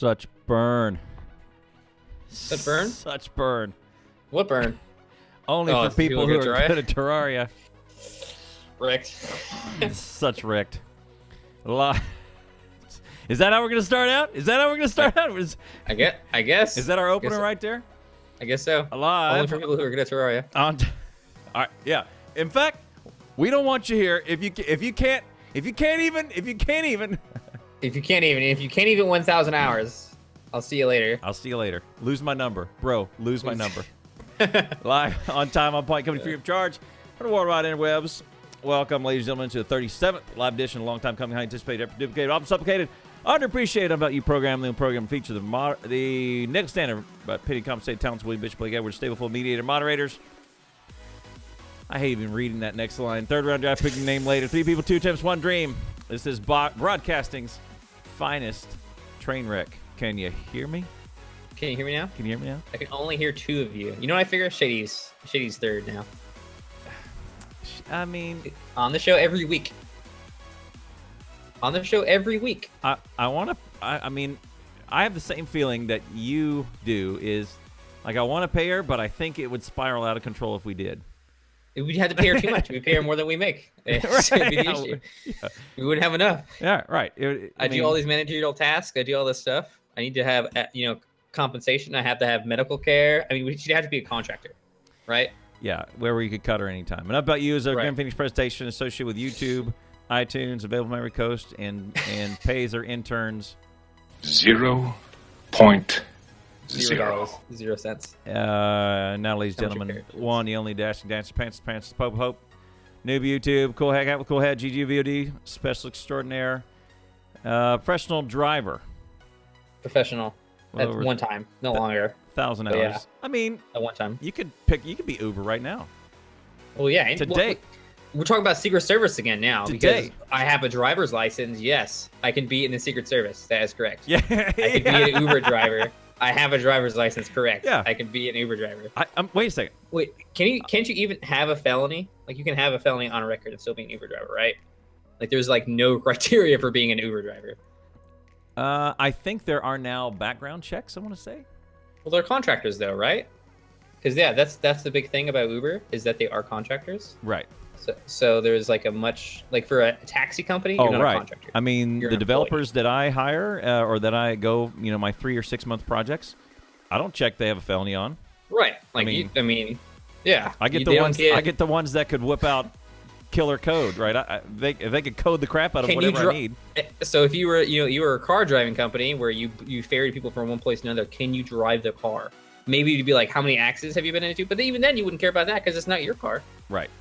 such burn. Such burn? Such burn. What burn? Only for people who are good at Terraria. Wrecked. Such wrecked. Is that how we're gonna start out? I guess. Is that our opener right there? I guess so. Alive. Only for people who are good at Terraria. All right. Yeah. In fact, we don't want you here if you can't even 1,000 hours, I'll see you later. Lose my number, bro. Lose my number. Live on time, on point, coming free of charge for the worldwide interwebs. Welcome, ladies and gentlemen, to the 37th live edition. A long time coming, high anticipated, ever duplicated, often supplicated, underappreciated about you program. The program feature the nickel standard, but pity compensated talents, William Bishop, Blake Edwards, stable full mediator moderators. I hate even reading that next line. Third round draft, picking name later. 3 people, 2 attempts, 1 dream. This is broadcasting's finest train wreck. Can you hear me? Can you hear me now? Can you hear me now? I can only hear 2 of you. You know what I figure? Shady's third now. I mean, on the show every week. I mean, I have the same feeling that you do. Is like I want to pay her, but I think it would spiral out of control if we did. We'd have to pay her too much. We pay her more than we make. Right. Yeah. We wouldn't have enough. Yeah, right. I do all these managerial tasks. I do all this stuff. I need to have, compensation. I have to have medical care. I mean, she'd have to be a contractor, right? Yeah, where we could cut her anytime. Enough about you is our Grand Phoenix presentation associated with YouTube, iTunes, available on every coast, and pays their interns $0.0. 0 cents. Now, ladies and gentlemen, one, the only dashing dancer, pants, the Pope Hope, noob YouTube, cool hack out with cool head, GGVOD, special extraordinaire, professional driver. Professional. At one time, no longer. 1,000 hours. Yeah. I mean, at one time, you could be Uber right now. Well, yeah. Today, we're talking about Secret Service again now. Today, because I have a driver's license. Yes, I can be in the Secret Service. That is correct. Yeah, I can be an Uber driver. I have a driver's license. Correct. Yeah, I can be an Uber driver. Wait a second. Wait, can't you even have a felony? Like you can have a felony on record and still be an Uber driver, right? Like there's like no criteria for being an Uber driver. I think there are now background checks, I want to say. Well, they're contractors though, right? Because yeah, that's the big thing about Uber is that they are contractors. Right. So there's like a much like for a taxi company, you're not a contractor. I mean, the developers that I hire or that I go, my 3 or 6 month projects, I don't check they have a felony on. Right. Like I mean, yeah. I get the ones that could whip out killer code, right? If they could code the crap out of whatever I need. So if you were, you were a car driving company where you ferried people from one place to another, can you drive the car? Maybe you'd be like, how many accidents have you been into? But even then, you wouldn't care about that because it's not your car. Right.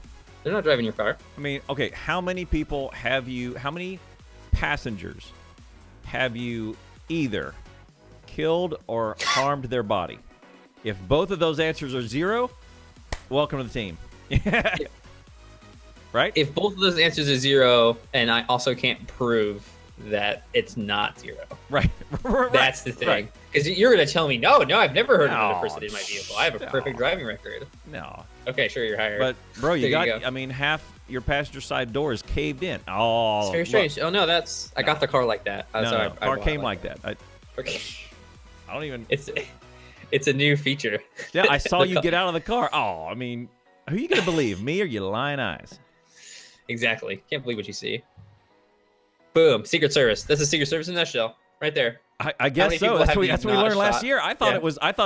They're not driving your car. I mean, okay, how many passengers have you either killed or harmed their body? If both of those answers are 0, welcome to the team. Yeah. Right? If both of those answers are 0, and I also can't prove that it's not 0. Right. That's the thing. Because you're going to tell me, no, I've never heard of another person in my vehicle. I have a perfect driving record. No. Okay, sure, you're hired. But, bro, you go. I mean, half your passenger side door is caved in. Oh, it's very strange. Oh, no, I got the car like that. No, car came like that. Okay. I don't even. It's a new feature. Yeah, I saw you get out of the car. Oh, I mean, who are you going to believe, me or your lying eyes? Exactly. Can't believe what you see. Boom. Secret Service. That's a Secret Service in a nutshell, right there. I guess so. That's what we learned last year. I thought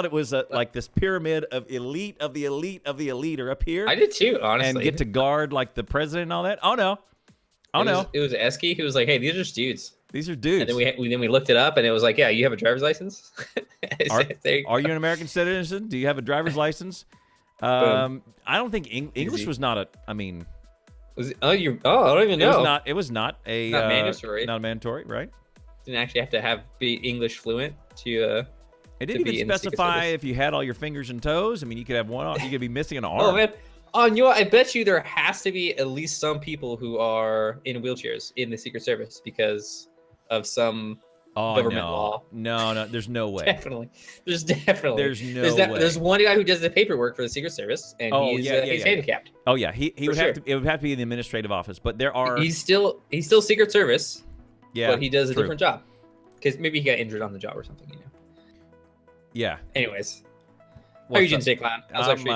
it was like this pyramid of elite of the elite of the elite are up here. I did too, honestly. And get to guard like the president and all that. Oh no. It was Esky who was like, "Hey, these are just dudes. These are dudes." And then we looked it up, and it was like, "Yeah, you have a driver's license." Are you an American citizen? Do you have a driver's license? I don't think English was not a. I mean. I don't even know. It was not a mandatory. Not mandatory, right? Didn't actually have to be English fluent to. It didn't even specify if you had all your fingers and toes. I mean, you could have one. You could be missing an arm. Oh man! Oh, you know what? I bet you there has to be at least some people who are in wheelchairs in the Secret Service because of some government law. No, there's no way. There's definitely. There's no way. There's one guy who does the paperwork for the Secret Service, and he's handicapped. Oh yeah, he would have to. It would have to be in the administrative office, but there are. He's still Secret Service. Yeah, but he does a different job because maybe he got injured on the job or something. Yeah. Anyways, how are you doing today, Clown? How's actually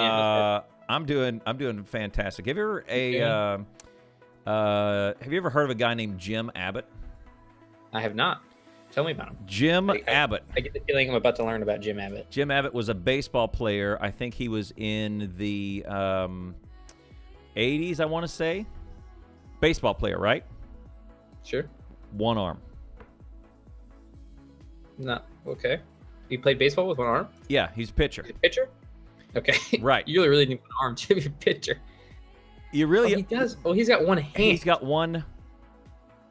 I'm doing fantastic. Have you ever heard of a guy named Jim Abbott? I have not. Tell me about him. Jim Abbott. I get the feeling I'm about to learn about Jim Abbott. Jim Abbott was a baseball player. I think he was in the 80s, I want to say. Baseball player, right? Sure. One arm. No. Okay. He played baseball with one arm? Yeah, he's a pitcher. He's a pitcher? Okay. Right. You really need one arm to be a pitcher. You really... Oh, he does. Oh, he's got one hand. He's got one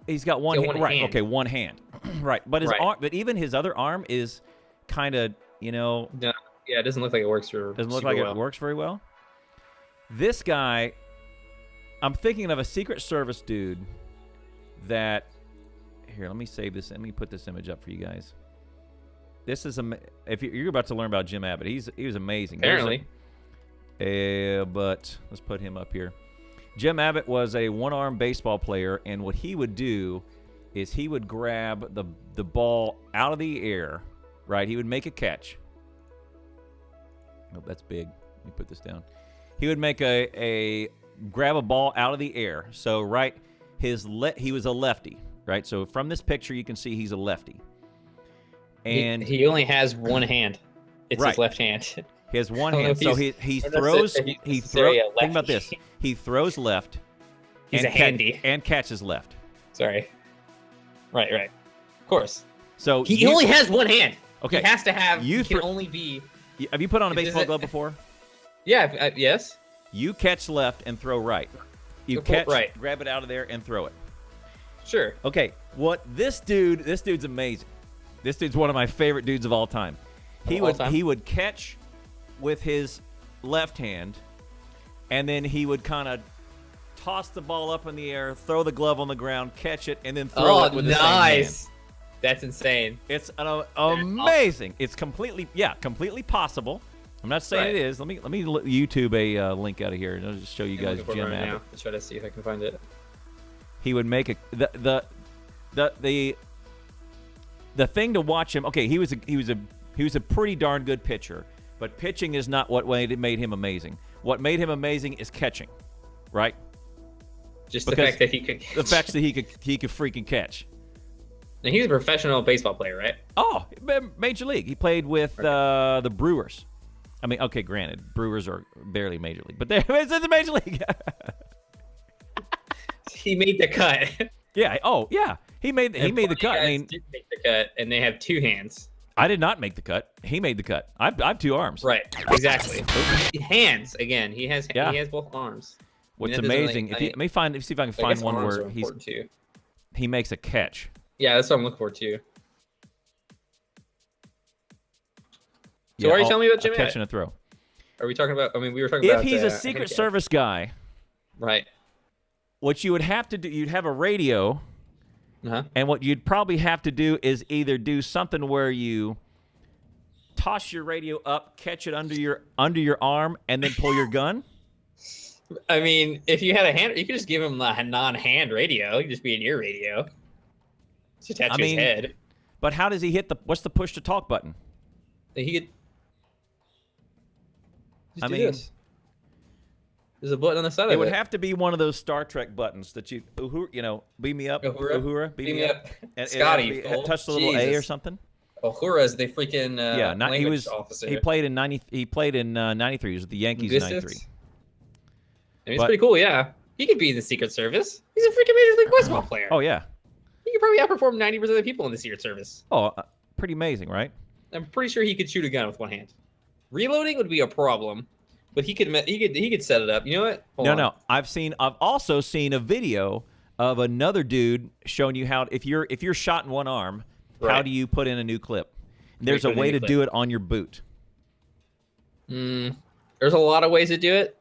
hand. Right. Okay, one hand. Right. But his arm, but even his other arm is kind of, No, yeah, it doesn't look like it works for doesn't look like it works very well. This guy, I'm thinking of a Secret Service dude that here, let me save this. Let me put this image up for you guys. This is if you're about to learn about Jim Abbott, he was amazing. Apparently. But let's put him up here. Jim Abbott was a one-arm baseball player, and what he would do is he would grab the ball out of the air, right? He would make a catch. Oh, that's big. Let me put this down. He would make grab a ball out of the air. So, right, he was a lefty, right? So from this picture, you can see he's a lefty. And he only has one hand. It's his left hand. He has one hand, so he throws. Think about this. He throws left. He's a handy and catches left. Sorry. Right. Of course. So he only has one hand. Okay. He has to have. He can only be. Have you put on a baseball glove before? Yeah. Yes. You catch left and throw right. You catch right. Grab it out of there and throw it. Sure. Okay. This dude's amazing. This dude's one of my favorite dudes of all time. He would catch with his left hand, and then he would kind of toss the ball up in the air, throw the glove on the ground, catch it, and then throw it with the same hand. That's insane. It's amazing. It's completely possible. I'm not saying it is. Let me YouTube a link out of here, and I'll just show you guys Jim Abbott. Let's try to see if I can find it. He would make the thing to watch him. Okay, he was a pretty darn good pitcher. But pitching is not what made him amazing. What made him amazing is catching, right? Just the fact that he could catch. The fact that he could freaking catch. And he's a professional baseball player, right? Oh, Major League. He played with the Brewers. I mean, okay, granted, Brewers are barely Major League, but it's in the Major League. He made the cut. Yeah. Oh, yeah. He made the cut. I mean, did make the cut, and they have two hands. I did not make the cut. He made the cut. I have two arms. Right. Exactly. Hands again. He has both arms. What's amazing? See if I can find one where he makes a catch. Yeah, that's what I'm looking for too. So, are you telling me about Jim Abbott? Catch and a throw. Are we talking about? I mean, we were talking about. If he's a Secret Service guy, right? What you would have to do, you'd have a radio. And what you'd probably have to do is either do something where you toss your radio up, catch it under your arm, and then pull your gun. I mean, if you had a hand, you could just give him a non-hand radio. It could just be an ear radio. Just attach to his head. But how does he hit what's the push to talk button? He could just do this. There's a button on the side of it. It would have to be one of those Star Trek buttons that beam me up. Uhura, beam me up. And Scotty, touch the little A or something. Uhura is the freaking officer. He played in 93. He was with the Yankees in 93. I mean, it's pretty cool, yeah. He could be in the Secret Service. He's a freaking Major League Baseball player. Oh, yeah. He could probably outperform 90% of the people in the Secret Service. Oh, pretty amazing, right? I'm pretty sure he could shoot a gun with one hand. Reloading would be a problem. But he could set it up. You know what? Hold on. I've also seen a video of another dude showing you how if you're shot in one arm, how do you put in a new clip? There's a way to do it on your boot. There's a lot of ways to do it.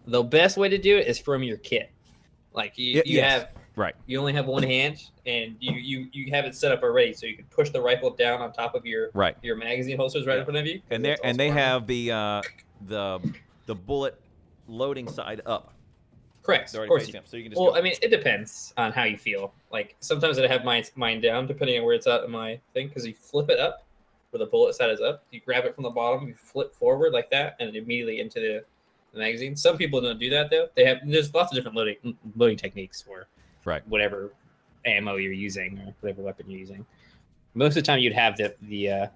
The best way to do it is from your kit. Like you only have one hand, and you have it set up already, so you can push the rifle down on top of your magazine holsters in front of you. And they have the bullet loading side up. Correct. They're Of already course. face down, so you can just Well, go. I mean, it depends on how you feel. Like sometimes I have mine down, depending on where it's at in my thing, because you flip it up, where the bullet side is up. You grab it from the bottom, you flip forward like that, and immediately into the magazine. Some people don't do that though. There's lots of different loading techniques for whatever ammo you're using or whatever weapon you're using. Most of the time, you'd have the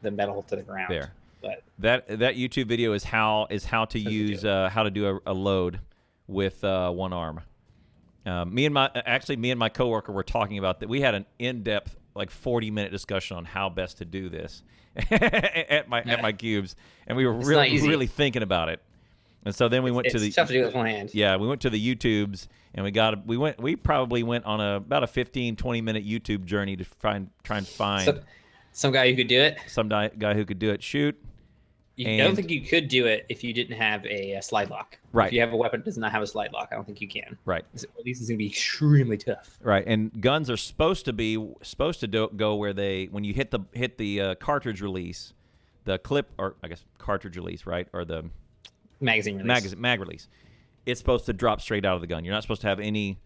metal to the ground. There. But that YouTube video is how to use how to do a load with one arm. Me and my coworker were talking about that. We had an in-depth, like 40-minute discussion on how best to do this at my cubes, and we were really thinking about it. And so then we went to the. It's tough to do with one hand. Yeah, we went to the YouTubes, and we probably went on about a 15-20-minute YouTube journey to try and find some guy who could do it. Some guy who could do it. Shoot. I don't think you could do it if you didn't have a slide lock. Right. If you have a weapon that does not have a slide lock, I don't think you can. Right. At least it's going to be extremely tough. Right. And guns are supposed to go where when you hit the cartridge release, the clip, or I guess cartridge release, right, or the magazine release. Mag release. It's supposed to drop straight out of the gun. You're not supposed to have any.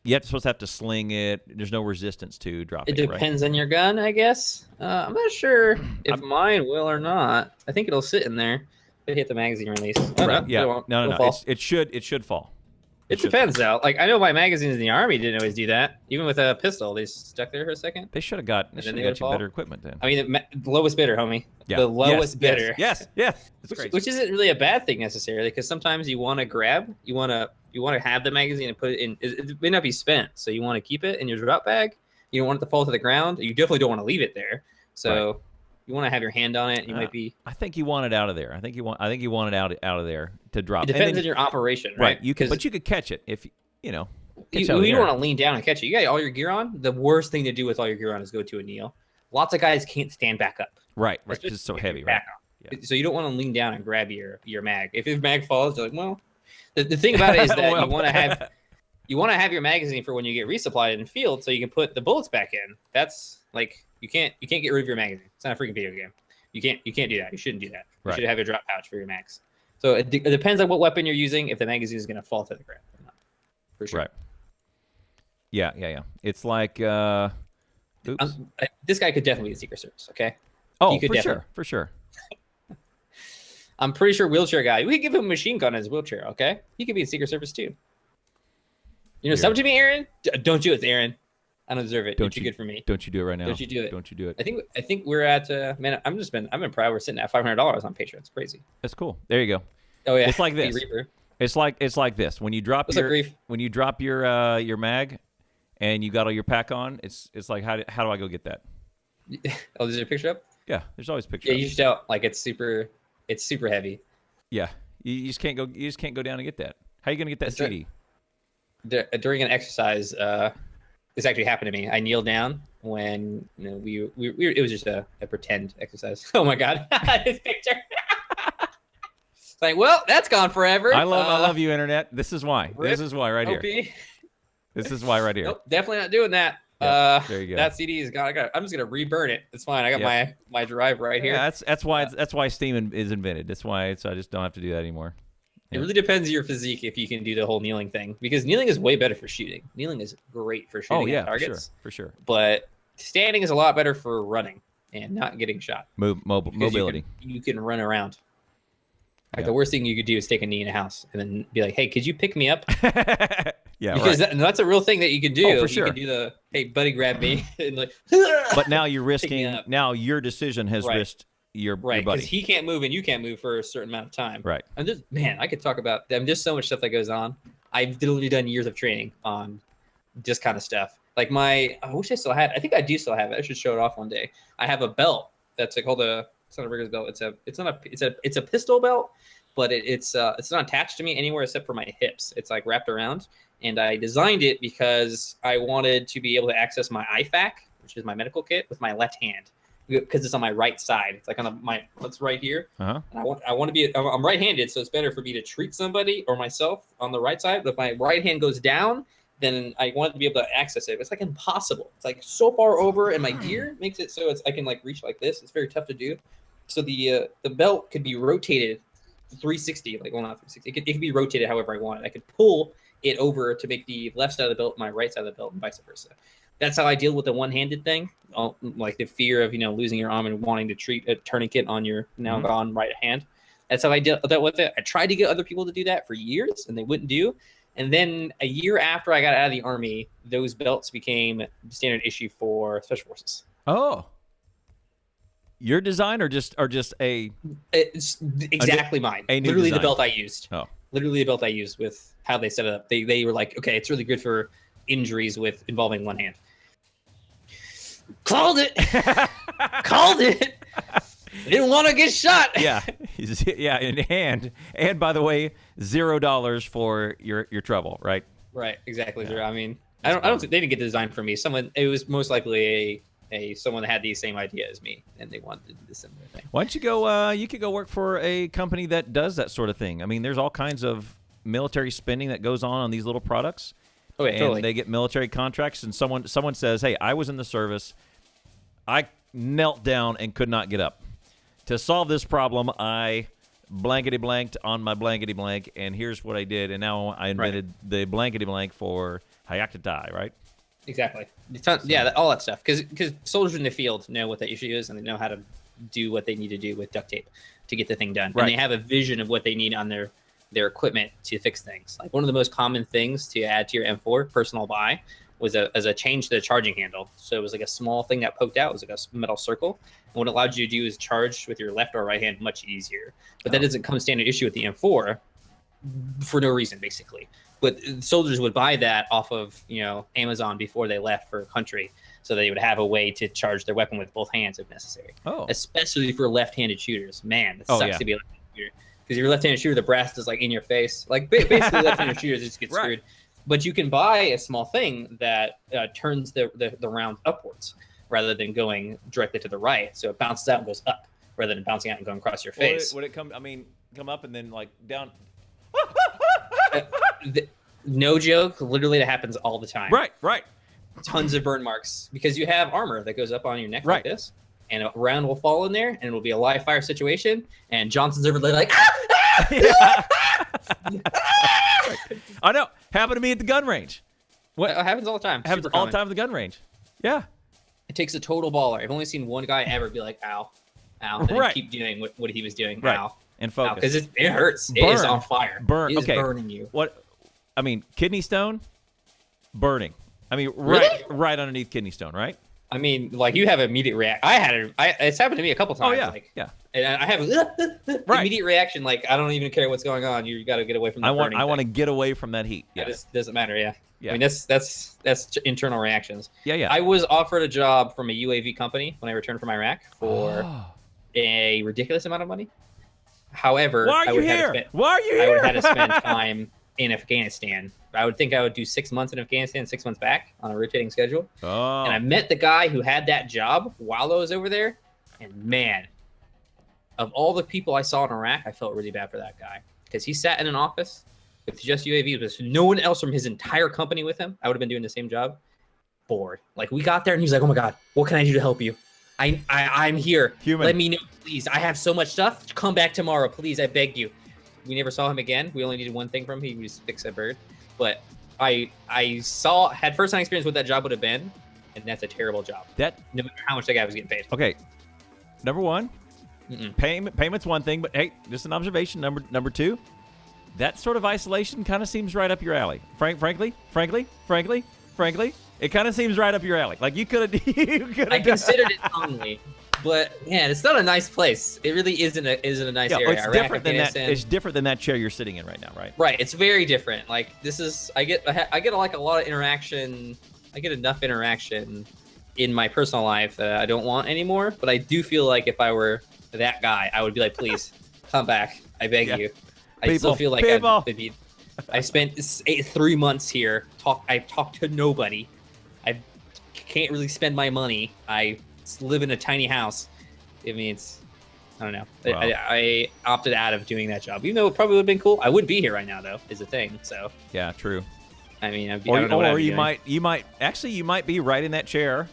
You're supposed to have to sling it. There's no resistance to dropping it. It depends on your gun, I guess. I'm not sure if mine will or not. I think it'll sit in there. It hit the magazine release. Right. Yeah. No. It should fall. It depends, though. Like, I know my magazines in the Army didn't always do that. Even with a pistol, they stuck there for a second. They should have got you better equipment then. I mean, the lowest bidder, homie. Yeah. The lowest bidder. Yes. Which isn't really a bad thing necessarily, because sometimes you want to grab, you want to have the magazine and put it in. It may not be spent, so you want to keep it in your drop bag. You don't want it to fall to the ground. You definitely don't want to leave it there. So you want to have your hand on it. You might be. I think you want it out of there. I think you want it out of there to drop. It depends on your operation, right? But you could catch it if you know. You don't want to lean down and catch it. You got all your gear on. The worst thing to do with all your gear on is go to a kneel. Lots of guys can't stand back up. Right. Because it's so heavy, right? Yeah. So you don't want to lean down and grab your mag. If your mag falls, you're like, well, the thing about it is that you want to have your magazine for when you get resupplied in the field, so you can put the bullets back in. That's like you can't get rid of your magazine. It's not a freaking video game. You can't do that. You shouldn't do that. You should have a drop pouch for your mags. So it depends on what weapon you're using if the magazine is going to fall to the ground or not. For sure. Right. Yeah. It's like this guy could definitely be the Secret Service. Okay. Oh, for sure. I'm pretty sure wheelchair guy. We could give him a machine gun in his wheelchair. Okay, he could be in Secret Service too. You know, something to me, Aaron. Don't do it, Aaron. I don't deserve it. You're too good for me. Don't you do it right now? Don't you do it? Don't you do it? I think we're at man. I've been proud. We're sitting at $500 on Patreon. It's crazy. That's cool. There you go. Oh yeah. It's like this. It's like this. When you drop your mag, and you got all your pack on, it's like how do I go get that? Oh, is there a picture up? Yeah, there's always a picture. Yeah, you should out. Like it's super heavy. Yeah, you just can't go down and get that. How are you gonna get that CD? During an exercise, this actually happened to me. I kneeled down when we it was just a pretend exercise. Oh my god, this picture. It's like, well, that's gone forever. I love you, internet. This is why. This is why right OP. here. This is why right here. Nope, definitely not doing that. Yep, there you go. That CD is gone. I'm just gonna reburn it. It's fine. I got my drive right here. Yeah, that's why Steam is invented. That's why I just don't have to do that anymore. It really depends on your physique if you can do the whole kneeling thing, because kneeling is way better for shooting. Kneeling is great for shooting at targets. For sure. But standing is a lot better for running and not getting shot. Mobility. You can run around. Like the worst thing you could do is take a knee in a house and then be like, "Hey, could you pick me up?" Yeah, because that's a real thing that you can do. Oh, for sure. You can do the, "Hey, buddy, grab me," and like. But now you're risking. Now your decision has risked your buddy. Because he can't move and you can't move for a certain amount of time. Right. And I could talk about. There's so much stuff that goes on. I've literally done years of training on this kind of stuff. Like I wish I still had. I think I do still have it. I should show it off one day. I have a belt that's called it's not a rigger's belt. It's a pistol belt, but it's not attached to me anywhere except for my hips. It's like wrapped around, and I designed it because I wanted to be able to access my IFAK, which is my medical kit, with my left hand, because it's on my right side. It's like it's right here. Uh-huh. And I want to be. I'm right-handed, so it's better for me to treat somebody or myself on the right side. But if my right hand goes down, then I want to be able to access it. It's like impossible. It's like so far over, and my gear makes it so I can like reach like this. It's very tough to do. So the belt could be rotated 360, like, well, not 360. It could be rotated however I want. I could pull it over to make the left side of the belt my right side of the belt, and vice versa. That's how I deal with the one-handed thing, like the fear of losing your arm and wanting to treat a tourniquet on your now gone right hand. That's how I dealt with it. I tried to get other people to do that for years, and they wouldn't do. And then a year after I got out of the Army, those belts became standard issue for Special Forces. Oh. Your design or just a... It's exactly mine. Literally the belt I used. Oh. Literally the belt I used with how they set it up. They were like, okay, it's really good for injuries involving one hand. Called it. Called it. Didn't want to get shot. Yeah. Yeah, in hand. And by the way, $0 for your trouble, right? Right, exactly. Yeah. I mean, I don't think they didn't get the design from me. It was most likely someone that had the same idea as me, and they wanted to do the similar thing. Why don't you go? You could go work for a company that does that sort of thing. I mean, there's all kinds of military spending that goes on these little products. Oh, yeah, and totally. They get military contracts, and someone says, "Hey, I was in the service. I knelt down and could not get up. To solve this problem, I blankety blanked on my blankety blank, and here's what I did. And now I invented the blankety blank for Hayakatai, right?" Exactly. Yeah, all that stuff. Because soldiers in the field know what the issue is, and they know how to do what they need to do with duct tape to get the thing done. Right. And they have a vision of what they need on their equipment to fix things. Like one of the most common things to add to your M4 personal buy was as a change to the charging handle. So it was like a small thing that poked out. It was like a metal circle. And what it allowed you to do is charge with your left or right hand much easier. But that doesn't come standard issue with the M4 for no reason, basically. But soldiers would buy that off of Amazon before they left for a country, so they would have a way to charge their weapon with both hands if necessary. Oh, especially for left-handed shooters. Man, it sucks to be a left-handed shooter, because you're a left-handed shooter, the brass is like in your face. Like basically, left-handed shooters just get screwed. But you can buy a small thing that turns the round upwards rather than going directly to the right, so it bounces out and goes up rather than bouncing out and going across your face. Would it come? I mean, come up and then like down. No joke, literally that happens all the time. Right. Tons of burn marks because you have armor that goes up on your neck like this, and a round will fall in there, and it'll be a live fire situation. And Johnson's over there like, I know. Happened to me at the gun range. What? It happens all the time. Happens all the time at the gun range. Yeah. It takes a total baller. I've only seen one guy ever be like, ow, and then keep doing what he was doing. Right. Ow. And focus. Because it hurts. It is on fire. It is burning you. What? I mean, kidney stone, burning. I mean, right underneath kidney stone, right? I mean, like you have immediate react. It's happened to me a couple times. Oh yeah, like, yeah. And I have immediate reaction. Like I don't even care what's going on. You got to get away from the burning. I want to get away from that heat. Yeah. It just doesn't matter. Yeah. Yeah. I mean, that's internal reactions. Yeah. I was offered a job from a UAV company when I returned from Iraq for a ridiculous amount of money. However, why are you here? Why are you here? I would have had to spend time in Afghanistan. I would think I would do 6 months in Afghanistan, 6 months back on a rotating schedule. Oh. And I met the guy who had that job while I was over there. And man, of all the people I saw in Iraq, I felt really bad for that guy because he sat in an office with just UAVs, with no one else from his entire company with him. I would have been doing the same job. Bored. Like we got there and he was like, "Oh my God, what can I do to help you? I'm here. Human. Let me know, please. I have so much stuff. Come back tomorrow, please. I beg you." We never saw him again. We only needed one thing from him. He just fixed a bird. But I had first-hand experience what that job would have been, and that's a terrible job. No matter how much that guy was getting paid. Okay. Number one, payment's one thing, but hey, just an observation. Number two, that sort of isolation kind of seems right up your alley. Frankly, it kind of seems right up your alley. Like you could have. I considered it only, but man, it's not a nice place. It really isn't a nice area. It's different than that. It's different than that chair you're sitting in right now, right? Right. It's very different. Like this is, I get like a lot of interaction. I get enough interaction in my personal life that I don't want anymore. But I do feel like if I were that guy, I would be like, please come back. I beg you. I still feel like I spent 3 months here. I've talked to nobody. I can't really spend my money. I live in a tiny house. I mean, I don't know. Wow. I opted out of doing that job, even though it probably would have been cool. I wouldn't be here right now, though, is the thing. So yeah, true. I mean, you might be right in that chair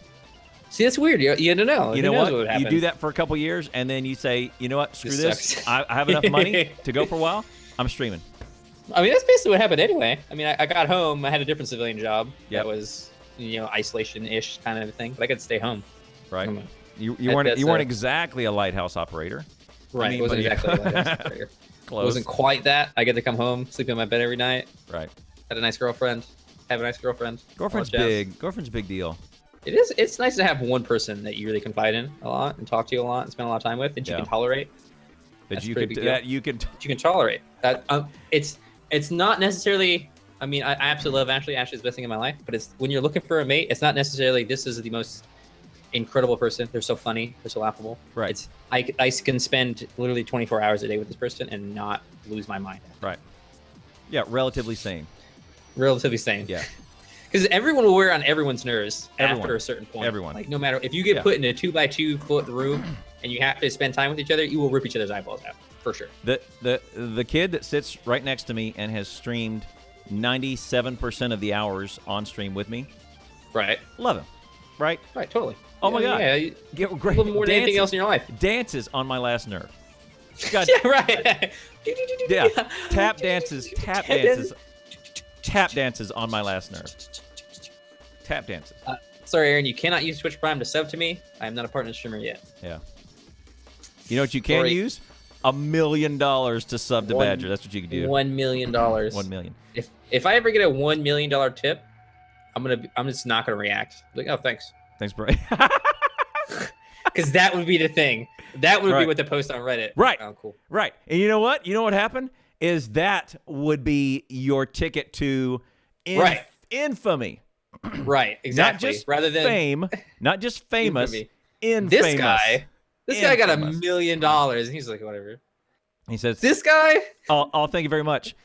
See, that's weird. You don't know. You know what? You do that for a couple years, and then you say, you know what? Screw this. I have enough money to go for a while. I'm streaming. I mean, that's basically what happened anyway. I mean, I got home. I had a different civilian job. Yep. That was, isolation-ish kind of thing. But I could stay home. Right. You weren't exactly a lighthouse operator. Right. It wasn't exactly a lighthouse operator. Close. It wasn't quite that. I get to come home, sleep in my bed every night. Right. Had a nice girlfriend. Have a nice girlfriend. Girlfriend's big. Girlfriend's a big deal. It is. It's nice to have one person that you really confide in a lot and talk to a lot and spend a lot of time with, and you can tolerate. That you can tolerate. That it's not necessarily. I mean, I absolutely love Ashley. Ashley's the best thing in my life. But it's when you're looking for a mate, it's not necessarily this is the most incredible person. They're so funny. They're so laughable. Right. It's I can spend literally 24 hours a day with this person and not lose my mind. Right. Yeah. Relatively sane. Relatively sane. Yeah. Because everyone will wear on everyone's nerves after a certain point. Everyone. Like no matter if you get put in a 2x2 foot room and you have to spend time with each other, you will rip each other's eyeballs out for sure. The kid that sits right next to me and has streamed 97% of the hours on stream with me. Right. Love him. Right. Right. Totally. Oh my God. Yeah. Great. A little more than anything else in your life. Dances on my last nerve. God. Yeah. Right. Yeah. Tap dances. Tap dances. Tap dances on my last nerve. Tap dances. Sorry, Aaron, you cannot use Twitch Prime to sub to me. I am not a partner streamer yet. Yeah. You know what you can use? $1 million to sub to Badger. That's what you can do. $1 million. $1 million. If I ever get a $1 million tip, I'm just not gonna react. Like, oh, thanks. Thanks, bro. Because that would be the thing. That would be what the post on Reddit. Right. Oh, cool. Right. And you know what? You know what happened? Is that would be your ticket to infamy. Right, exactly. Not just fame, not just famous. This guy got $1 million, and he's like, whatever. He says, "This guy." Oh, thank you very much.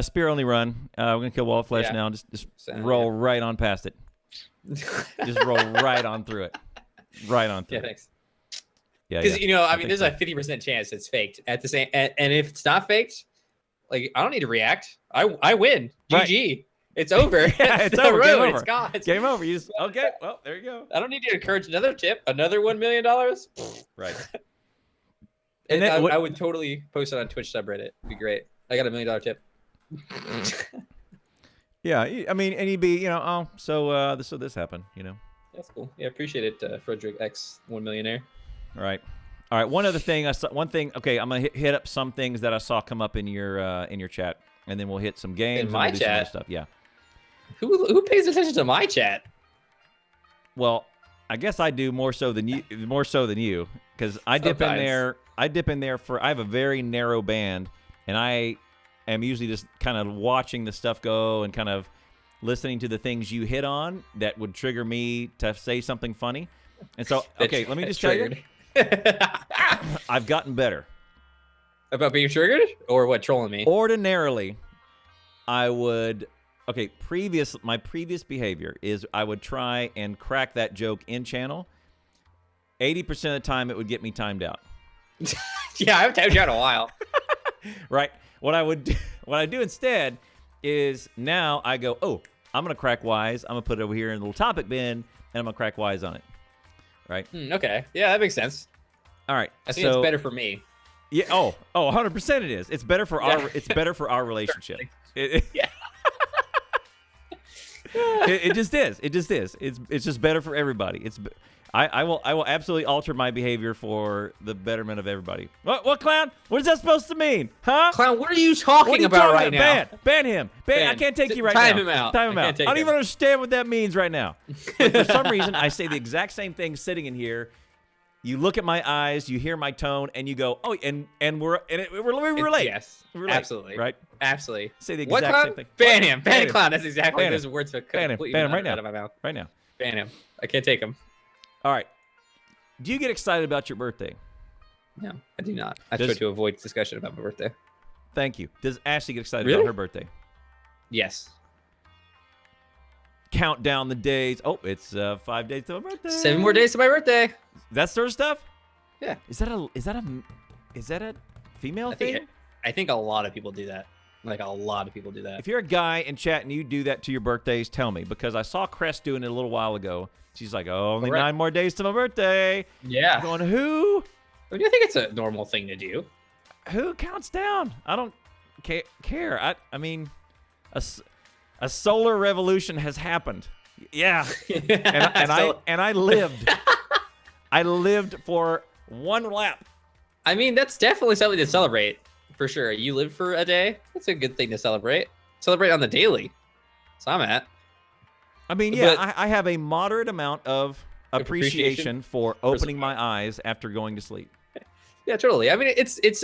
Spear only run. We're gonna kill wall of flesh now. Just roll right on past it. Just roll right on through it. Right on through. Yeah, thanks. Yeah, because I mean, there's a 50% chance it's faked. At the same, and if it's not faked, like I don't need to react. I win. GG. It's over. Yeah, it's over. Game over. It's gone. Game over. Okay. Well, there you go. I don't need to encourage another tip. Another $1 million. Right. And then, I would totally post it on Twitch subreddit. It'd be great. I got $1 million tip. Yeah. I mean, and he'd be, so this happened, That's cool. Yeah, appreciate it, Frederick X 1 millionaire. All right. One other thing. Okay, I'm gonna hit up some things that I saw come up in your chat, and then we'll hit some games. In my and chat. Some other stuff. Yeah. Who pays attention to my chat? Well, I guess I do more so than you, because I dip in there. I have a very narrow band, and I am usually just kind of watching the stuff go and kind of listening to the things you hit on that would trigger me to say something funny. And so, okay, let me just tell you, I've gotten better. About being triggered, or what? Trolling me? Ordinarily, I would. Okay, my previous behavior is I would try and crack that joke in channel. 80% of the time, it would get me timed out. Yeah, I haven't timed you out in a while. Right. What I do instead is now I go, oh, I'm gonna crack wise. I'm gonna put it over here in the little topic bin, and I'm gonna crack wise on it. Right. Okay. Yeah, that makes sense. All right. I think it's better for me. Yeah. 100% it is. It's better for our relationship. Yeah. It just is. It just is. It's just better for everybody. I will absolutely alter my behavior for the betterment of everybody. What clown? What is that supposed to mean? Huh? Clown, what are you talking about right now? Ban him. Ban. I can't take you right now. Time him out. Time him out. I don't even understand what that means right now. But for some reason, I say the exact same thing sitting in here. You look at my eyes, you hear my tone, and you go, "Oh, and we relate." Yes, we relate, absolutely, right? Absolutely. Say the exact same thing. Ban him, ban clown. That's exactly those words that completely ban him right now. Out of my mouth. Right now. Ban him. I can't take him. All right. Do you get excited about your birthday? No, I do not. I try to avoid discussion about my birthday. Thank you. Does Ashley get excited about her birthday? Yes. Count down the days. Oh, it's 5 days to my birthday. 7 more days to my birthday. That sort of stuff. Yeah. Is that a female thing? I think a lot of people do that. Like a lot of people do that. If you're a guy in chat and you do that to your birthdays, tell me, because I saw Crest doing it a little while ago. She's like, "Oh, only 9 more days to my birthday." Yeah. I'm going, who? I think it's a normal thing to do. Who counts down? I don't care. I mean, a solar revolution has happened. Yeah, and I lived. I lived for one lap. I mean, that's definitely something to celebrate, for sure. You lived for a day. That's a good thing to celebrate. Celebrate on the daily. So I'm at. I mean, yeah, but I have a moderate amount of appreciation for opening my eyes after going to sleep. Yeah, totally. I mean, it's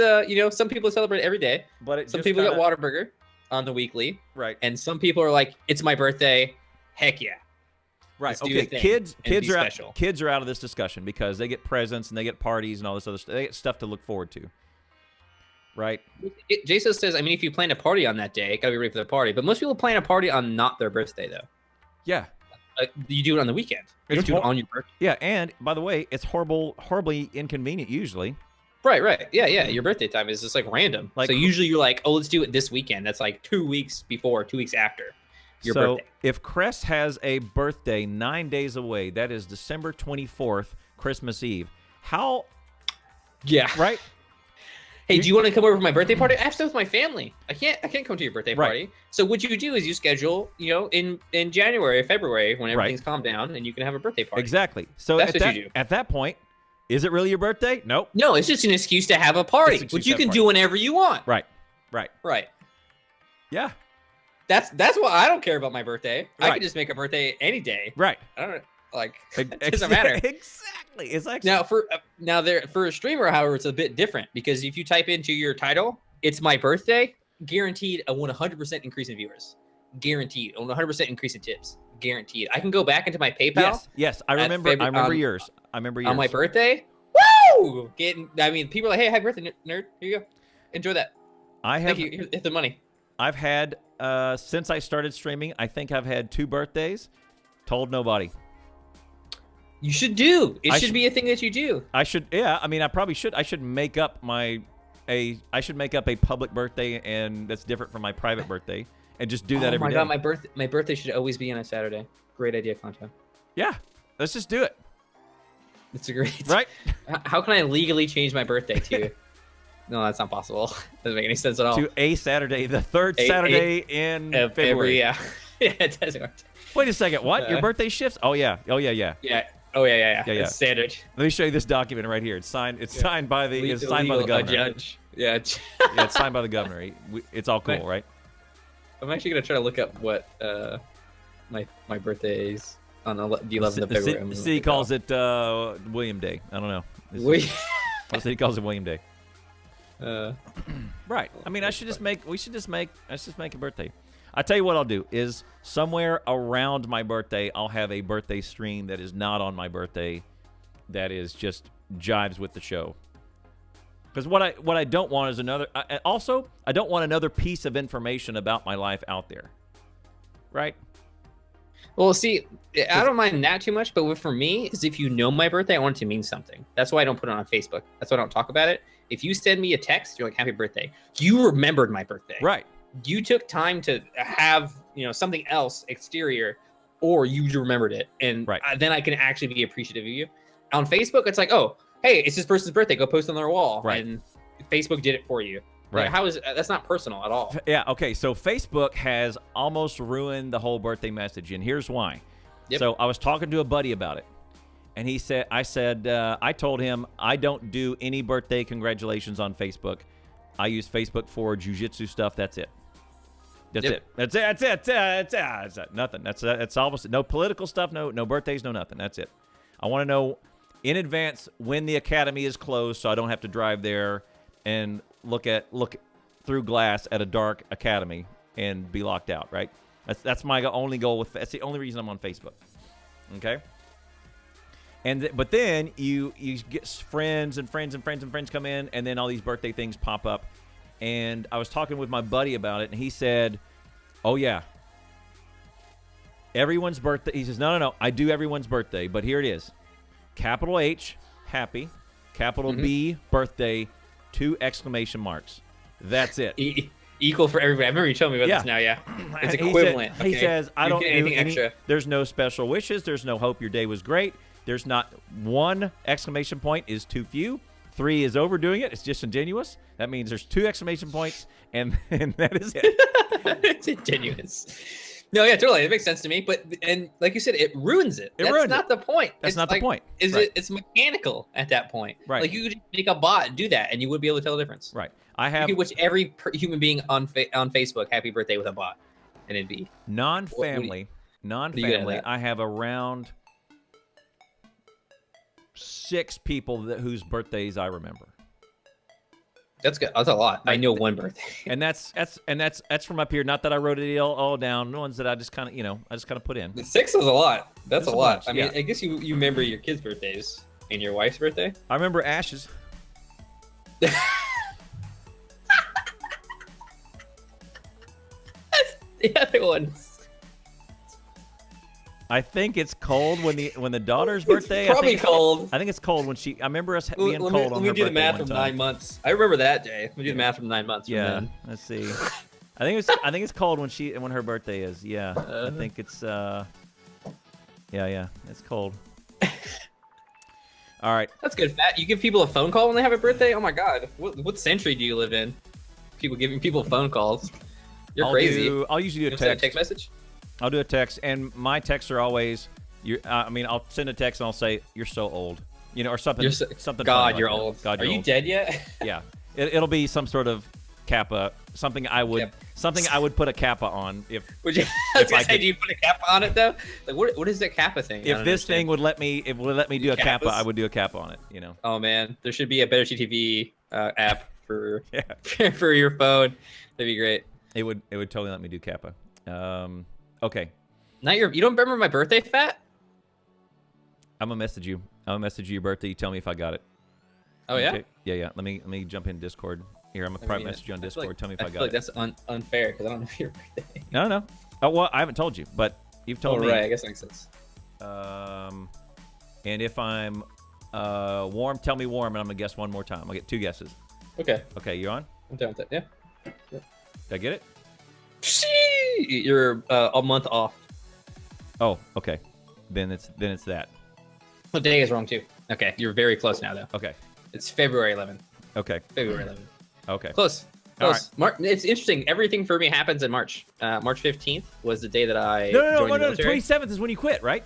some people celebrate every day, but some people get Whataburger on the weekly, right? And some people are like, "It's my birthday, heck yeah!" Right. Okay. Kids are out of this discussion because they get presents and they get parties and all this other stuff. They get stuff to look forward to. Right. Jason says, I mean, if you plan a party on that day, gotta be ready for the party. But most people plan a party on not their birthday, though. Yeah. You do it on the weekend. You do it on your birthday. Yeah, and by the way, it's horribly inconvenient usually. Right. Yeah. Your birthday time is just like random. So usually you're like, oh, let's do it this weekend. That's like 2 weeks before, 2 weeks after your birthday. So if Crest has a birthday 9 days away, that is December 24th, Christmas Eve. How? Yeah. Right. Hey, do you want to come over for my birthday party? I have stuff with my family. I can't come to your birthday party. So what you do is you schedule, in January or February when everything's calmed down and you can have a birthday party. Exactly. So that's what you do. At that point, is it really your birthday? Nope. No, it's just an excuse to have a party, which you can do whenever you want. Right. Yeah. That's why I don't care about my birthday. Right. I can just make a birthday any day. Right. I don't it doesn't matter. Exactly. It's actually for a streamer, however, it's a bit different because if you type into your title, "It's my birthday," guaranteed a 100% increase in viewers. Guaranteed a 100% increase in tips. Guaranteed. I can go back into my PayPal. Yes. I remember yours. I remember yours. On my birthday. Woo! People are like, "Hey, happy birthday, nerd. Here you go. Enjoy that." Thank you. Here's the money. I've had since I started streaming, I think I've had 2 birthdays. Told nobody. You should do. It should be a thing that you do. I should. Yeah. I mean, I probably should. I should make up I should make up a public birthday and that's different from my private birthday and just do that every day. Oh my God, my birthday should always be on a Saturday. Great idea, Conto. Yeah. Let's just do it. It's a great. Right. How can I legally change my birthday to? No, that's not possible. Doesn't make any sense at all. To a Saturday, the third Saturday in February. Yeah, it doesn't work. Wait a second. What? Your birthday shifts? Oh yeah. Yeah. Oh yeah. It's standard. Let me show you this document right here. It's signed by the governor. Judge. Yeah. Yeah, it's signed by the governor. It's all cool, right? I'm actually gonna try to look up what my birthday is on the 11th of February. The city calls it William Day. I don't know. The city calls it William Day. Right. I mean, I should just make a birthday. I tell you what I'll do is somewhere around my birthday, I'll have a birthday stream that is not on my birthday, that is just jives with the show. Because what I don't want is another. I don't want another piece of information about my life out there. Right. Well, see, I don't mind that too much, but for me, is if you know my birthday, I want it to mean something. That's why I don't put it on Facebook. That's why I don't talk about it. If you send me a text, you're like, "Happy birthday," you remembered my birthday. Right. You took time to have, something else exterior, or you remembered it. And then I can actually be appreciative of you. On Facebook, it's like, oh, hey, it's this person's birthday. Go post on their wall. Right. And Facebook did it for you. Right. Like, that's not personal at all. Yeah. Okay. So Facebook has almost ruined the whole birthday message. And here's why. Yep. So I was talking to a buddy about it. And I told him I don't do any birthday congratulations on Facebook. I use Facebook for jiu-jitsu stuff. That's it. That's it. That's it. Nothing. That's almost no political stuff. No birthdays. No nothing. That's it. I want to know in advance when the academy is closed, so I don't have to drive there and look through glass at a dark academy and be locked out. Right. That's my only goal that's the only reason I'm on Facebook. Okay. But then you get friends come in, and then all these birthday things pop up. And I was talking with my buddy about it, and he said, "Oh yeah, everyone's birthday." He says, "No, I do everyone's birthday, but here it is: capital H, happy; capital B, birthday; 2 exclamation marks. That's it. equal for everybody. I remember you telling me about this now. Yeah, it's equivalent. He says, I don't do anything extra. There's no special wishes. There's no hope your day was great. There's not one exclamation point is too few. 3 is overdoing it. It's disingenuous. That means there's 2 exclamation points, and that is it. It's ingenuous. No, yeah, totally. It makes sense to me. But like you said, it ruins it. That's not the point. That's not the point. It's mechanical at that point. Right. Like you could make a bot and do that, and you would be able to tell the difference. Right. You could wish every human being on Facebook happy birthday with a bot, and it'd be non-family. I have around 6 people whose birthdays I remember. That's good. That's a lot. I know one birthday. And that's from up here. Not that I wrote it all down. The ones that I just kind of put in. 6 is a lot. That's a lot. Bunch, I mean, I guess you remember your kids' birthdays and your wife's birthday. I remember Ash's. The other ones. I think it's cold when the daughter's birthday. Probably cold. I think it's cold when she. I remember us being cold on her birthday. Let me do the math from 9 months. I remember that day. Let me do the math from 9 months. Yeah. Let's see. I think it's cold when her birthday is. Yeah. I think it's yeah. It's cold. All right. That's good, Fat. You give people a phone call when they have a birthday? Oh my God. What century do you live in? People giving people phone calls. You're crazy. I'll usually do a text message. I'll do a text, and my texts are always, I'll send a text and I'll say, "You're so old," or something. Something. God, you're old. God, are you dead yet? Yeah, it'll be some sort of kappa, something I would put a kappa on if. Would you? Do you put a kappa on it though? Like what is that kappa thing? If this thing would let me, do a kappa, I would do a kappa on it. Oh man, there should be a Better TTV app for for your phone. That'd be great. It would totally let me do kappa. Okay. Now you don't remember my birthday, Fat? I'm gonna message you. Your birthday. You tell me if I got it. Oh yeah. Okay. Yeah. Let me jump in Discord. Here, I'm gonna private message you on Discord. Tell me if I got it. I feel like that's unfair because I don't know your birthday. No. Oh well, I haven't told you, but you've told me. Right. I guess that makes sense. And if I'm warm, tell me warm, and I'm gonna guess one more time. I'll get 2 guesses. Okay. Okay, you on? I'm down with that. Yeah. Did I get it? You're a month off. Oh, okay. Then it's that. The day is wrong too. Okay, you're very close now though. Okay. It's February 11th. Okay. February 11th. Okay. Close. All right. It's interesting. Everything for me happens in March. March 15th was the day that I joined the military. 27th is when you quit, right?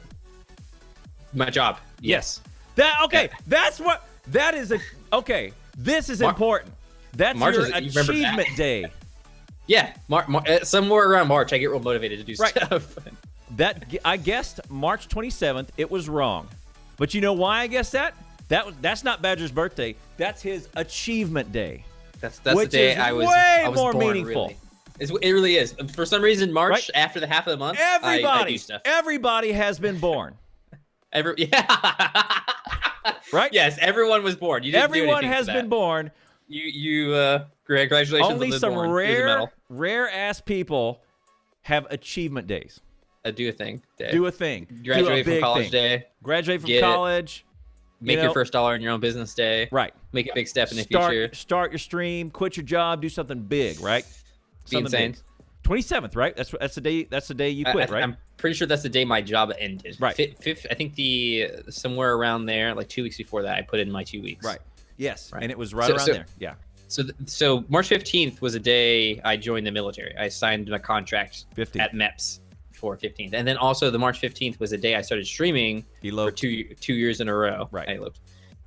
My job. Yes. That's what. That is a. Okay. This is important. That's March your achievement day. Yeah, somewhere around March, I get real motivated to do stuff. That I guessed March 27th. It was wrong, but you know why I guessed that? That's not Badger's birthday. That's his achievement day. That's the day I was more born, meaningful. Really. It really is. For some reason, March after the half of the month, I do stuff. Everybody has been born. Yeah. Right. Yes, everyone was born. Everyone has been born. Congratulations. Only some rare ass people have achievement days. Do a thing. Graduate from college day. Graduate from college. Make your first $1 in your own business day. Right. Make a big step in the future. Start your stream. Quit your job. Do something big. Right. Be insane. 27th, right? That's the day. That's the day you quit, right? I'm pretty sure that's the day my job ended. Right. I think somewhere around there, like 2 weeks before that, I put in my 2 weeks. Right. Yes. Right. And it was around there. Yeah. So March 15th was a day I joined the military. I signed my contract at MEPS for 15th. And then also the March 15th was the day I started streaming for two years in a row. Right. I eloped.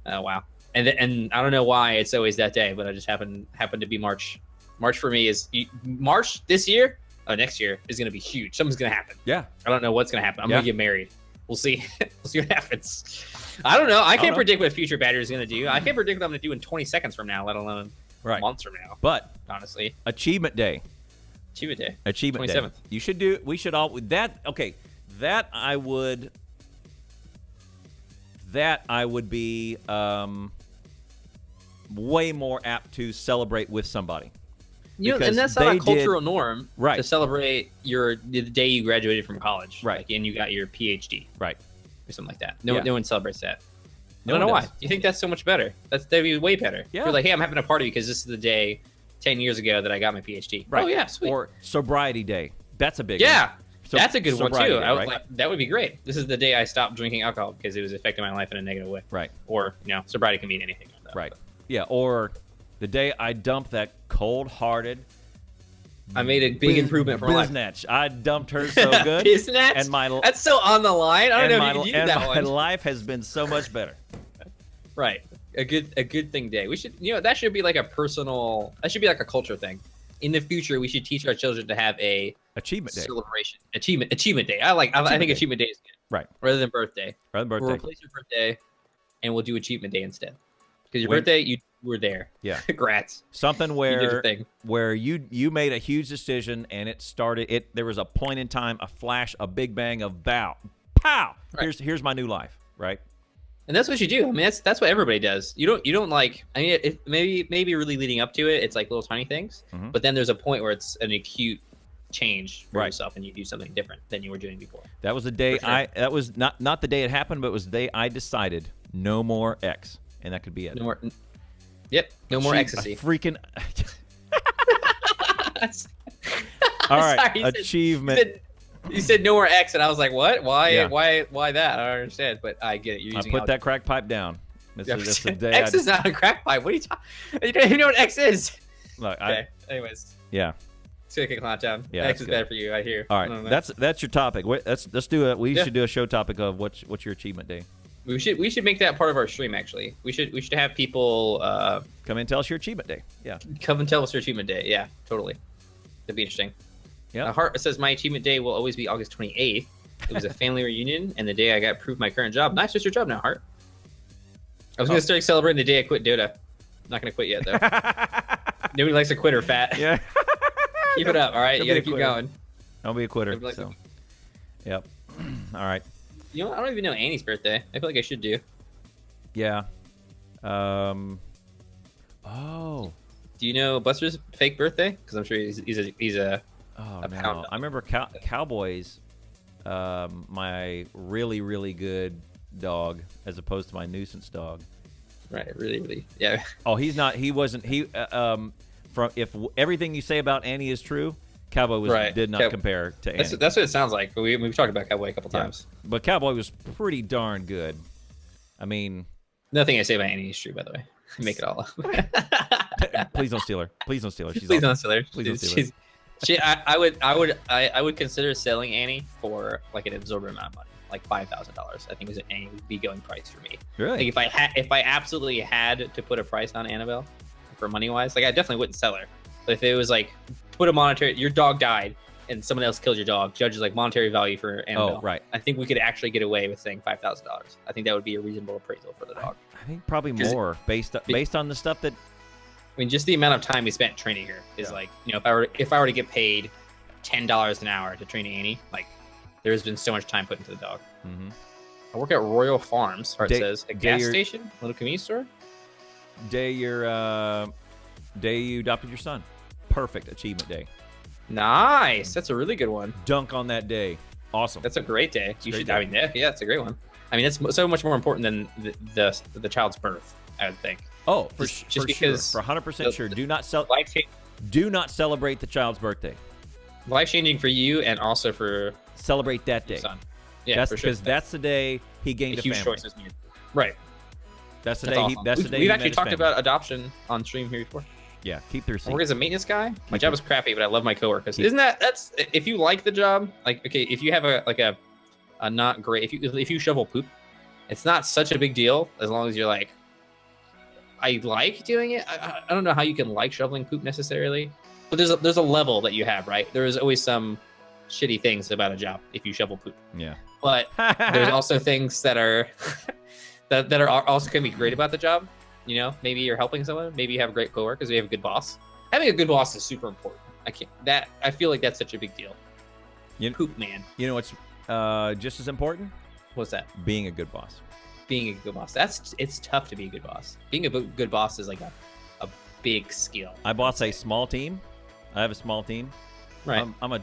Wow. And I don't know why it's always that day, but I just happened to be March. March for me is March this year. Oh, next year is going to be huge. Something's going to happen. Yeah. I don't know what's going to happen. I'm going to get married. We'll see. We'll see what happens. I don't know. I can't predict what Future Badger is going to do. I can't predict what I'm going to do in 20 seconds from now, let alone months from now. But honestly, Achievement Day. Achievement 27th. Day. We should all that. Okay. That I would be way more apt to celebrate with somebody. And that's not a cultural norm to celebrate the day you graduated from college, right? And you got your PhD, right, or something like that. No one celebrates that. I No don't know one why. You think that's so much better? That'd be way better. Yeah. You're like, hey, I'm having a party because this is the day 10 years ago that I got my PhD. Right. Oh yeah, sweet. Or sobriety day. That's a big one. Yeah, that's a good one too. Day, I was right? like, that would be great. This is the day I stopped drinking alcohol because it was affecting my life in a negative way. Right. Or sobriety can mean anything. Though, right. But. Yeah. Or the day I dumped that cold-hearted. I made a big improvement for my life. Biznatch. I dumped her so good. Biznatch? And that's so on the line. I don't know if you can use that one. My life has been so much better. Right. A good thing day. We should that should be like a personal. That should be like a culture thing. In the future, we should teach our children to have a achievement day. Celebration. Achievement day. I think achievement day is good. Right. Rather than birthday. We'll replace your birthday, and we'll do achievement day instead. Because your birthday, you were there. Yeah. Congrats. Something where you made a huge decision and it started. There was a point in time, a flash, a big bang of pow. Right. Here's my new life. Right. And that's what you do. I mean, that's what everybody does. You don't like. I mean, maybe really leading up to it, it's like little tiny things. Mm-hmm. But then there's a point where it's an acute change for right. yourself, and you do something different than you were doing before. That was the day That was not the day it happened, but it was the day I decided no more X, and that could be it. No more. Yep. No more ecstasy. Freaking. All right. Sorry, achievement. You said no more X, and I was like, what? Why? Yeah. Why that? I don't understand, but I get it. You're using put that crack pipe down. This is the day X is not a crack pipe. What are you talking? You don't even know what X is. Look, okay. Anyways. Yeah. Let's get a clown town. Yeah, X is bad for you. I hear. All right. That's your topic. Let's do it. We should do a show topic of what's your achievement day. We should make that part of our stream. Actually, we should have people come and tell us your achievement day. Yeah. Come and tell us your achievement day. Yeah, totally. That'd be interesting. Yeah. Heart says my achievement day will always be August 28th. It was a family reunion, and the day I got approved my current job. Nice, just your job now, Heart. I was gonna start celebrating the day I quit Dota. I'm not gonna quit yet though. Nobody likes a quitter, Fat. Yeah. Keep it up, all right. You gotta keep going. Don't be a quitter. Yep. All right. I don't even know Annie's birthday. I feel like I should do. Yeah. Oh. Do you know Buster's fake birthday? Because I'm sure he's a no. I remember Cowboys, my really, really good dog, as opposed to my nuisance dog. Right, really, yeah. Oh, he wasn't. If everything you say about Annie is true, Cowboy did not compare to Annie. That's what it sounds like. We've talked about Cowboy a couple times. But Cowboy was pretty darn good. I mean, nothing I say about Annie is true, by the way. Make it all up. Please don't steal her. Please don't steal her. Please don't steal her. Please don't steal her. I would consider selling Annie for like an absorbent amount of money, like $5,000. I think is Annie would be going price for me. Really? Like if I absolutely had to put a price on Annabelle, for money wise, like I definitely wouldn't sell her. But if it was like put a monetary, your dog died and someone else killed your dog, judges like monetary value for Annabelle. Oh, right. I think we could actually get away with saying $5,000. I think that would be a reasonable appraisal for the dog. I think probably more based on the stuff that. I mean, just the amount of time we spent training her is like, if I were to get paid $10 an hour to train Annie, like there's been so much time put into the dog. Mm-hmm. I work at Royal Farms. It says a gas station, little convenience store. Day you adopted your son. Perfect achievement day. Nice. That's a really good one. Dunk on that day. Awesome. That's a great day. I mean, yeah, it's a great one. I mean, that's so much more important than the child's birth, I would think. Oh, for because sure. For 100% sure. Do not celebrate the child's birthday. Life-changing for you and also for celebrate that day. Son. Yeah, for sure. Because that's the day he gained a huge family. Choices made. Right. That's the day. Awesome. We've actually talked about adoption on stream here before. Yeah, keep the receipt. I work as a maintenance guy. My job is crappy, but I love my coworkers. That's if you like the job, like okay, if you have a not great, if you shovel poop, it's not such a big deal as long as you're like, I like doing it. I don't know how you can like shoveling poop necessarily, but there's a level that you have, right? There is always some shitty things about a job if you shovel poop. Yeah. But there's also things that are that are also can be great about the job. Maybe you're helping someone. Maybe you have great coworkers. You have a good boss. Having a good boss is super important. I feel like that's such a big deal. Poop man. You know what's just as important? What's that? Being a good boss. Being a good boss. It's tough to be a good boss. Being a good boss is like a big skill. I boss a small team. I have a small team. Right. I'm a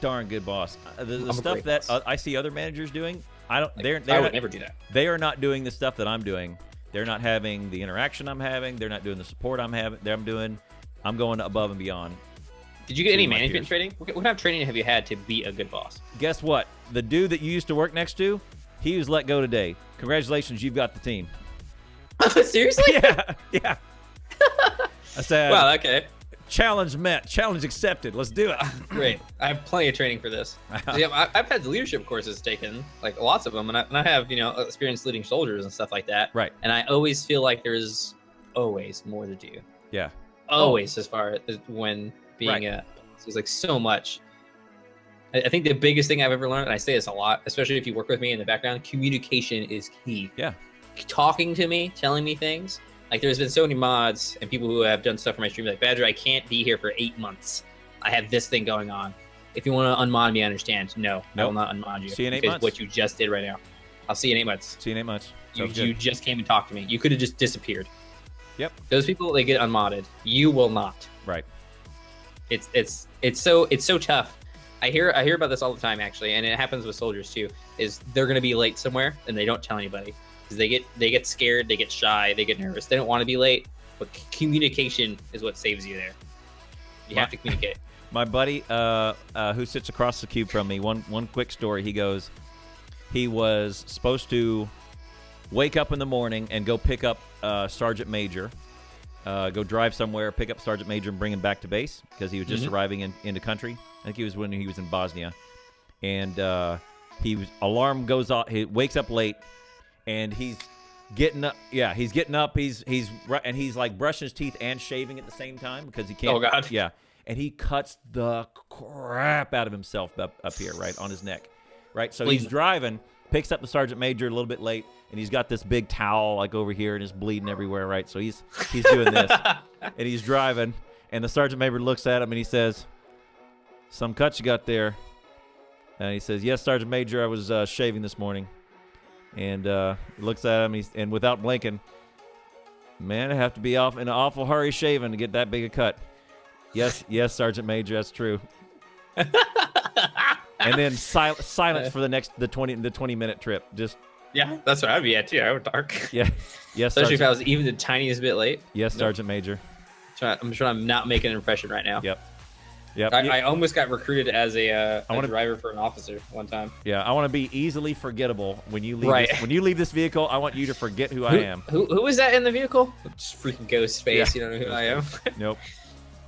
darn good boss. The stuff that I see other managers doing, I would never do that. They are not doing the stuff that I'm doing. They're not having the interaction I'm having. They're not doing the support I'm doing. I'm going above and beyond. Did you get any management training? What kind of training have you had to be a good boss? Guess what? The dude that you used to work next to, he was let go today. Congratulations, you've got the team. Seriously? Yeah. I said, wow, okay. Challenge met. Challenge accepted. Let's do it. Great. I have plenty of training for this. Yeah, I've had leadership courses taken, like lots of them, and I have, experience leading soldiers and stuff like that. Right. And I always feel like there's always more to do. Yeah. Always, as far as when being a boss. There's like so much. I think the biggest thing I've ever learned, and I say this a lot, especially if you work with me in the background, communication is key. Yeah. Talking to me, telling me things. Like, there's been so many mods and people who have done stuff for my stream like, Badger, I can't be here for 8 months. I have this thing going on. If you want to unmod me, I understand. No, I will not unmod you. See you in 8 because months. What you just did right now. I'll see you in 8 months. See you in 8 months. You just came and talked to me. You could have just disappeared. Yep. Those people, they get unmodded. You will not. Right. It's so tough. I hear about this all the time, actually, and it happens with soldiers too. Is they're gonna be late somewhere and they don't tell anybody because they get scared, they get shy, they get nervous. They don't want to be late, but communication is what saves you there. You have to communicate. My buddy, who sits across the cube from me, one quick story. He was supposed to wake up in the morning and go pick up Sergeant Major. Go drive somewhere, pick up Sergeant Major, and bring him back to base because he was just arriving into country. I think he was when he was in Bosnia, and alarm goes off. He wakes up late, and he's getting up. Yeah, he's getting up. He's like brushing his teeth and shaving at the same time because he can't. Oh God. Yeah, and he cuts the crap out of himself up here, right on his neck, right. So he's driving, picks up the Sergeant Major a little bit late. And he's got this big towel like over here and it's bleeding everywhere, right? So he's doing this. And he's driving. And the Sergeant Major looks at him and he says, "Some cuts you got there." And he says, "Yes, Sergeant Major, I was shaving this morning." And he looks at him and without blinking, "Man, I have to be off in an awful hurry shaving to get that big a cut." Yes, Sergeant Major, that's true. And then silence for the 20-minute trip. Just yeah, that's where I'd be at too. I would talk. Yeah. Yes, especially if I was even the tiniest bit late. Yes, Sergeant Major. I'm sure I'm not making an impression right now. Yep. I almost got recruited as a driver for an officer one time. Yeah, I want to be easily forgettable when you leave. Right. When you leave this vehicle, I want you to forget who I am. Who was that in the vehicle? Just freaking ghost face. Yeah. You don't know who I am. Nope.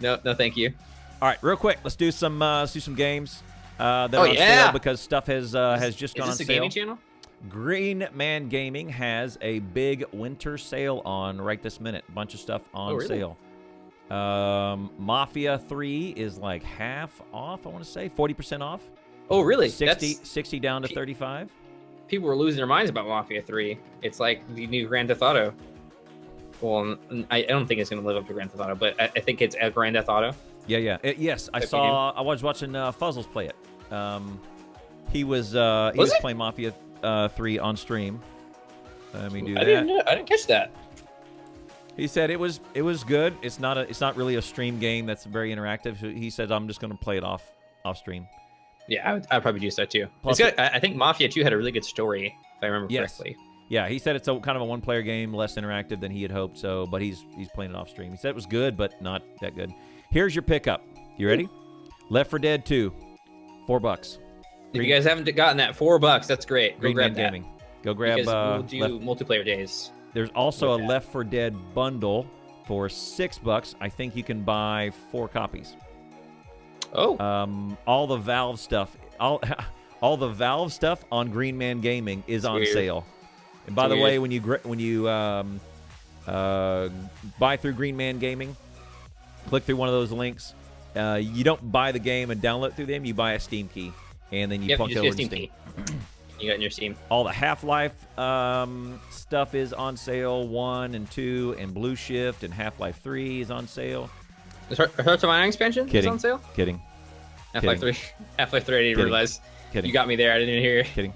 No, thank you. All right, real quick, let's do some games that are on sale because stuff has just gone on sale. Is this a gaming channel? Green Man Gaming has a big winter sale on right this minute. Bunch of stuff on sale. Mafia 3 is like half off, I want to say. 40% off. Oh, really? 60 down to 35. People were losing their minds about Mafia 3. It's like the new Grand Theft Auto. Well, I don't think it's going to live up to Grand Theft Auto, but I think it's a Grand Theft Auto. Yeah. Yes, I was watching Fuzzles play it. He was playing Mafia 3 on stream. Let me do that. I didn't catch that. He said it was good. It's not really a stream game that's very interactive. He said I'm just going to play it off stream. Yeah, I'd probably do that too. Plus, I think Mafia 2 had a really good story, if I remember correctly. Yeah, he said it's kind of a one-player game, less interactive than he had hoped. So, but he's playing it off stream. He said it was good, but not that good. Here's your pickup. You ready? Left 4 Dead 2, $4. If you guys haven't gotten that, $4, that's great. Go grab that. Gaming. Go grab. We'll do multiplayer days. There's also a Left 4 Dead bundle for $6. I think you can buy 4 copies. Oh. All the Valve stuff. All the Valve stuff on Green Man Gaming is on sale. And by the way, when you buy through Green Man Gaming, click through one of those links. You don't buy the game and download through them. You buy a Steam key, and then you plug it over to Steam. You got in your Steam. All the Half-Life stuff is on sale. 1 and 2 and Blue Shift and Half-Life 3 is on sale. Is Hearts of Iron expansion is on sale? Kidding. Half-Life 3. Half-Life 3, I didn't realize. Kidding. You got me there. I didn't hear. Kidding.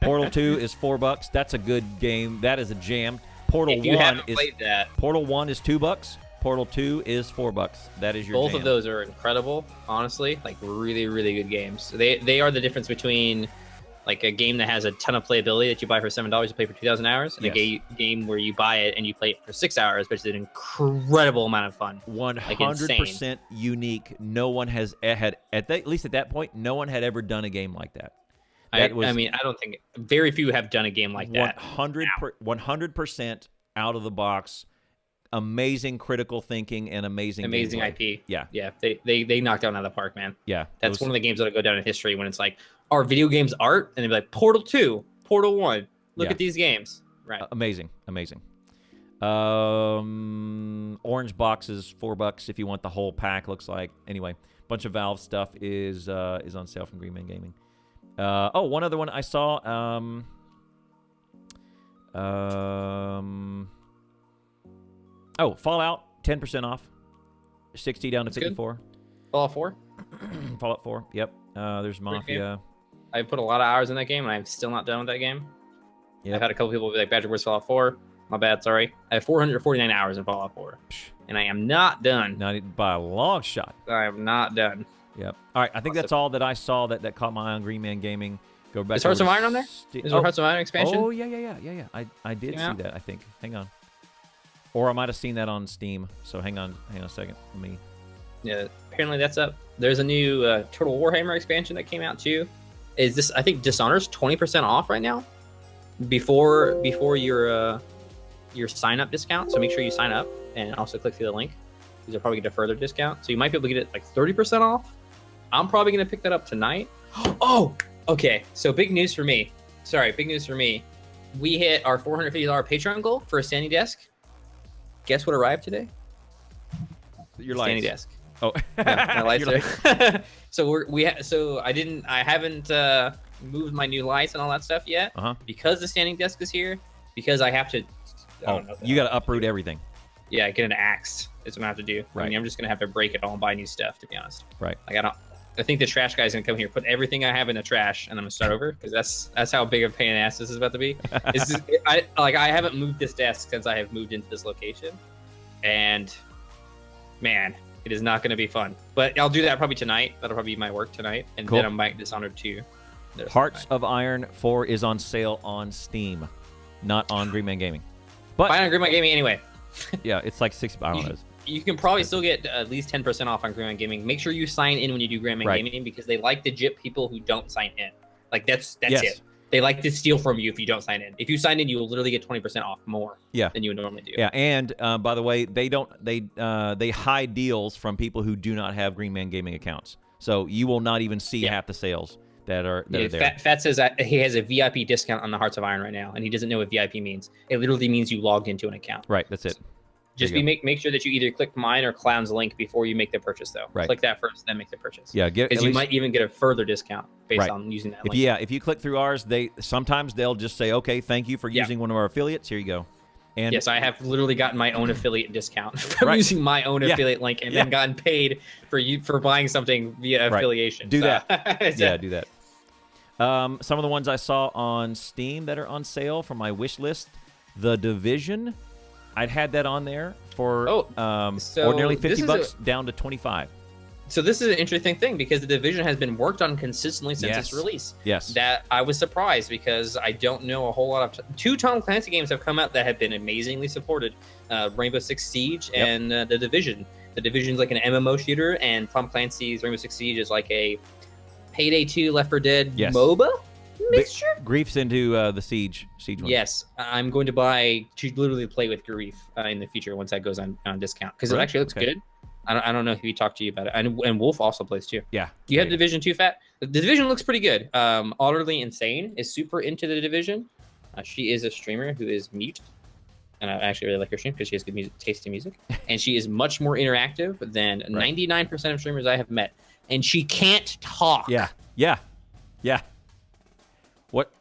Portal 2 is $4. That's a good game. That is a jam. Portal 1 is $2. Portal 2 is $4. That is your Both jam. of those are incredible, honestly. Like really, really good games. They are the difference between like a game that has a ton of playability that you buy for $7, you play for 2,000 hours, and a game where you buy it and you play it for 6 hours, but it's an incredible amount of fun. 100% unique. No one has had at least at that point, no one had ever done a game like that. I mean, I don't think very few have done a game like that. 100% out of the box. Amazing critical thinking and amazing gameplay. IP. Yeah. They knocked out of the park, man. Yeah. That's one of the games that'll go down in history when it's like, are video games art? And they'll be like, Portal 2, Portal 1. Look at these games. Right. Amazing. Orange boxes, $4 if you want the whole pack, looks like. Anyway, bunch of Valve stuff is on sale from Green Man Gaming. One other one I saw. Fallout, 10% off. 60 down to 54. Good. Fallout 4? Fallout 4, yep. There's Mafia. I put a lot of hours in that game, and I'm still not done with that game. Yep. I've had a couple people be like, Badger, where's Fallout 4? My bad, sorry. I have 449 hours in Fallout 4, and I am not done. Not by a long shot. I am not done. Yep. All right, I think that's all that I saw that caught my eye on Green Man Gaming. Go back. Is Hearts of Iron on there? Is there Hearts of Iron expansion? Oh, yeah. I did see that, I think. Hang on. Or I might have seen that on Steam. So hang on a second. Yeah, apparently that's up. There's a new Turtle Warhammer expansion that came out too. Is this? I think Dishonored's 20% off right now, before your sign up discount. So make sure you sign up and also click through the link. These are probably get a further discount. So you might be able to get it like 30% off. I'm probably gonna pick that up tonight. Oh, okay. So big news for me. We hit our $450 Patreon goal for a standing desk. Guess what arrived today? Your standing lights. desk. Oh, yeah, my lights are. So I haven't moved my new lights and all that stuff yet because the standing desk is here. Because I have to. You got to uproot everything. Yeah, get an axe. Is what I have to do. Right. I mean, I'm just gonna have to break it all and buy new stuff. To be honest. Right. Like I think the trash guy's gonna come here, put everything I have in the trash, and I'm gonna start over because that's how big of a pain in the ass this is about to be. I haven't moved this desk since I have moved into this location, and man, it is not gonna be fun. But I'll do that probably tonight. That'll probably be my work tonight, and then I'm buying Dishonored 2. Hearts of Iron 4 is on sale on Steam, not on Green Man Gaming. But buy on Green Man Gaming anyway. Yeah, it's like $60. I don't know. You can probably still get at least 10% off on Green Man Gaming. Make sure you sign in when you do Green Man Gaming because they like to gyp people who don't sign in. Like that's it. They like to steal from you if you don't sign in. If you sign in, you will literally get 20% off more than you would normally do. Yeah, and by the way, they hide deals from people who do not have Green Man Gaming accounts. So you will not even see half the sales that are there. Fat says that he has a VIP discount on the Hearts of Iron right now, and he doesn't know what VIP means. It literally means you logged into an account. Right, that's it. Just make sure that you either click mine or Clown's link before you make the purchase, though. Right. Click that first, then make the purchase. Yeah, because you might even get a further discount based on using that link. If you click through ours, sometimes they'll just say, okay, thank you for using one of our affiliates. Here you go. And yes, I have literally gotten my own affiliate discount from using my own affiliate link and then gotten paid for buying something via affiliation. Do that. Yeah, do that. Some of the ones I saw on Steam that are on sale from my wish list, The Division. I'd had that on there for ordinarily $50 down to $25. So this is an interesting thing because The Division has been worked on consistently since its release. Yes. That I was surprised because I don't know a whole lot of... Two Tom Clancy games have come out that have been amazingly supported. Rainbow Six Siege and The Division. The Division's like an MMO shooter, and Tom Clancy's Rainbow Six Siege is like a Payday 2 Left 4 Dead MOBA mixture. Grief's into the Siege one. Yes, I'm going to buy to literally play with Grief in the future once that goes on discount because it actually looks good. I don't know if he talked to you about it. And Wolf also plays too. Yeah. You have Division 2, Fat? The Division looks pretty good. Utterly Insane is super into The Division. She is a streamer who is mute. And I actually really like her stream because she has good taste in music. And she is much more interactive than 99% of streamers I have met. And she can't talk. Yeah. What?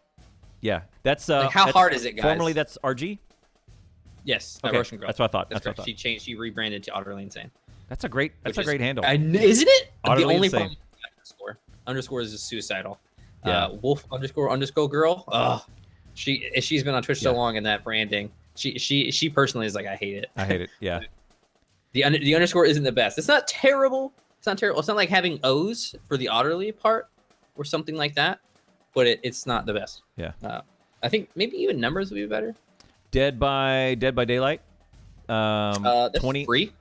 Yeah. That's how hard is it, guys? Formerly, that's RG? Yes. Okay. Russian girl. That's what I thought. That's what I thought. She rebranded to Utterly Insane. That's a great handle. Isn't it? Utterly the only Insane. problem underscore is suicidal. Yeah. Wolf underscore girl. She's been on Twitch so long in that branding. She personally is like, I hate it. I hate it. Yeah. The underscore isn't the best. It's not terrible. It's not terrible. It's not like having O's for the Utterly part or something like that. but it's not the best. Yeah. I think maybe even numbers would be better. Dead by Daylight. That's 20 free.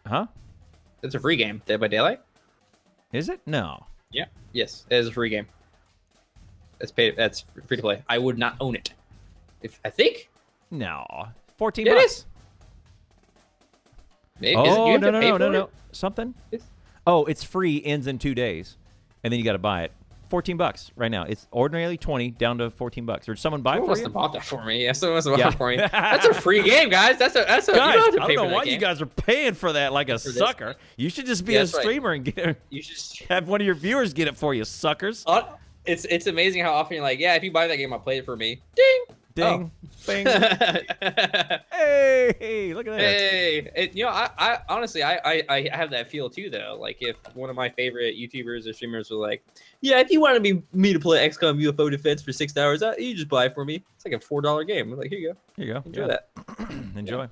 Huh? It's a free game. Dead by Daylight. Is it? No. Yeah. Yes, it is a free game. That's paid. That's free to play. I would not own it. I think. No. 14 It bucks. is. Maybe, Oh, no. Something? Oh, it's free, ends in 2 days. And then you got to buy it. 14 bucks right now. It's ordinarily 20 down to 14 bucks. Or someone buy it for you? Someone must have bought that for me. Yeah, someone must have bought it for me. That's a free game, guys. That's a guys, you don't have to I pay don't for know why that you game. guys are paying for that like a sucker. You should just be a streamer and You should have one of your viewers get it for you, suckers. It's amazing how often you're like, yeah, if you buy that game, I'll play it for me. Ding. Ding. Bing. Hey, look at that. Hey, I honestly, I have that feel too, though. Like, if one of my favorite YouTubers or streamers were like, yeah, if you wanted me to play XCOM UFO Defense for 6 hours, you just buy it for me. It's like a $4 game. I'm like, here you go. Here you go. Enjoy that. Enjoy.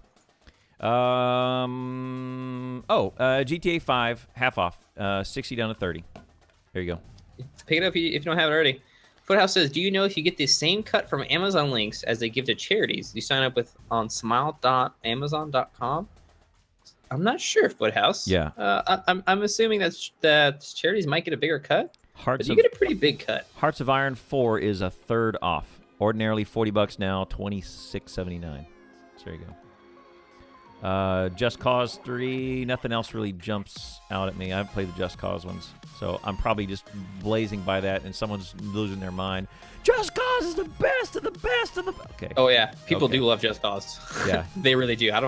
GTA 5 half off, 60 down to 30. There you go. Pick it up if you don't have it already. Foothouse says, do you know if you get the same cut from Amazon links as they give to charities you sign up with on smile.amazon.com? I'm not sure, Foothouse. Yeah. I'm assuming that charities might get a bigger cut. But you get a pretty big cut. Hearts of Iron 4 is a third off. Ordinarily $40 now, $26.79. So there you go. Just Cause 3, nothing else really jumps out at me. I've played the Just Cause ones, so I'm probably just blazing by that, and someone's losing their mind. Just Cause is the best of the best of the. Okay. Oh yeah, people do love Just Cause. Yeah, they really do. I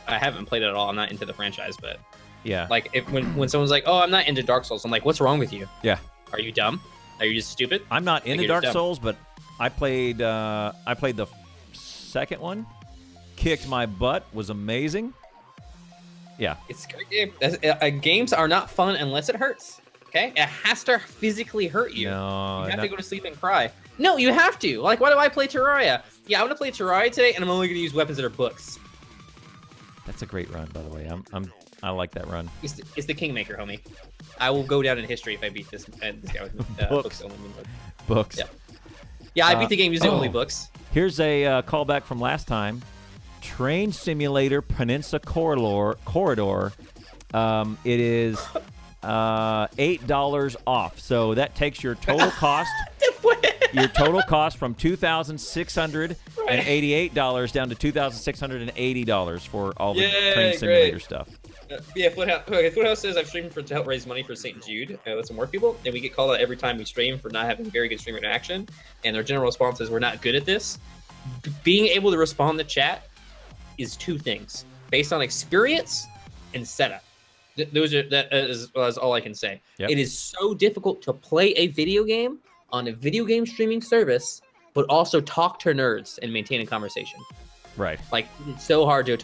haven't played it at all. I'm not into the franchise, but yeah, like when someone's like, oh, I'm not into Dark Souls, I'm like, what's wrong with you? Yeah. Are you dumb? Are you just stupid? I'm not into Dark Souls, but I played the second one. Kicked my butt, was amazing. Yeah, it's a great game. Games are not fun unless it hurts. Okay, it has to physically hurt you. No, you have to go to sleep and cry. No, you have to. Like, why do I play Terraria? Yeah, I'm gonna play Terraria today, and I'm only gonna use weapons that are books. That's a great run, by the way. I like that run. It's the Kingmaker, homie. I will go down in history if I beat this guy with books only. Books. Yeah, I beat the game using only books. Here's a callback from last time. Train Simulator Peninsula Corridor. It is $8 off. So that takes your total cost from $2,688 down to $2,680 for all the Train Simulator stuff. Foothouse says I've streamed to help raise money for St. Jude with some more people, and we get called out every time we stream for not having very good streamer interaction. And their general response is we're not good at this. Being able to respond to chat is two things based on experience and setup. That is all I can say. Yep. It is so difficult to play a video game on a video game streaming service, but also talk to nerds and maintain a conversation. Right. Like, it's so hard to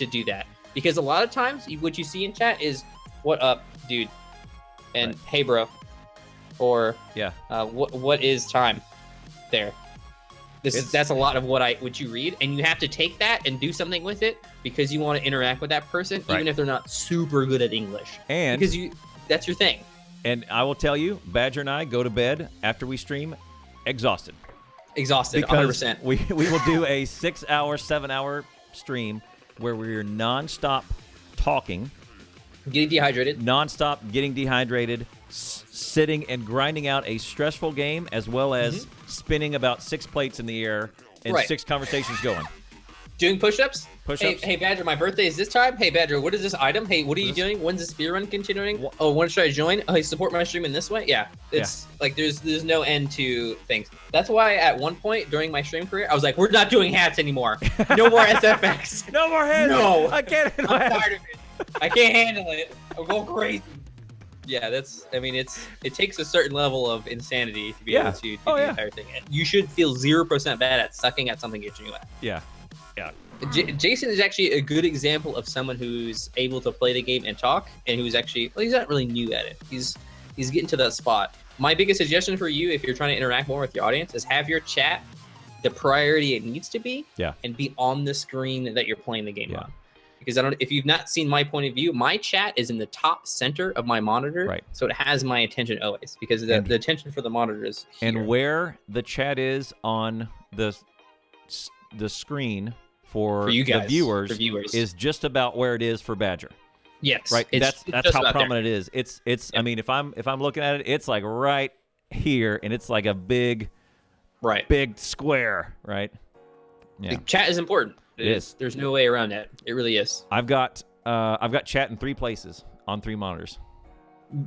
do that because a lot of times what you see in chat is "What up, dude?" and "Hey, bro," or what is time there. That's a lot of what you read, and you have to take that and do something with it because you want to interact with that person, even if they're not super good at English. And because that's your thing. And I will tell you, Badger and I go to bed after we stream exhausted. Exhausted, 100%. We will do a 6-hour, 7-hour stream where we're nonstop talking, getting dehydrated, getting dehydrated, sitting and grinding out a stressful game, as well as spinning about 6 plates in the air and 6 conversations going. Doing push-ups. Hey, Badger, my birthday is this time. Hey, Badger, what is this item? Hey, what are you doing? When's the speed run continuing? Oh, when should I join? Oh, hey, support my stream in this way? Yeah, it's like there's no end to things. That's why at one point during my stream career, I was like, we're not doing hats anymore. No more SFX. No more hats. No. I can't handle it. I'm tired of it. I can't handle it. I'm going crazy. Yeah, it takes a certain level of insanity to be able to do the entire thing. And you should feel 0% bad at sucking at something you're at. Yeah. Yeah. Jason is actually a good example of someone who's able to play the game and talk, and who's actually, he's not really new at it. He's getting to that spot. My biggest suggestion for you, if you're trying to interact more with your audience, is have your chat the priority it needs to be, and be on the screen that you're playing the game on. because if you've not seen my point of view, my chat is in the top center of my monitor. Right. So it has my attention always because the attention for the monitor is here. And where the chat is on the screen for you guys, the viewers is just about where it is for Badger. Yes. Right. That's how prominent it is. It's Yep. I mean, if I'm looking at it, it's like right here, and it's like a big square, right? Yeah. The chat is important. It is. There's no way around that. It really is. I've got chat in 3 places on 3 monitors.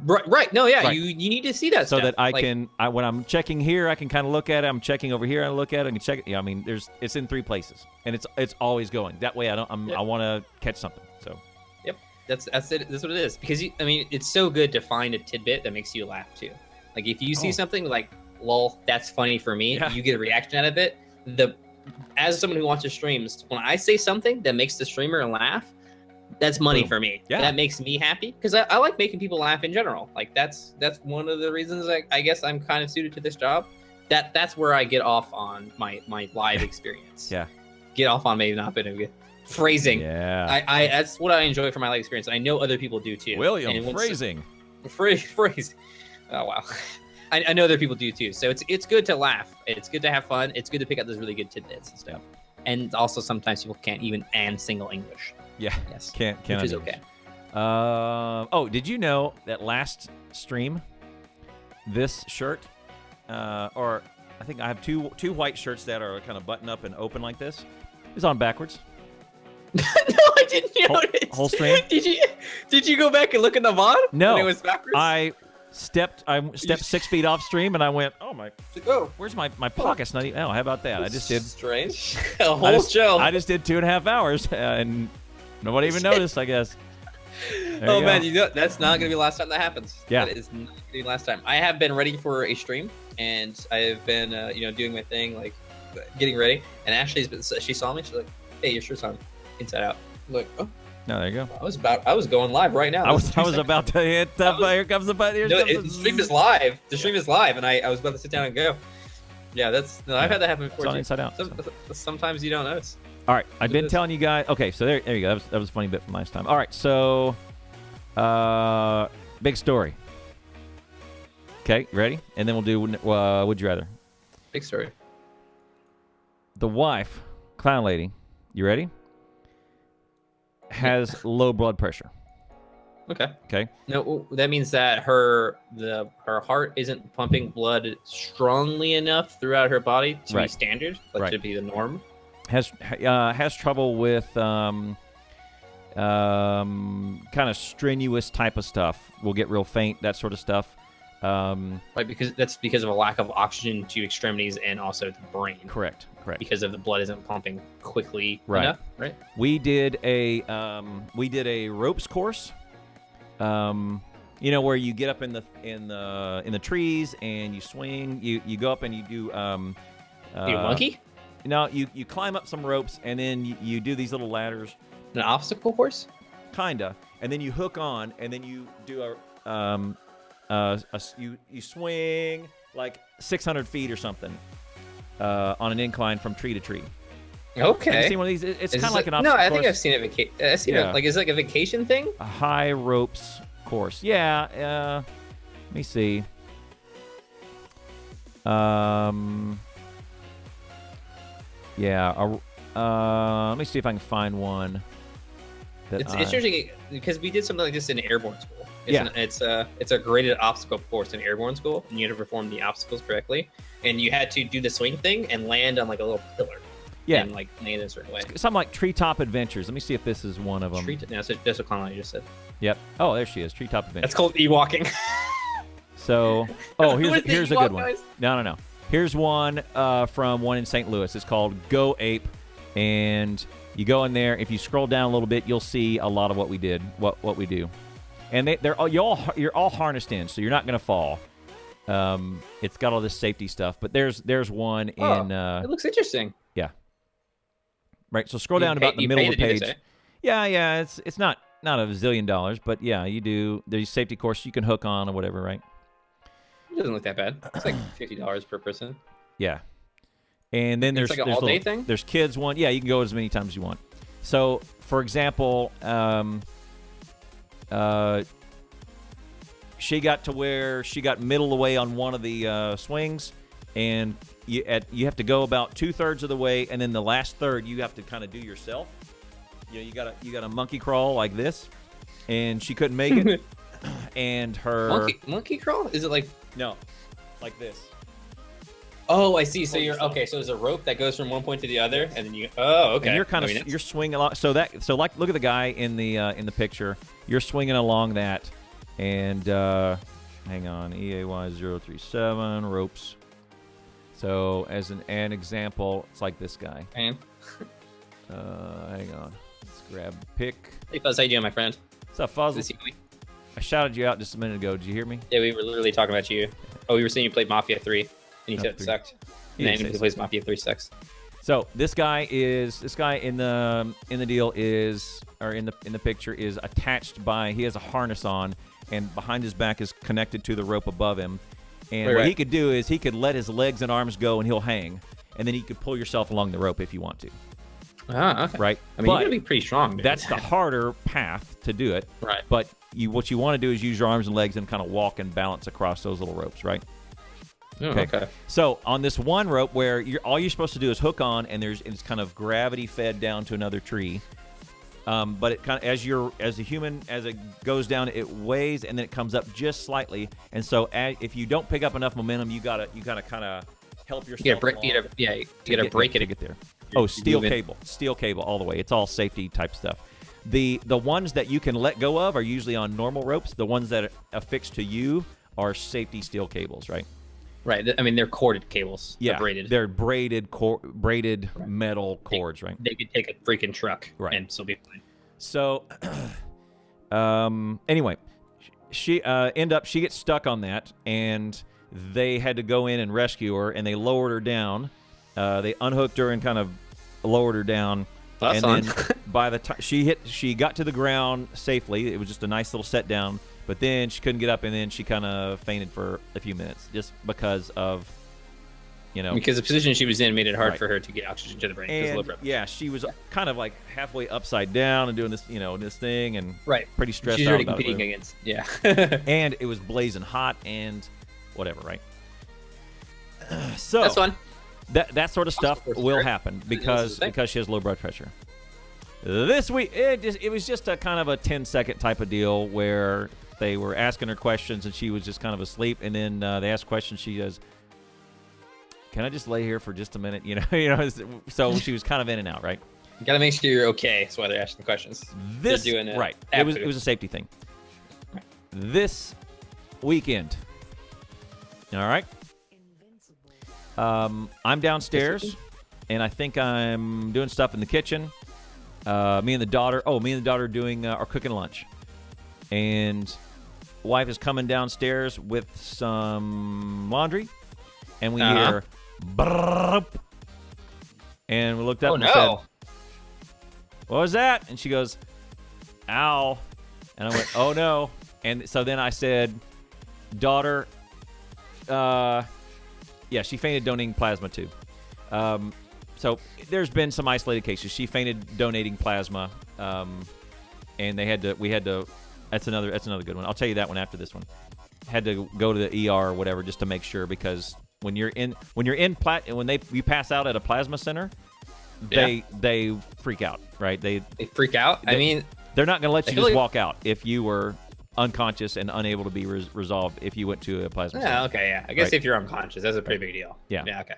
Right. No, yeah. Right. You need to see that so stuff. that I can when I'm checking here, I can kind of look at it. I'm checking over here, I look at it, I can check it. Yeah, I mean, it's in 3 places, and it's always going. That way, I want to catch something. So. Yep. That's it. That's what it is. Because it's so good to find a tidbit that makes you laugh too. Like if you see something like, lol, that's funny for me. Yeah. You get a reaction out of it. As someone who watches streams, when I say something that makes the streamer laugh, that's money for me. Yeah. That makes me happy because I like making people laugh in general. Like that's one of the reasons I guess I'm kind of suited to this job. That's where I get off on my live experience. Yeah. Get off on maybe not been a good phrasing. Yeah. I that's what I enjoy from my live experience. I know other people do too. Phrasing. Phrase. Oh wow. I know other people do too. So it's good to laugh. It's good to have fun. It's good to pick up those really good tidbits and stuff. And also sometimes people can't even single English. Yeah. Yes. Can't which is okay. Did you know that last stream, this shirt, or I think I have two white shirts that are kind of button up and open like this, is on backwards. No, I didn't notice. Whole stream. Did you go back and look at the VOD? No. When it was backwards? I stepped 6 feet off stream, and I went, where's my pockets? Not even, how about that? I just did strange. A whole show. I just did 2.5 hours, and nobody even noticed, I guess. Oh man, that's not gonna be the last time that happens. Yeah, that is not gonna be the last time. I have been ready for a stream, and I've been doing my thing, like getting ready. And Ashley's been. She saw me. She's like, "Hey, your shirt's on, inside out." I'm like, oh. No, there you go. I was going live right now. I was about to hit. Here comes the button. The stream is live. The stream is live, and I was about to sit down and go. Yeah, I've had that happen before. It's on inside out. Sometimes you don't notice. All right, I've been telling you guys. Okay, so there you go. That was a funny bit from last time. All right, so big story. Okay, ready? And then we'll do would you rather? Big story. The wife, clown lady. You ready? Has low blood pressure. Okay. No, that means that her heart isn't pumping blood strongly enough throughout her body to be standard, to be the norm. Has trouble with kind of strenuous type of stuff. Will get real faint, that sort of stuff. Because that's because of a lack of oxygen to extremities and also the brain. Correct. Because of the blood isn't pumping quickly enough. Right. We did a ropes course. Where you get up in the trees and you swing. You go up and you do. You monkey? No, you climb up some ropes and then you do these little ladders. An obstacle course? Kinda, and then you hook on and then you do you swing like 600 feet or something on an incline from tree to tree. Okay. Have you seen one of these? It's kind of like an obstacle course. No, I think I've seen it. I've seen it. Like, is it like a vacation thing? A high ropes course. Yeah. Let me see. Yeah. Let me see if I can find one. It's interesting because we did something like this in airborne school. It's a graded obstacle course in airborne school, and you had to perform the obstacles correctly, and you had to do the swing thing and land on like a little pillar. Yeah, and like land in a certain way. Something like Treetop Adventures. Let me see if this is one of them. That's what Conlon just said. Yep. Oh, there she is. Treetop Adventures. That's called e-walking. So, here's a good one. No. Here's one from one in St. Louis. It's called Go Ape, and you go in there. If you scroll down a little bit, you'll see a lot of what we did, what we do, and you're all harnessed in, so you're not gonna fall. It's got all this safety stuff, but there's one in. It looks interesting. Yeah. Right. So scroll down about the middle of the page. Yeah. It's not a zillion dollars, but yeah, you do. There's safety course you can hook on or whatever, right? It doesn't look that bad. It's like $50 per person. Yeah. And then there's like an all-day thing? There's kids one. Yeah, you can go as many times as you want. So, for example, she got to where she got middle away on one of the swings, and you have to go about 2/3 of the way, and then the last third you have to kind of do yourself. You got a monkey crawl like this, and she couldn't make it. And her monkey crawl? Is it like like this? Oh, I see. So you're okay. So there's a rope that goes from one point to the other, and then you. Oh, okay. And you're kind of you're swinging a lot. So like look at the guy in the picture. You're swinging along that, and hang on, EAY037 ropes. So as an example, it's like this guy. And hang on, let's grab the pick. Hey Fuzz, how you doing, my friend? What's up, Fuzzle? I shouted you out just a minute ago. Did you hear me? Yeah, we were literally talking about you. Oh, we were saying you played Mafia 3, and you said it sucked. And anyone who plays Mafia 3 sucks. So this guy in the deal is, or in the picture is attached by, he has a harness on, and behind his back is connected to the rope above him. And what he could do is he could let his legs and arms go, and he'll hang, and then he could pull yourself along the rope if you want to. Ah, okay. Right. I mean, you're gonna be pretty strong. Dude. That's the harder path to do it. Right. But what you want to do is use your arms and legs and kind of walk and balance across those little ropes, right? Oh, okay. So on this one rope where all you're supposed to do is hook on, and it's kind of gravity fed down to another tree. But it kind of as it goes down, it weighs and then it comes up just slightly. And so if you don't pick up enough momentum, you gotta kind of help yourself. You gotta break it to get there. Oh, steel cable all the way. It's all safety type stuff. The ones that you can let go of are usually on normal ropes. The ones that are affixed to you are safety steel cables, right? Right. I mean, they're corded cables. Yeah, they're braided. They're braided metal cords, right? They could take a freaking truck and still be fine. So, anyway, she gets stuck on that, and they had to go in and rescue her, and they lowered her down. They unhooked her and kind of lowered her down. That's and fun. Then by the time she got to the ground safely, it was just a nice little set down. But then she couldn't get up, and then she kind of fainted for a few minutes just because of, because the position she was in made it hard for her to get oxygen to the brain. And, yeah, she was kind of like halfway upside down and doing this, this thing, and pretty stressed She's out already about competing it. Against, yeah. And it was blazing hot and whatever, right? So that's fun. That sort of stuff will happen because she has low blood pressure. This week, it was just a kind of a 10-second type of deal where they were asking her questions and she was just kind of asleep, and then they asked questions. She goes, "Can I just lay here for just a minute?" So she was kind of in and out, right? You gotta make sure you're okay. That's why they're asking questions. They're doing it. Right. It was a safety thing. Right. This weekend. All right. I'm downstairs, and I think I'm doing stuff in the kitchen. Me and the daughter are cooking lunch, and wife is coming downstairs with some laundry, and we hear brrrp, and we looked up and said, "What was that?" And she goes, "Ow," and I went, "Oh no!" And so then I said, "Daughter, yeah, she fainted donating plasma too." So there's been some isolated cases. She fainted donating plasma, and we had to. That's another good one. I'll tell you that one after this one. Had to go to the ER or whatever just to make sure, because when you pass out at a plasma center, they freak out, right? They freak out. I mean, they're not going to let you just walk out if you were unconscious and unable to be resolved if you went to a plasma center. Okay, yeah. I guess if you're unconscious, that's a pretty big deal. Yeah. Yeah, okay.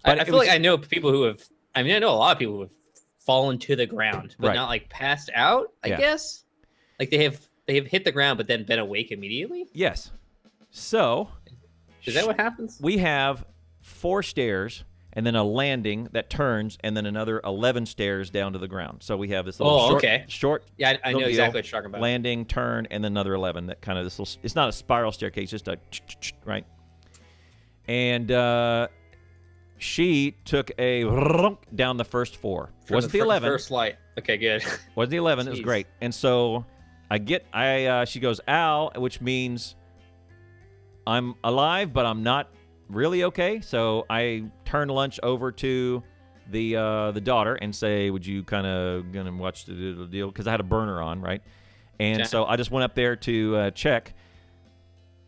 But I feel like I know people who have, I know a lot of people who have fallen to the ground, but not like passed out, I guess. Like they have hit the ground, but then been awake immediately? Yes. So. Is that what happens? We have 4 stairs and then a landing that turns, and then another 11 stairs down to the ground. So we have this little short. Yeah, I know exactly what you're talking about. Landing, turn, and then another 11. That kind of this little. It's not a spiral staircase, just a right. And she took a down the first 4. Wasn't the 11? First flight. Okay, good. Wasn't the 11? It was great. And so she goes, "Ow," which means I'm alive, but I'm not really okay. So I turn lunch over to the daughter and say, would you kind of gonna watch the deal? Because I had a burner on, right? And so I just went up there to check.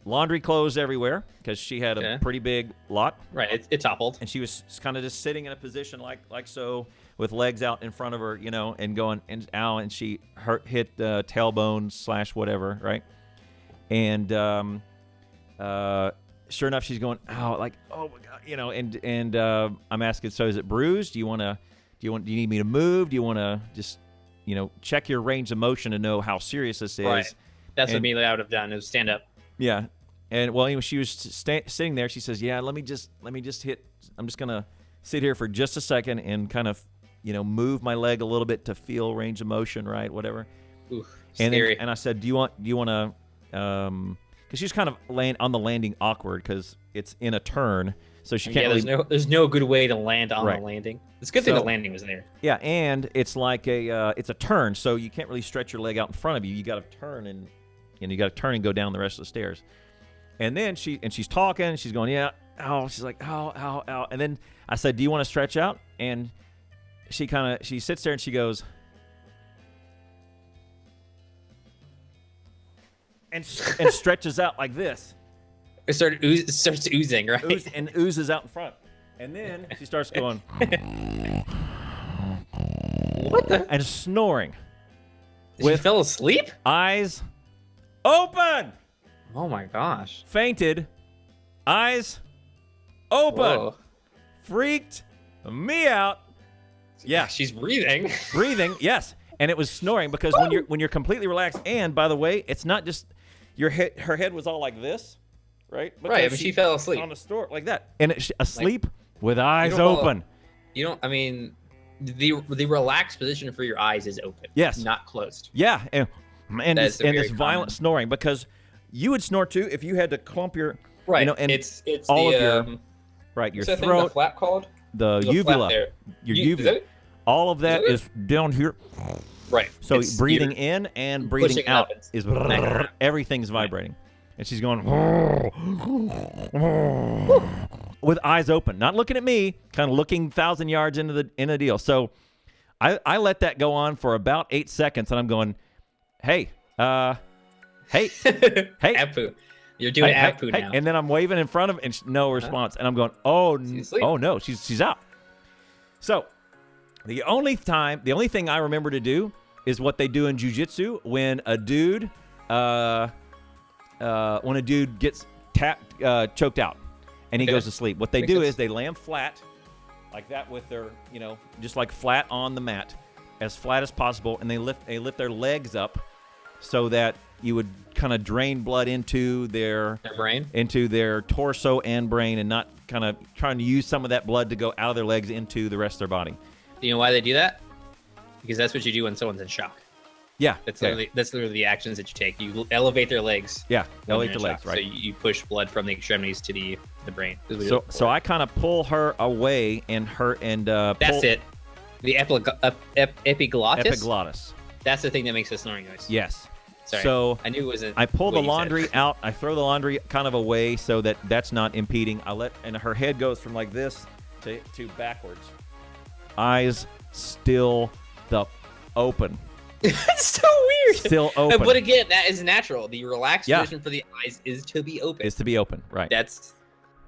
Laundry clothes everywhere because she had a pretty big lot. Right, it toppled. And she was kind of just sitting in a position like so, with legs out in front of her, and going and ow, and she hit tailbone / whatever, right? And sure enough, she's going ow, like oh my god, and I'm asking, so is it bruised? Do you need me to move? Do you want to just check your range of motion to know how serious this is? Right. That's what immediately I would have done, is stand up. Yeah. And well, she was sitting there. She says, "Yeah, let me just hit. I'm just gonna sit here for just a second and kind of, move my leg a little bit to feel range of motion, right? Whatever." Ooh, scary. And I said, "Do you want to?" Because she's kind of laying on the landing awkward because it's in a turn, so she can't. Yeah, there's no good way to land on the landing. It's a good thing the landing was there. Yeah, and it's like it's a turn, so you can't really stretch your leg out in front of you. You got to turn and you got to turn and go down the rest of the stairs. And then she's talking, and she's going, yeah, ow. She's like, ow, ow, ow. And then I said, do you want to stretch out? And she sits there and she goes, and stretches out like this. It starts oozing, right? And oozes out in front. And then she starts going, what the? And snoring. She fell asleep? Eyes open. Oh my gosh. Fainted. Eyes open. Whoa. Freaked me out. Yeah. She's breathing. Breathing, yes. And it was snoring because when you're completely relaxed, and by the way, it's not just her head was all like this, right? Because right, but she fell asleep. On the store like that. And asleep with eyes open. The relaxed position for your eyes is open. Yes. Not closed. Yeah. And this violent snoring, because you would snore too if you had to clump your and it's all the of your your what's throat, the flap called? the uvula, your uvula, all of that is down here. Right. So breathing in and breathing out is everything's vibrating, and she's going with eyes open, not looking at me, kind of looking 1,000 yards into the deal. So I let that go on for about 8 seconds, and I'm going, hey. Hey, Apu. You're doing Apu now. And then I'm waving in front of, and no response. And I'm going, oh no, she's out. So the only thing I remember to do is what they do in jiu-jitsu when a dude gets choked out and he goes to sleep. What they do is they lay him flat like that with their, just like flat on the mat, as flat as possible, and they lift their legs up so that you would kind of drain blood into their brain, into their torso and brain, and not kind of trying to use some of that blood to go out of their legs into the rest of their body. Do you know why they do that? Because that's what you do when someone's in shock. Yeah. That's literally the actions that you take. You elevate their legs. Yeah, elevate the legs, right. So you push blood from the extremities to the brain. So I kind of pull her away and that's it. The epiglottis? Epiglottis. That's the thing that makes the snoring noise. Yes. Sorry. So I knew it wasn't. I pull the laundry out. I throw the laundry kind of away so that that's not impeding. And her head goes from like this to backwards. Eyes still open. It's so weird. Still open. But again, that is natural. The relaxed position for the eyes is to be open. Is to be open, right? That's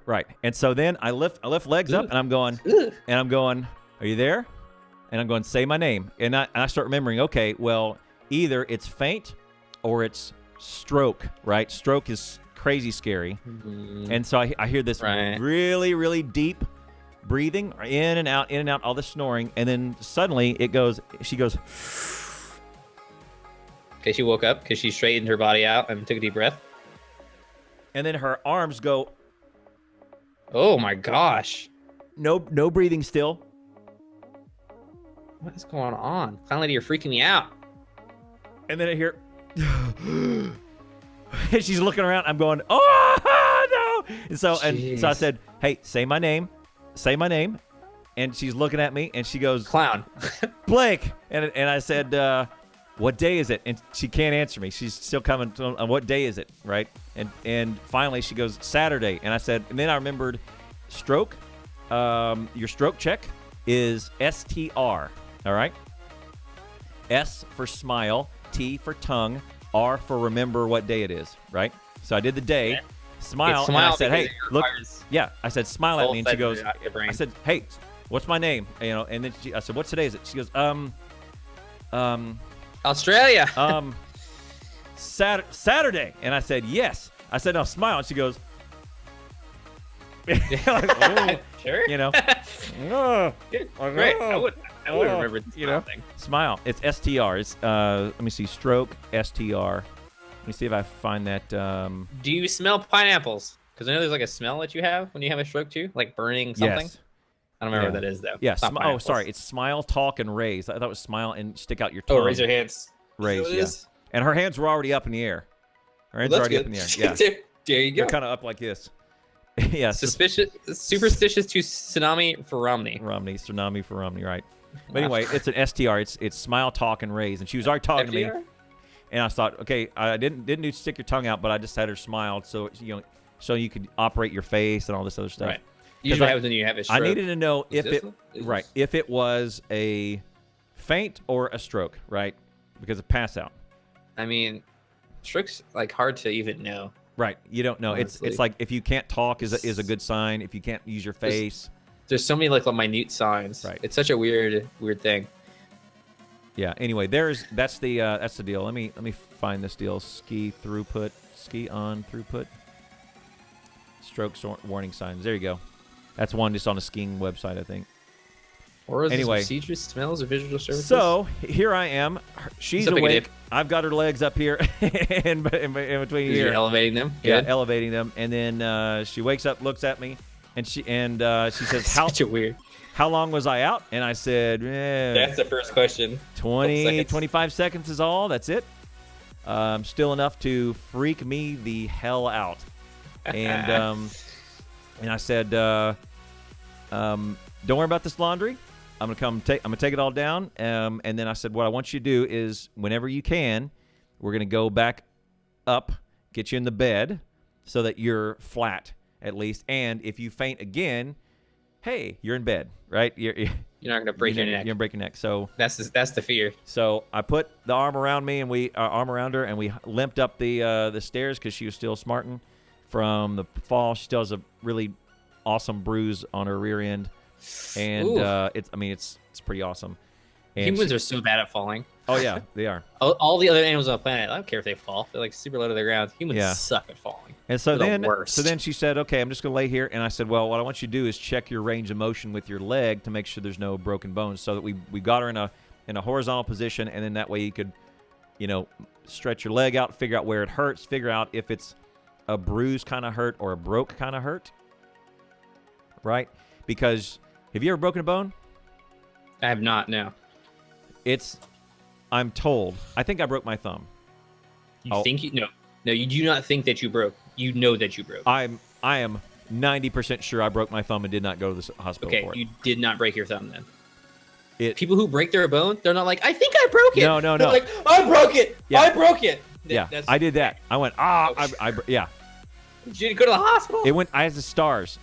right. And so then I lift legs up, and I'm going, are you there? And I'm going, say my name. And I start remembering, okay, well, either it's faint or it's stroke, right? Stroke is crazy scary. Mm-hmm. And so I hear this really, really deep breathing, in and out, all the snoring. And then suddenly she goes. Okay, she woke up because she straightened her body out and took a deep breath. And then her arms go. Oh my gosh. No breathing still. What is going on? Finally, you're freaking me out. And then I hear. And she's looking around. I'm going, oh no! And so I said, hey, say my name. And she's looking at me, and she goes, clown. Blake. And I said, what day is it? And she can't answer me. She's still coming on what day is it, right? And finally she goes, Saturday. And I said, and then I remembered stroke, your stroke check. is STR. All right. S for smile, T for tongue, R for remember what day it is. Right. So I did the day. Yeah. Smile, and I said, "Hey, look." Yeah, I said, "Smile at me," and she goes, "I said, hey, what's my name?" And then I said, "What's today's it?" She goes, Australia. Saturday." And I said, "Yes." I said, "Now smile," and she goes, like, oh, sure. You know, great. I would remember the thing. Smile. It's STR. It's let me see, stroke STR. Let me see if I find that. Do you smell pineapples? Because I know there's like a smell that you have when you have a stroke too, like burning something. Yes. I don't remember what that is though. Yeah. Oh, sorry. It's smile, talk, and raise. I thought it was smile and stick out your tongue. Oh, raise your hands. Raise. Yeah. And her hands were already up in the air. Her hands were already up in the air. Yeah. There you go. They're kind of up like this. Yeah. Superstitious to tsunami for Romney. Tsunami for Romney. Right. But anyway, it's an STR. It's smile, talk, and raise. And she was already talking to me. And I thought, okay, I didn't do stick your tongue out, but I just had her smile so you could operate your face and all this other stuff. Right. Usually happens when you have a stroke. I needed to know if it was a faint or a stroke, right? Because of pass out. I mean, stroke's like hard to even know. Right. You don't know. Honestly. It's like if you can't talk is a good sign. If you can't use your face. There's so many like minute signs. Right. It's such a weird thing. Yeah. Anyway, that's the deal. Let me find this deal. Ski on throughput. Stroke warning signs. There you go. That's one just on a skiing website, I think. Or is anyway, procedures, smells, or visual services? So here I am. She's awake. I've got her legs up here in between here. You're elevating them. Yeah, elevating them. And then she wakes up, looks at me, and she says, "How long was I out?" And I said, "That's the first question. 25 seconds is all. That's it. Still enough to freak me the hell out." And I said, "Don't worry about this laundry. I'm gonna take it all down." And then I said, "What I want you to do is, whenever you can, we're gonna go back up, get you in the bed, so that you're flat at least. And if you faint again, hey, you're in bed, right? You're not gonna break your neck. You're gonna break your neck. So that's the fear. So I put the arm around me and arm around her, and we limped up the stairs because she was still smarting from the fall. She still has a really awesome bruise on her rear end. And it's pretty awesome. And humans are so bad at falling. Oh yeah, they are. All the other animals on the planet, I don't care if they fall. They're like super low to the ground. Humans suck at falling. And so then she said, "Okay, I'm just gonna lay here." And I said, "Well, what I want you to do is check your range of motion with your leg to make sure there's no broken bones." So that we got her in a horizontal position, and then that way you could, stretch your leg out, figure out where it hurts, figure out if it's a bruise kind of hurt or a broke kind of hurt. Right? Because have you ever broken a bone? I have not, no. I'm told. I think I broke my thumb. No, you do not think that you broke. You know that you broke. I am 90% sure I broke my thumb and did not go to the hospital for it. Okay, you did not break your thumb then. People who break their bone, they're not like, I think I broke it. No. They're like, I broke it. Yeah. I broke it. Yeah, I did that. I went, yeah. You didn't go to the hospital? I had the stars.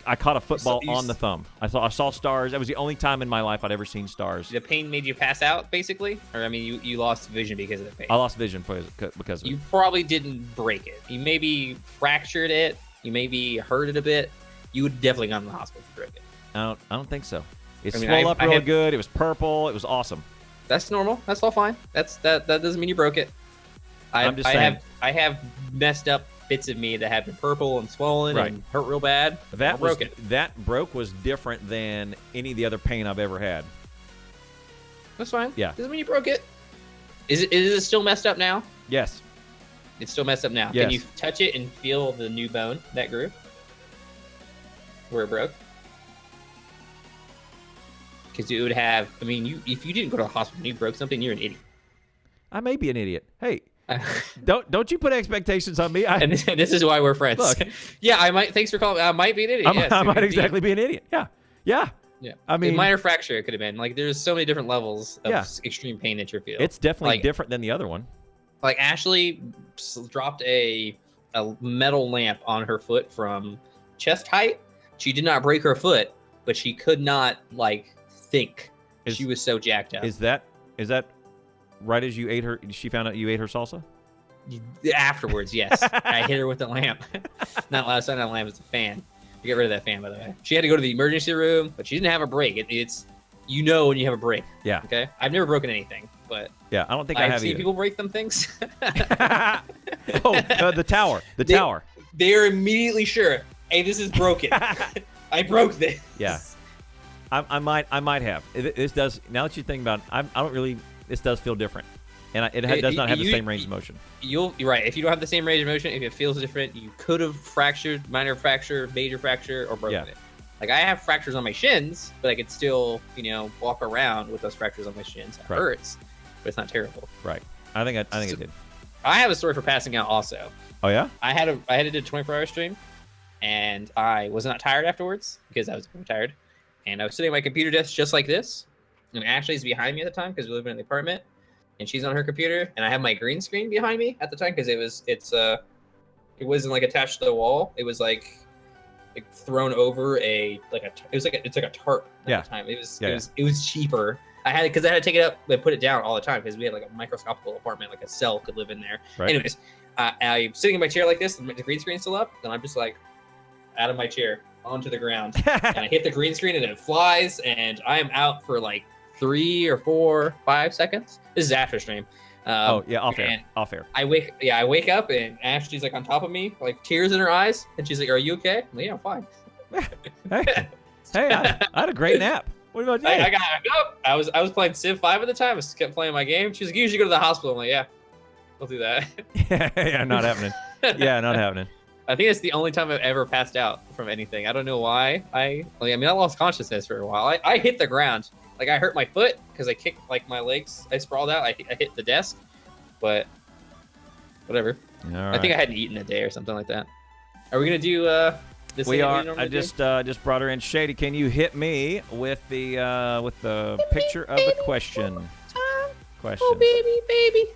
I caught a football on the thumb. I saw stars. That was the only time in my life I'd ever seen stars. The pain made you pass out, basically? Or, I mean, you lost vision because of the pain? I lost vision because of it. You probably didn't break it. You maybe fractured it. You maybe hurt it a bit. You would definitely gone to the hospital if you broke it. I don't think so. It swelled up real good. It was purple. It was awesome. That's normal. That's all fine. That doesn't mean you broke it. I'm just saying. I have messed up bits of me that have been purple and swollen and hurt real bad. That broke was different than any of the other pain I've ever had. That's fine. Yeah. Doesn't mean you broke it. Is it still messed up now? Yes. It's still messed up now. Yes. Can you touch it and feel the new bone that grew? Where it broke? Because it would have, if you didn't go to the hospital and you broke something, you're an idiot. I may be an idiot. Hey, don't you put expectations on me. And this is why we're friends. Look, yeah, I might. Thanks for calling. I might be an idiot. I might exactly be an idiot. Yeah. I mean, a minor fracture it could have been. Like, there's so many different levels of extreme pain that you're feeling. It's definitely different than the other one. Like, Ashley dropped a metal lamp on her foot from chest height. She did not break her foot, but she could not like think. She was so jacked up. Is that right as you ate her? She found out you ate her salsa? Afterwards, yes. I hit her with the lamp. Not last time, that lamp, it's a fan. You get rid of that fan, by the way. She had to go to the emergency room, but she didn't have a break. It's when you have a break. Yeah. Okay. I've never broken anything, but yeah, I don't think I have seen either. people break them things. The tower. The tower. They're immediately sure. Hey, this is broken. I broke this. Yeah. I might have. This does. Now that you think about it, I don't really. This does feel different, and it does not have the same range of motion. You're right. If you don't have the same range of motion, if it feels different, you could have fractured, minor fracture, major fracture, or broken it. Like I have fractures on my shins, but I could still, walk around with those fractures on my shins. It hurts, but it's not terrible. Right. I think it did. I have a story for passing out also. Oh yeah. I had to do a 24-hour stream, and I was not tired afterwards because I was tired, and I was sitting at my computer desk just like this, and Ashley's behind me at the time because we live in the apartment, and she's on her computer, and I have my green screen behind me at the time because it wasn't like attached to the wall. It was like thrown over it's like a tarp at the time. It was cheaper. I had to take it up and put it down all the time because we had like a microscopical apartment, like a cell could live in there. Right. Anyways, I'm sitting in my chair like this, and the green screen's still up, and I'm just like out of my chair onto the ground, and I hit the green screen, and it flies, and I am out for like 3 or 4, 5 seconds. This is after stream. Off air. I wake up, and Ashley's like on top of me, like tears in her eyes, and she's like, "Are you okay?" I'm like, "Yeah, I'm fine." hey, I had a great nap. What about you? I got up. I was playing Civ 5 at the time. I just kept playing my game. She's like, "You should go to the hospital." I'm like, "Yeah, I'll do that." yeah, not happening. Yeah, not happening. I think it's the only time I've ever passed out from anything. I don't know why. I lost consciousness for a while. I hit the ground. Like I hurt my foot because I kicked like my legs. I sprawled out. I hit the desk, but whatever. Right. I think I hadn't eaten a day or something like that. Are we gonna do this? We are. I just brought her in. Shady, can you hit me with the picture of the question? Question. Oh baby,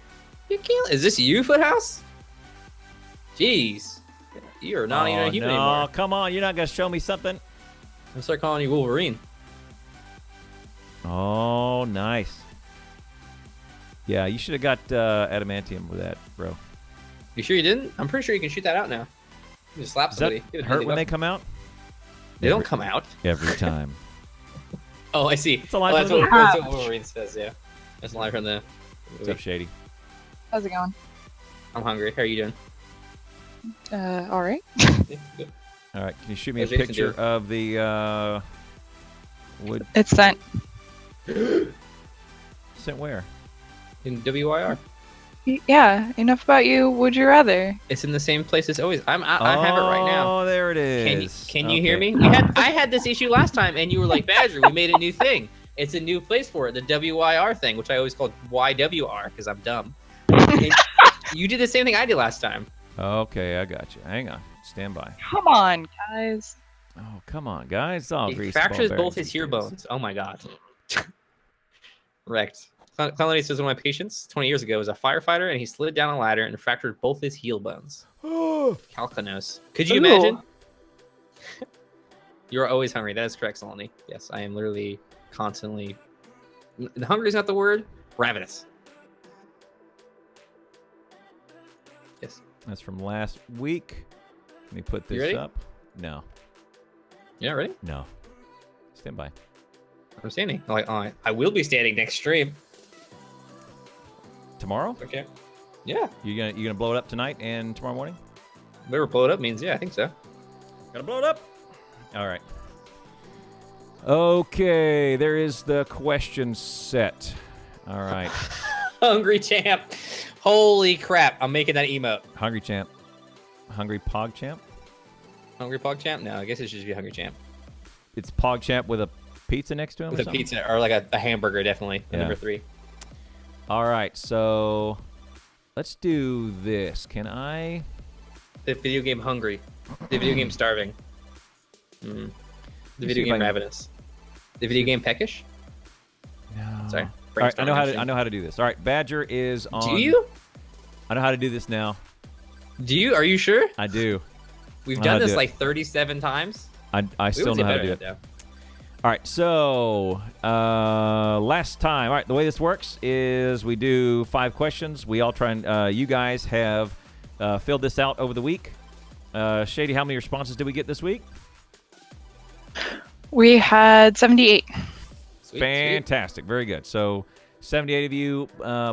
you can't. Is this you, Foothouse? Jeez, you're not even a human anymore. No, come on, you're not gonna show me something. I'm start calling you Wolverine. Oh, nice. Yeah, you should have got adamantium with that, bro. You sure you didn't? I'm pretty sure you can shoot that out now. You just slap somebody. Does that hurt when they come out? They don't come out. Every time. Oh, I see. It's a line that's what Wolverine says, yeah. That's a line from the movie. What's up, Shady? How's it going? I'm hungry. How are you doing? All right. Yeah, good. All right, can you shoot me a picture of the wood? It's sent. Sent where? In WIR. Yeah, enough about you. Would you rather? It's in the same place as always. I have it right now. Oh, there it is. Can you hear me? I had this issue last time, and you were like, Badger, we made a new thing. It's a new place for it, the WIR thing, which I always called YWR because I'm dumb. You did the same thing I did last time. Okay, I got you. Hang on. Stand by. Come on, guys. Oh, come on, guys. He fractures both his ear bones. Oh, my God. Wrecked. Colony says one of my patients 20 years ago was a firefighter, and he slid down a ladder and fractured both his heel bones. Calcanos. Could you imagine? You're always hungry. That is correct, Solani. Yes, I am literally constantly... Hungry is not the word. Ravenous. Yes. That's from last week. Let me put this up. No. You're not ready? No. Stand by. I'm standing. I will be standing next stream. Tomorrow? Okay. Yeah. You gonna blow it up tonight and tomorrow morning? Whatever blow it up means, yeah, I think so. Gonna blow it up? All right. Okay, there is the question set. All right. Hungry champ. Holy crap, I'm making that emote. Hungry champ. Hungry Pog champ? Hungry Pog champ? No, I guess it should just be Hungry champ. It's Pog champ with a pizza next to him? With a pizza, or like a hamburger, definitely. Yeah. Number 3. All right, so let's do this. Can I? The video game Hungry. The video game Starving. The video game Ravenous. The video game Peckish? No. Sorry. All right, I know how to do this. All right, Badger is on. Do you? I know how to do this now. Do you? Are you sure? I do. We've done this like 37 times. I still know how to do it. All right, so last time. All right, the way this works is we do 5 questions. We all try and you guys have filled this out over the week. Shady, how many responses did we get this week? We had 78. Sweet, Fantastic. Very good. So 78 of you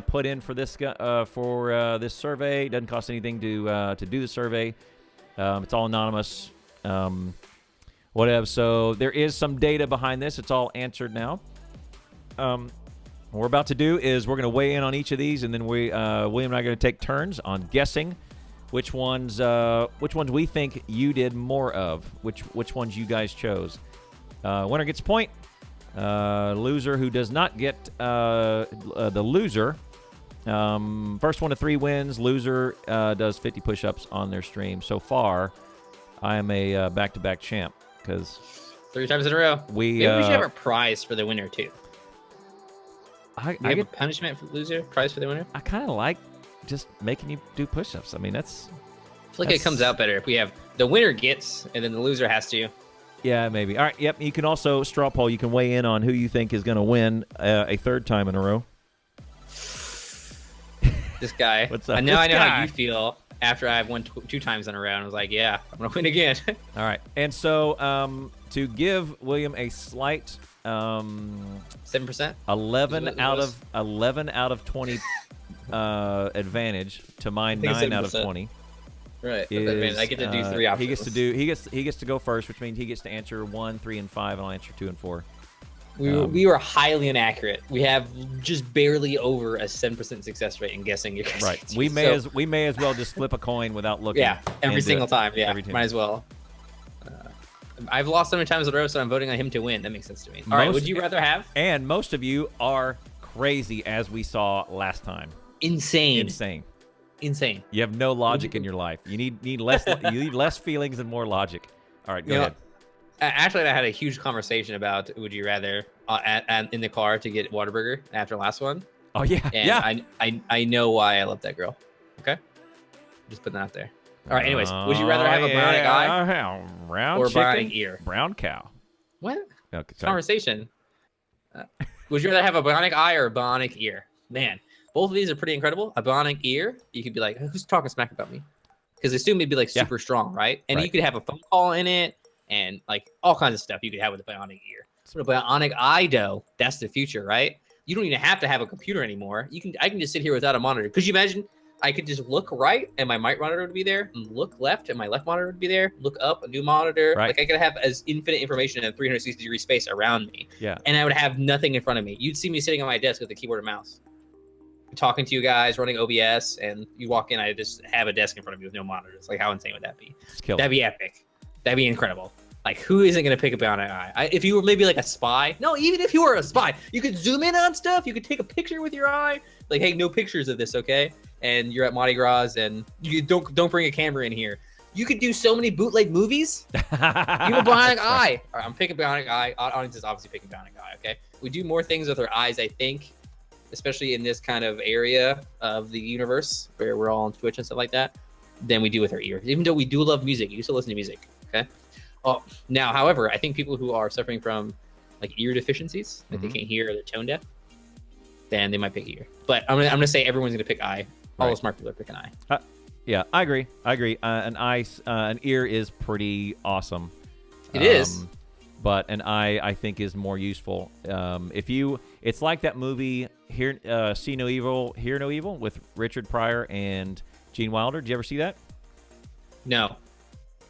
put in for this this survey. It doesn't cost anything to do the survey. It's all anonymous. Whatever. So there is some data behind this. It's all answered now. What we're about to do is we're going to weigh in on each of these, and then William and I are going to take turns on guessing which ones we think you did more of, which ones you guys chose. Winner gets a point. Loser who does not get the loser. First 1 to 3 wins. Loser does 50 push-ups on their stream. So far, I am a back-to-back champ because 3 times in a row. Maybe we should have a prize for the winner too. I get a punishment for the loser, prize for the winner. I kind of like just making you do push-ups. I mean, I feel like it comes out better if we have the winner gets and then the loser has to. Yeah, maybe. All right. Yep. You can also straw poll. You can weigh in on who you think is going to win a 3rd time in a row. This guy. What's up? I know how you feel after I've won 2 times in a row. And I was like, yeah, I'm gonna win again. All right. And so to give William a slight 7%, 11 out of 20 advantage to mine 9 out of 20. Right. I get to do 3 options. He gets to go first, which means he gets to answer 1, 3, and 5, and I'll answer 2 and 4. We were highly inaccurate. We have just barely over a 7% success rate in guessing your guys' Right. answers. We may as well just flip a coin without looking. Yeah, every single time. Yeah, might as well. I've lost so many times in a row, so I'm voting on him to win. That makes sense to me. All right, would you rather have? And most of you are crazy, as we saw last time. Insane. You have no logic in your life. You need less. You need less feelings and more logic. All right, go ahead. Actually, I had a huge conversation about would you rather in the car to get Whataburger after last one. Oh yeah, and I know why I love that girl. Okay, just putting that out there. All right. Anyways, would you rather have a bionic eye round or chicken, bionic ear? Brown cow. What? Okay, conversation. Would you rather have a bionic eye or a bionic ear? Man, both of these are pretty incredible. A bionic ear, you could be like, who's talking smack about me? Because assume it'd be like super strong, right? And you could have a phone call in it and like all kinds of stuff you could have with a bionic ear. But a bionic eye, though, that's the future, right? You don't even have to have a computer anymore. I can just sit here without a monitor. Could you imagine? I could just look right and my right monitor would be there, and look left and my left monitor would be there, look up, a new monitor. Right. Like I could have as infinite information in a 360-degree space around me. Yeah. And I would have nothing in front of me. You'd see me sitting on my desk with a keyboard and mouse, talking to you guys, running OBS, and you walk in, I just have a desk in front of me with no monitors. Like, how insane would that be? That'd be epic. That'd be incredible. Like, who isn't going to pick a bionic eye? If you were maybe like a spy. No, even if you were a spy, you could zoom in on stuff. You could take a picture with your eye. Like, hey, no pictures of this, okay? And you're at Mardi Gras, and you don't bring a camera in here. You could do so many bootleg movies. You have a bionic eye. All right, I'm picking bionic eye. Audience is obviously picking bionic eye, okay? We do more things with our eyes, I think, especially in this kind of area of the universe where we're all on Twitch and stuff like that, than we do with our ears. Even though we do love music, you still listen to music, okay? Oh, now, however, I think people who are suffering from like ear deficiencies, like they can't hear or they're tone deaf, then they might pick ear. But I'm gonna say everyone's gonna pick eye. All the smart people are picking eye. Yeah, I agree. An ear is pretty awesome. It is. But an eye, I think, is more useful. It's like that movie See No Evil, Hear No Evil with Richard Pryor and Gene Wilder. Did you ever see that? No.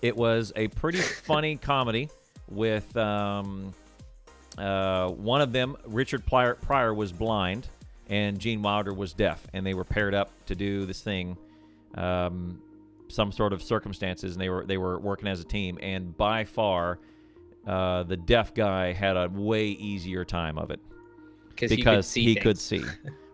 It was a pretty funny comedy with one of them, Richard Pryor was blind and Gene Wilder was deaf, and they were paired up to do this thing, some sort of circumstances, and they were working as a team, and by far the deaf guy had a way easier time of it because he could see.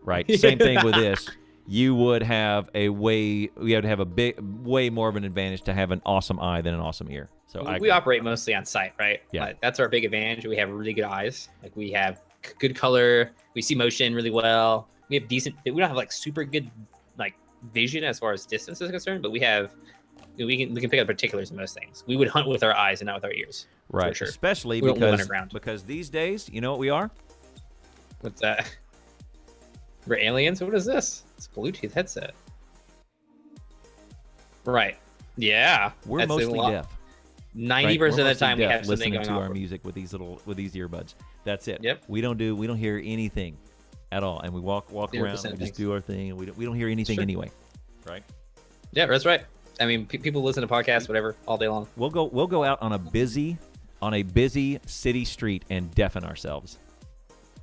Right. Same thing with this. You would have way more of an advantage to have an awesome eye than an awesome ear. So we operate mostly on sight, right? Yeah. That's our big advantage. We have really good eyes. Like we have good color. We see motion really well. We have decent. We don't have like super good like vision as far as distance is concerned, but we have we can pick up particulars in most things. We would hunt with our eyes and not with our ears. Right. For sure. Especially we don't live underground. because these days, you know what we are? What's that? We're aliens? What is this? It's a Bluetooth headset. Right. Yeah. We're mostly deaf. 90% of the time we have something listening going to on. our music with these earbuds. That's it. Yep. We don't hear anything at all, and we walk around and we just do our thing, and we don't hear anything anyway. Right? Yeah, that's right. I mean, people listen to podcasts, whatever, all day long. We'll go out on a busy city street and deafen ourselves.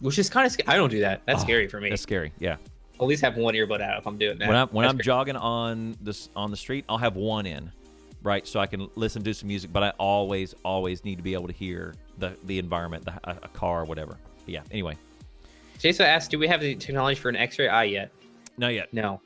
Which is kind of scary. I don't do that. That's scary for me. That's scary. Yeah. At least have one earbud out if I'm doing that. When I'm jogging on the street, I'll have one in, right, so I can listen to some music. But I always need to be able to hear the environment, a car or whatever. But yeah. Anyway. Jason asked, "Do we have the technology for an X-ray eye yet?" Not yet. No.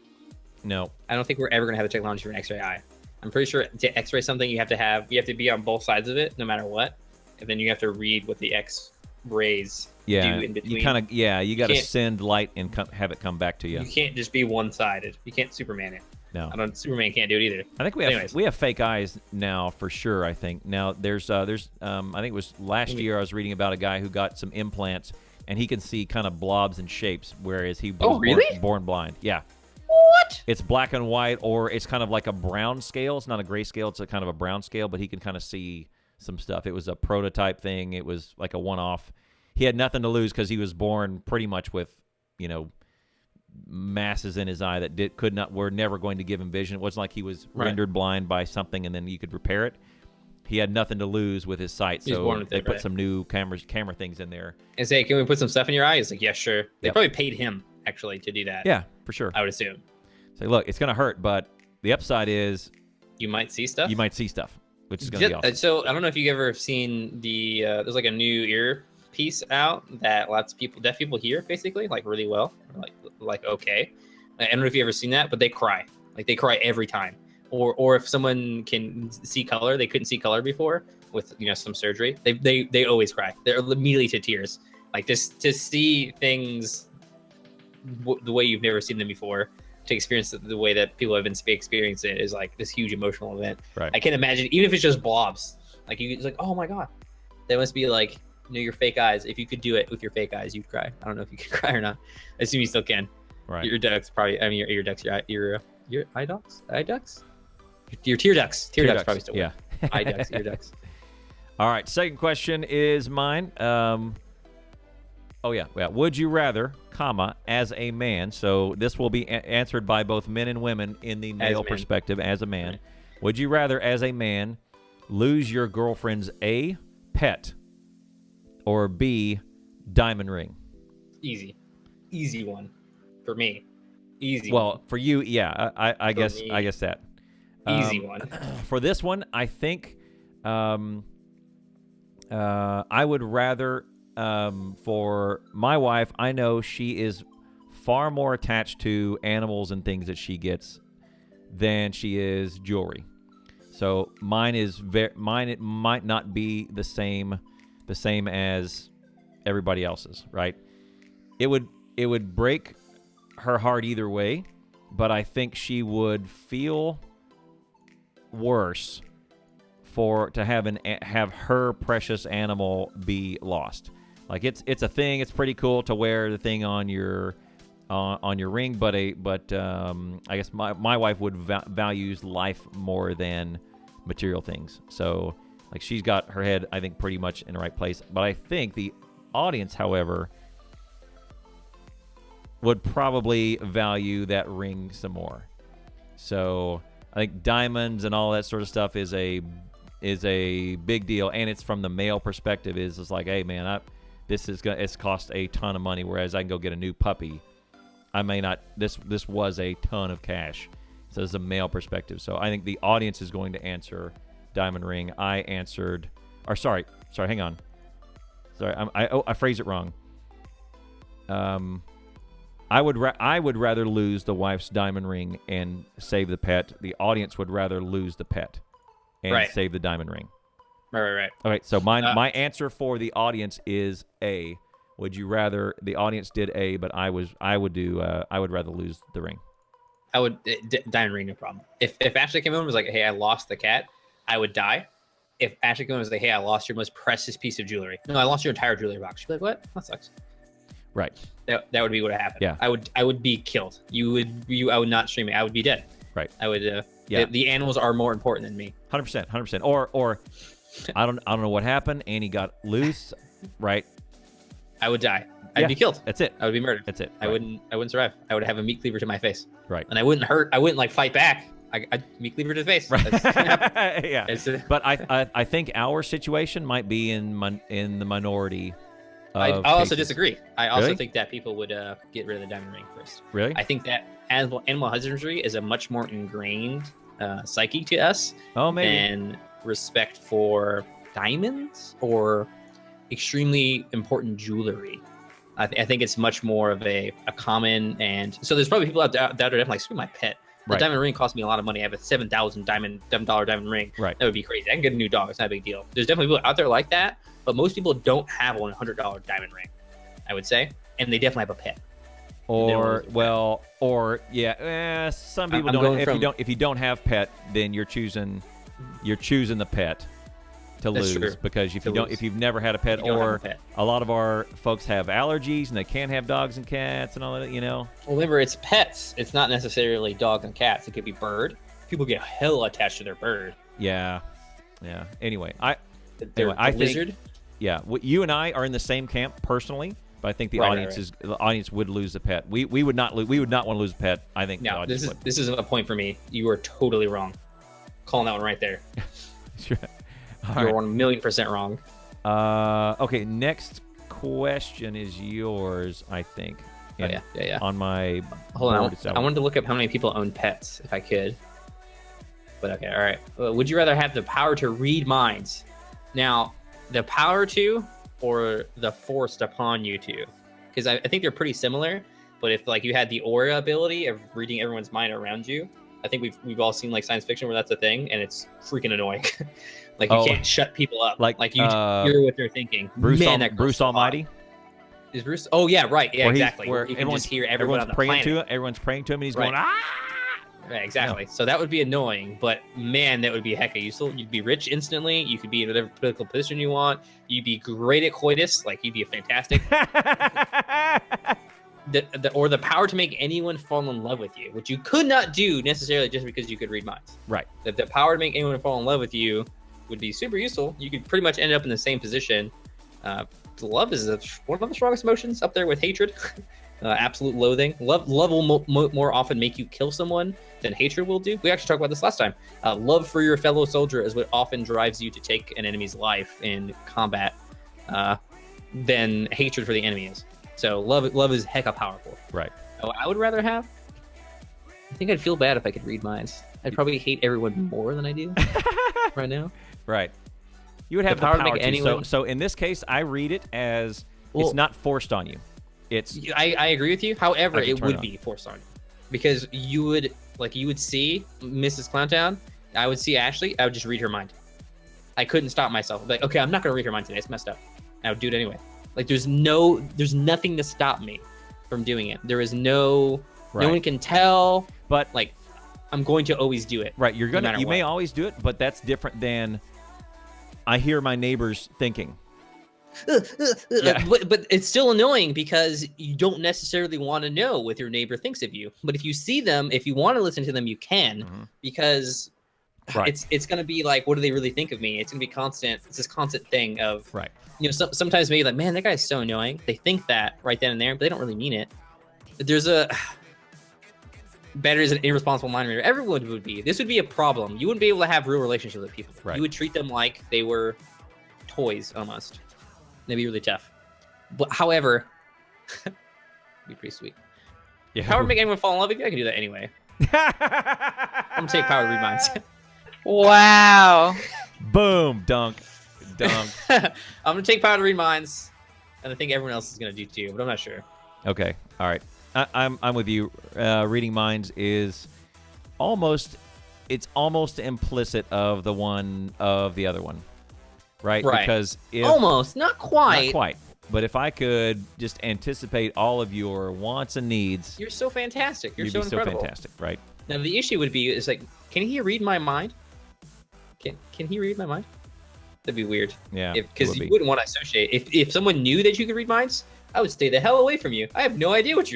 No. I don't think we're ever gonna have the technology for an X-ray eye. I'm pretty sure to X-ray something, you have to be on both sides of it, no matter what, and then you have to read what the X-rays do in between. You got to send light and have it come back to you. You can't just be one-sided. You can't Superman it. No. Superman can't do it either. I think we have fake eyes now for sure. I think now there's I think it was last year I was reading about a guy who got some implants and he can see kind of blobs and shapes, whereas he was born blind. Yeah. What? It's black and white, or it's kind of like a brown scale. It's not a gray scale. It's a kind of a brown scale, but he can kind of see some stuff. It was a prototype thing. It was like a one-off. He had nothing to lose because he was born pretty much with, masses in his eye that were never going to give him vision. It wasn't like he was rendered blind by something and then you could repair it. He had nothing to lose with his sight, so they put some new camera things in there. And say, can we put some stuff in your eye? He's like, yeah, sure. They probably paid him actually to do that. Yeah, for sure. I would assume. Say, look, it's gonna hurt, but the upside is you might see stuff. Which is gonna be awesome. So I don't know if you've ever seen there's like a new earpiece out that lots of deaf people hear basically like really well, like okay. I don't know if you've ever seen that, but they cry. Like they cry every time. Or if someone can see color, they couldn't see color before with some surgery, they always cry. They're immediately to tears. Like just to see things the way you've never seen them before, to experience the way that people have been experiencing it is like this huge emotional event. Right. I can't imagine, even if it's just blobs. Like it's like, oh my god, that must be like your fake eyes. If you could do it with your fake eyes, you'd cry. I don't know if you can cry or not. I assume you still can. Right. Your ducts probably. I mean, your ducts. Your eye ducts. Eye ducts. Your tear ducts. Tear ducts probably still work. Yeah. Eye ducts. Ear ducts. All right. Second question is mine. Would you rather, as a man? So this will be answered by both men and women in the male perspective. As a man, right. Would you rather, as a man, lose your girlfriend's A, pet, or B, diamond ring? Easy one for me. Easy. Well, for you, yeah. I guess that. Easy one. For this one, I think I would rather, for my wife, I know she is far more attached to animals and things that she gets than she is jewelry. So mine it might not be the same as everybody else's, right? It would break her heart either way, but I think she would feel worse to have her precious animal be lost. Like it's a thing. It's pretty cool to wear the thing on your ring, but I guess my wife would values life more than material things. So like she's got her head, I think, pretty much in the right place. But I think the audience, however, would probably value that ring some more. So I think diamonds and all that sort of stuff is a big deal, and it's from the male perspective. It's like, hey man, it's cost a ton of money, whereas I can go get a new puppy. I may not. This was a ton of cash. So it's a male perspective. So I think the audience is going to answer diamond ring. I answered, or sorry, hang on. Sorry, I phrased it wrong. I would rather lose the wife's diamond ring and save the pet. The audience would rather lose the pet and save the diamond ring. Right. Okay, so my answer for the audience is A. Would you rather? The audience did A, but I would rather lose the ring. diamond ring, no problem. If Ashley came in and was like, hey, I lost the cat, I would die. If Ashley came in and was like, hey, I lost your most precious piece of jewelry. No, I lost your entire jewelry box. She'd be like, what? That sucks. Right. That would be what happened. Yeah. I would be killed. I would not stream it. I would be dead. Right. I would. The animals are more important than me. 100%. Or I don't know what happened. Annie got loose. Right. I would die. I'd be killed. That's it. I would be murdered. That's it. I wouldn't survive. I would have a meat cleaver to my face. Right. And I wouldn't hurt. I wouldn't like fight back. I'd meat cleaver to the face. Right. Yeah. But I think our situation might be in the minority. I also cases. disagree. I also Really? think that people would get rid of the diamond ring first. Really? I think that animal husbandry is a much more ingrained psyche to us. Oh, maybe. And respect for diamonds or extremely important jewelry. I think it's much more of a common, and so there's probably people out there that are definitely like, screw my pet. The Right. diamond ring cost me a lot of money. I have a $7,000 diamond ring. Right. That would be crazy. I can get a new dog. It's not a big deal. There's definitely people out there like that, but most people don't have a $100 diamond ring, I would say, and they definitely have a pet. Some people I'm don't. going If you don't have pet, then you're choosing the pet to That's lose, true. because if you've never had a pet, You don't have or a pet. a lot of our folks have allergies and they can't have dogs and cats and all that, Well, remember, it's pets. It's not necessarily dogs and cats. It could be bird. People get hell attached to their bird. Yeah. Anyway, I think lizard. you and I are in the same camp personally, but I think the audience would lose a pet. We would not want to lose a pet. I think the No, audience would. this is a point for me. You are totally wrong. Calling that one right there. Sure. All You're right. 1,000,000% wrong. Okay, next question is yours, I think. Yeah. On my Hold on. board itself. I wanted to look up how many people own pets, if I could. But okay, all right. Would you rather have the power to read minds? Now, the power to, or the forced upon you to? Because I think they're pretty similar. But if like you had the aura ability of reading everyone's mind around you, I think we've all seen like science fiction where that's a thing, and it's freaking annoying. Like you can't shut people up. Like you hear what they're thinking. Bruce Bruce Almighty. Is Bruce? Oh yeah, right. Yeah, exactly. Where you can just hear everyone on the praying planet. to it. Everyone's praying to him, and he's going, ah! Right, exactly. So that would be annoying, but man, that would be hecka useful. You'd be rich instantly. You could be in whatever political position you want. You'd be great at coitus. Like you'd be fantastic. Or the power to make anyone fall in love with you, which you could not do necessarily just because you could read minds. Right. The power to make anyone fall in love with you would be super useful. You could pretty much end up in the same position. Love is one of the strongest emotions, up there with hatred. Absolute loathing. Love will more often make you kill someone than hatred will do. We actually talked about this last time. Love for your fellow soldier is what often drives you to take an enemy's life in combat than hatred for the enemy is. So love is hecka powerful. Right. Oh, I would rather have. I think I'd feel bad if I could read minds. I'd probably hate everyone more than I do right now. Right. You would have the power to make anyone. So in this case, I read it as it's not forced on you. It's. I agree with you. However, it would be forced on you because you would see Mrs. Clowntown. I would see Ashley. I would just read her mind. I couldn't stop myself. Like, okay, I'm not gonna read her mind today. It's messed up. I would do it anyway. Like there's nothing to stop me from doing it. There is no one can tell, but like I'm going to always do it. Right. You may always do it, but that's different than I hear my neighbors thinking. Yeah. But it's still annoying because you don't necessarily want to know what your neighbor thinks of you. But if you see them, if you want to listen to them, you can, because it's going to be like, what do they really think of me? It's going to be constant. It's this constant thing of, sometimes maybe like, man, that guy's so annoying. They think that right then and there, but they don't really mean it. There's better is an irresponsible mind reader. Everyone would be. This would be a problem. You wouldn't be able to have real relationships with people. Right. You would treat them like they were toys almost. They'd be really tough. But however, it'd be pretty sweet. Yeah. Power to make anyone fall in love with you? I can do that anyway. I'm gonna take power to read minds. Wow. Boom. Dunk. I'm gonna take power to read minds, and I think everyone else is gonna do too, but I'm not sure. Okay. All right. I'm with you. Reading minds is almost implicit of the other one, right? Right. Because almost, not quite. Not quite. But if I could just anticipate all of your wants and needs, you're so fantastic. You're you'd so be incredible. so fantastic, right? Now the issue would be is like, can he read my mind? Can he read my mind? That'd be weird. Yeah. Because you wouldn't want to associate. If someone knew that you could read minds, I would stay the hell away from you. I have no idea what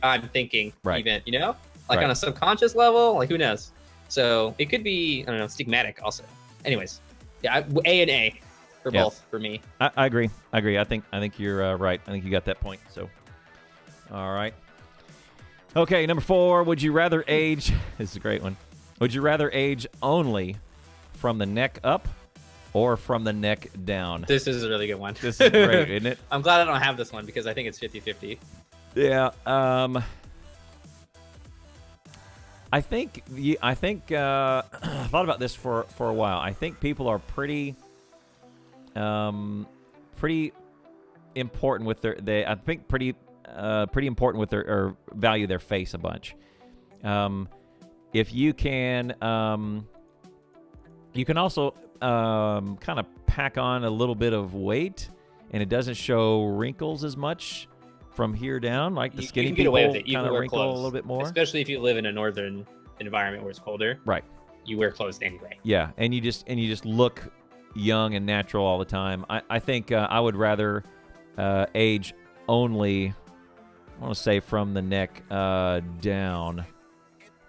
I'm thinking. Right. Even like on a subconscious level, like who knows? So it could be, I don't know, stigmatic also. Anyways, yeah, A and A for both for me. I agree. I think you're right. I think you got that point. So, all right. Okay, number 4. Would you rather age? This is a great one. Would you rather age only from the neck up or from the neck down? This is a really good one. This is great, isn't it? I'm glad I don't have this one because I think it's 50-50. Yeah. I think I thought about this for a while. I think people are pretty important with pretty important with their, or value their face a bunch. If you can also kind of pack on a little bit of weight, and it doesn't show wrinkles as much from here down, like the skinny people kind of wrinkle a little bit more. Especially if you live in a northern environment where it's colder. Right. You wear clothes anyway. Yeah, and you just look young and natural all the time. I think I would rather age only, I want to say from the neck down.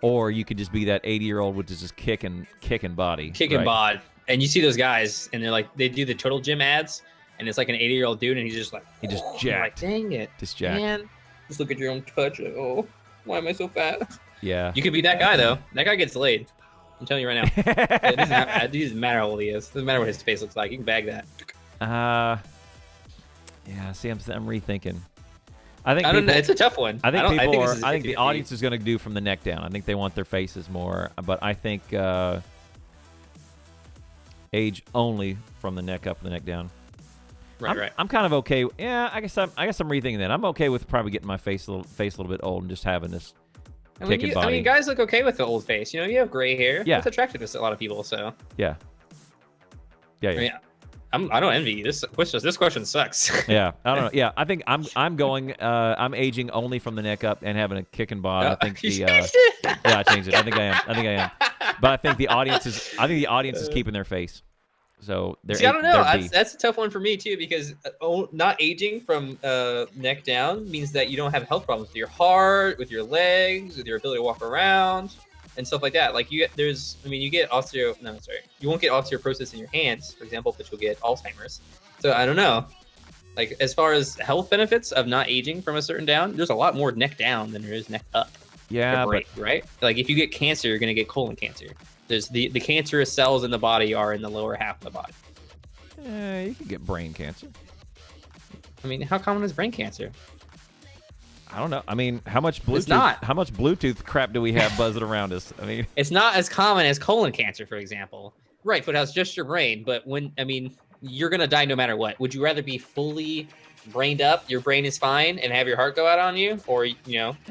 Or you could just be that 80-year-old with just kicking body. Kicking bod. And you see those guys, and they're like, they do the Total Gym ads, and it's like an 80-year-old dude, and he's just like, he just jacked. Like, dang it. Just jacked. Man, just look at your own touch. Like, oh, why am I so fat? Yeah. You could be that guy, though. That guy gets laid. I'm telling you right now. It doesn't matter how old he is. It doesn't matter what his face looks like. You can bag that. Yeah, see, I'm rethinking. I don't know. It's a tough one. I think the audience is going to do from the neck down. I think they want their faces more, but I think age only from the neck up and the neck down. Right. I'm kind of okay. Yeah, I guess I'm rethinking that. I'm okay with probably getting my face a little bit old and just having this kicking body. I mean, guys look okay with the old face. You have gray hair. Yeah, it's attractive to a lot of people. So yeah. I mean, I don't envy you. This question sucks. Yeah, I don't know. Yeah, I think I'm going. I'm aging only from the neck up and having a kicking bod. I think yeah, I changed it. I think I am. But I think the audience is keeping their face. So they're. See, I don't know. That's a tough one for me too, because not aging from neck down means that you don't have health problems with your heart, with your legs, with your ability to walk around, and stuff like that. Like you won't get osteoporosis in your hands, for example, but you'll get Alzheimer's. So I don't know. Like as far as health benefits of not aging from a certain down, there's a lot more neck down than there is neck up. Yeah, right? Like if you get cancer, you're gonna get colon cancer. There's the cancerous cells in the body are in the lower half of the body. You can get brain cancer. I mean, how common is brain cancer? I don't know. I mean, how much Bluetooth crap do we have buzzing around us? I mean, it's not as common as colon cancer, for example. Right, but that's just your brain. But you're gonna die no matter what. Would you rather be fully brained up, your brain is fine, and have your heart go out on you, or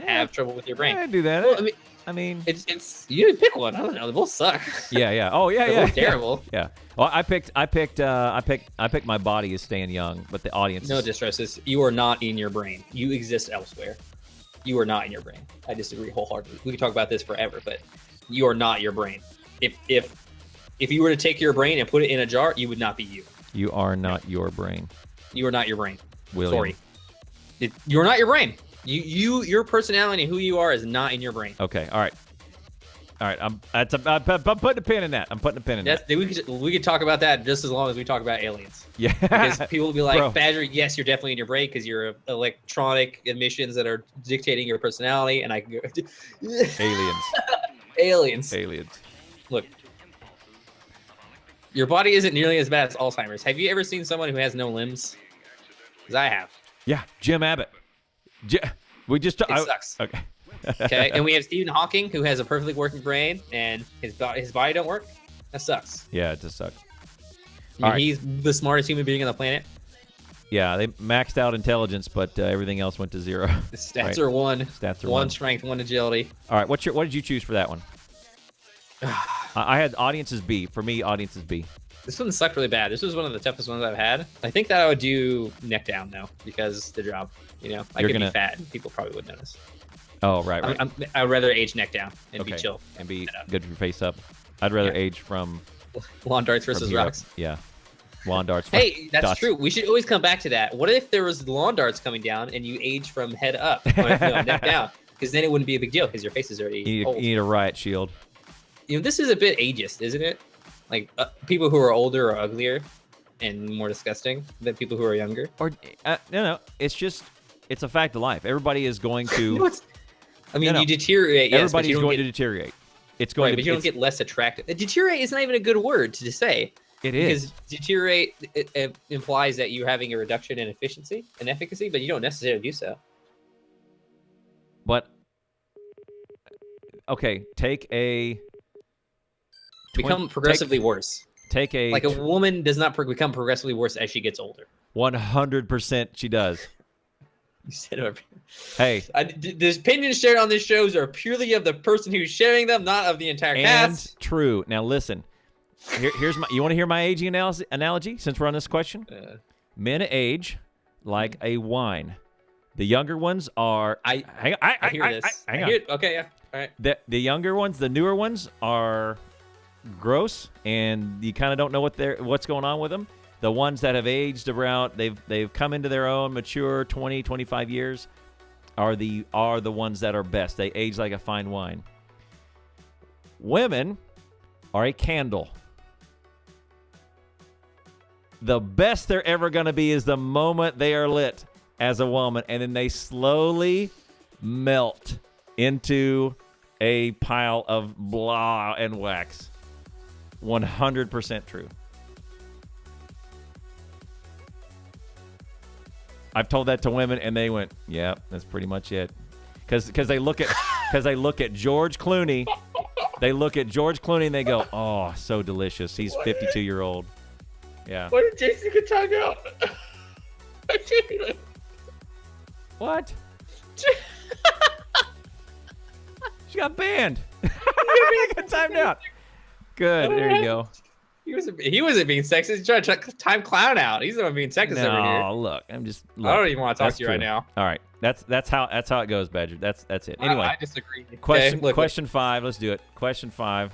have trouble with your brain? I do that. Well, I mean, it's you pick one. I don't know. They both suck. Yeah. Oh yeah. They're both terrible. Yeah. Well, I picked my body is staying young, but the audience. No distress. You are not in your brain. You exist elsewhere. You are not in your brain. I disagree wholeheartedly. We could talk about this forever, but you are not your brain. If you were to take your brain and put it in a jar, you would not be you. You are not your brain. You are not your brain. William. Sorry. You're not your brain. Your personality and who you are is not in your brain. Okay. All right. I'm putting a pin in that. We could talk about that just as long as we talk about aliens. Yeah. Because people will be like, Badger, yes, you're definitely in your brain because you're electronic emissions that are dictating your personality. And I can go, Aliens. Look, your body isn't nearly as bad as Alzheimer's. Have you ever seen someone who has no limbs? Because I have. Yeah, Jim Abbott. It sucks. Okay. Okay, and we have Stephen Hawking, who has a perfectly working brain, and his body don't work. That sucks. Yeah, it does suck. He's the smartest human being on the planet. Yeah, they maxed out intelligence, but everything else went to 0. The stats are 1. Stats are 1 strength, 1 agility. All right, what did you choose for that one? I had audience is B. For me, audience is B. This one sucked really bad. This was one of the toughest ones I've had. I think that I would do neck down though, because the drop. You know, I could be fat and people probably would notice. Oh, right. I would rather age neck down and be chill. And be good for your face up. I'd rather age from... lawn darts versus rocks. Yeah. Lawn darts. Hey, that's true. We should always come back to that. What if there was lawn darts coming down and you age from head up? No, neck down. Because then it wouldn't be a big deal because your face is already old. You need a riot shield. You know, this is a bit ageist, isn't it? Like, people who are older are uglier and more disgusting than people who are younger. Or no. It's just... It's a fact of life. Everybody is going to... you deteriorate. Yes, everybody's going to deteriorate. It's going to, but you don't get less attractive. Deteriorate is not even a good word to say. It is. Because deteriorate it implies that you're having a reduction in efficiency and efficacy, but you don't necessarily do so. But, okay, take a... Become progressively worse. Take a... Like a woman does not become progressively worse as she gets older. 100% she does. You said it. Hey, the opinions shared on this shows are purely of the person who's sharing them, not of the entire cast. And true. Now listen. Here's my. You want to hear my aging analogy? Since we're on this question, men age like a wine. The younger ones are. I hear this. Okay, yeah. All right. The younger ones, the newer ones, are gross, and you kind of don't know what's going on with them. The ones that have aged around, they've come into their own, mature 20, 25 years, are the ones that are best. They age like a fine wine. Women are a candle. The best they're ever going to be is the moment they are lit as a woman, and then they slowly melt into a pile of blah and wax. 100% true. I've told that to women, and they went, "Yeah, that's pretty much it." Because they look at George Clooney, they look at George Clooney and they go, "Oh, so delicious. He's 52-year-old." Yeah. What did Jason get timed out? What? She got banned. Got timed out. Good. There you go. He wasn't being sexist. He's trying to time Clown out. He's the one being sexist over here. No, look, I don't even want to talk to you right now. All right, that's how it goes, Badger. That's it. Anyway, I disagree. Question 5. Let's do it. Question 5.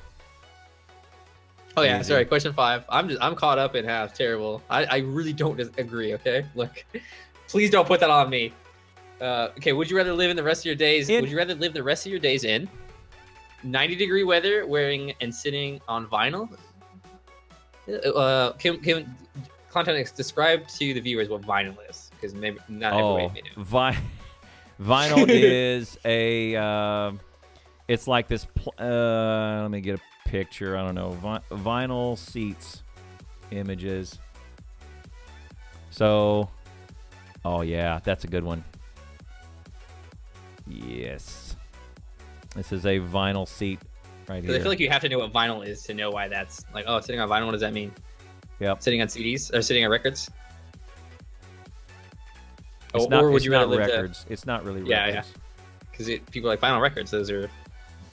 Oh yeah, sorry. Question 5. I'm caught up in how terrible. I really don't agree. Okay, look, please don't put that on me. Okay, would you rather live in the rest of your days? Would you rather live the rest of your days in 90-degree weather, wearing and sitting on vinyl? Can content describe to the viewers what vinyl is? Because maybe not everybody may know. Vinyl is a it's like this let me get a picture. I don't know. Vinyl seats images. So oh yeah, that's a good one. Yes, this is a vinyl seat right here. I feel like you have to know what vinyl is to know why that's like, oh, sitting on vinyl, what does that mean? Yep. Sitting on CDs or sitting on records? It's not records. It's not really records. Yeah. Because people are like vinyl records. Those are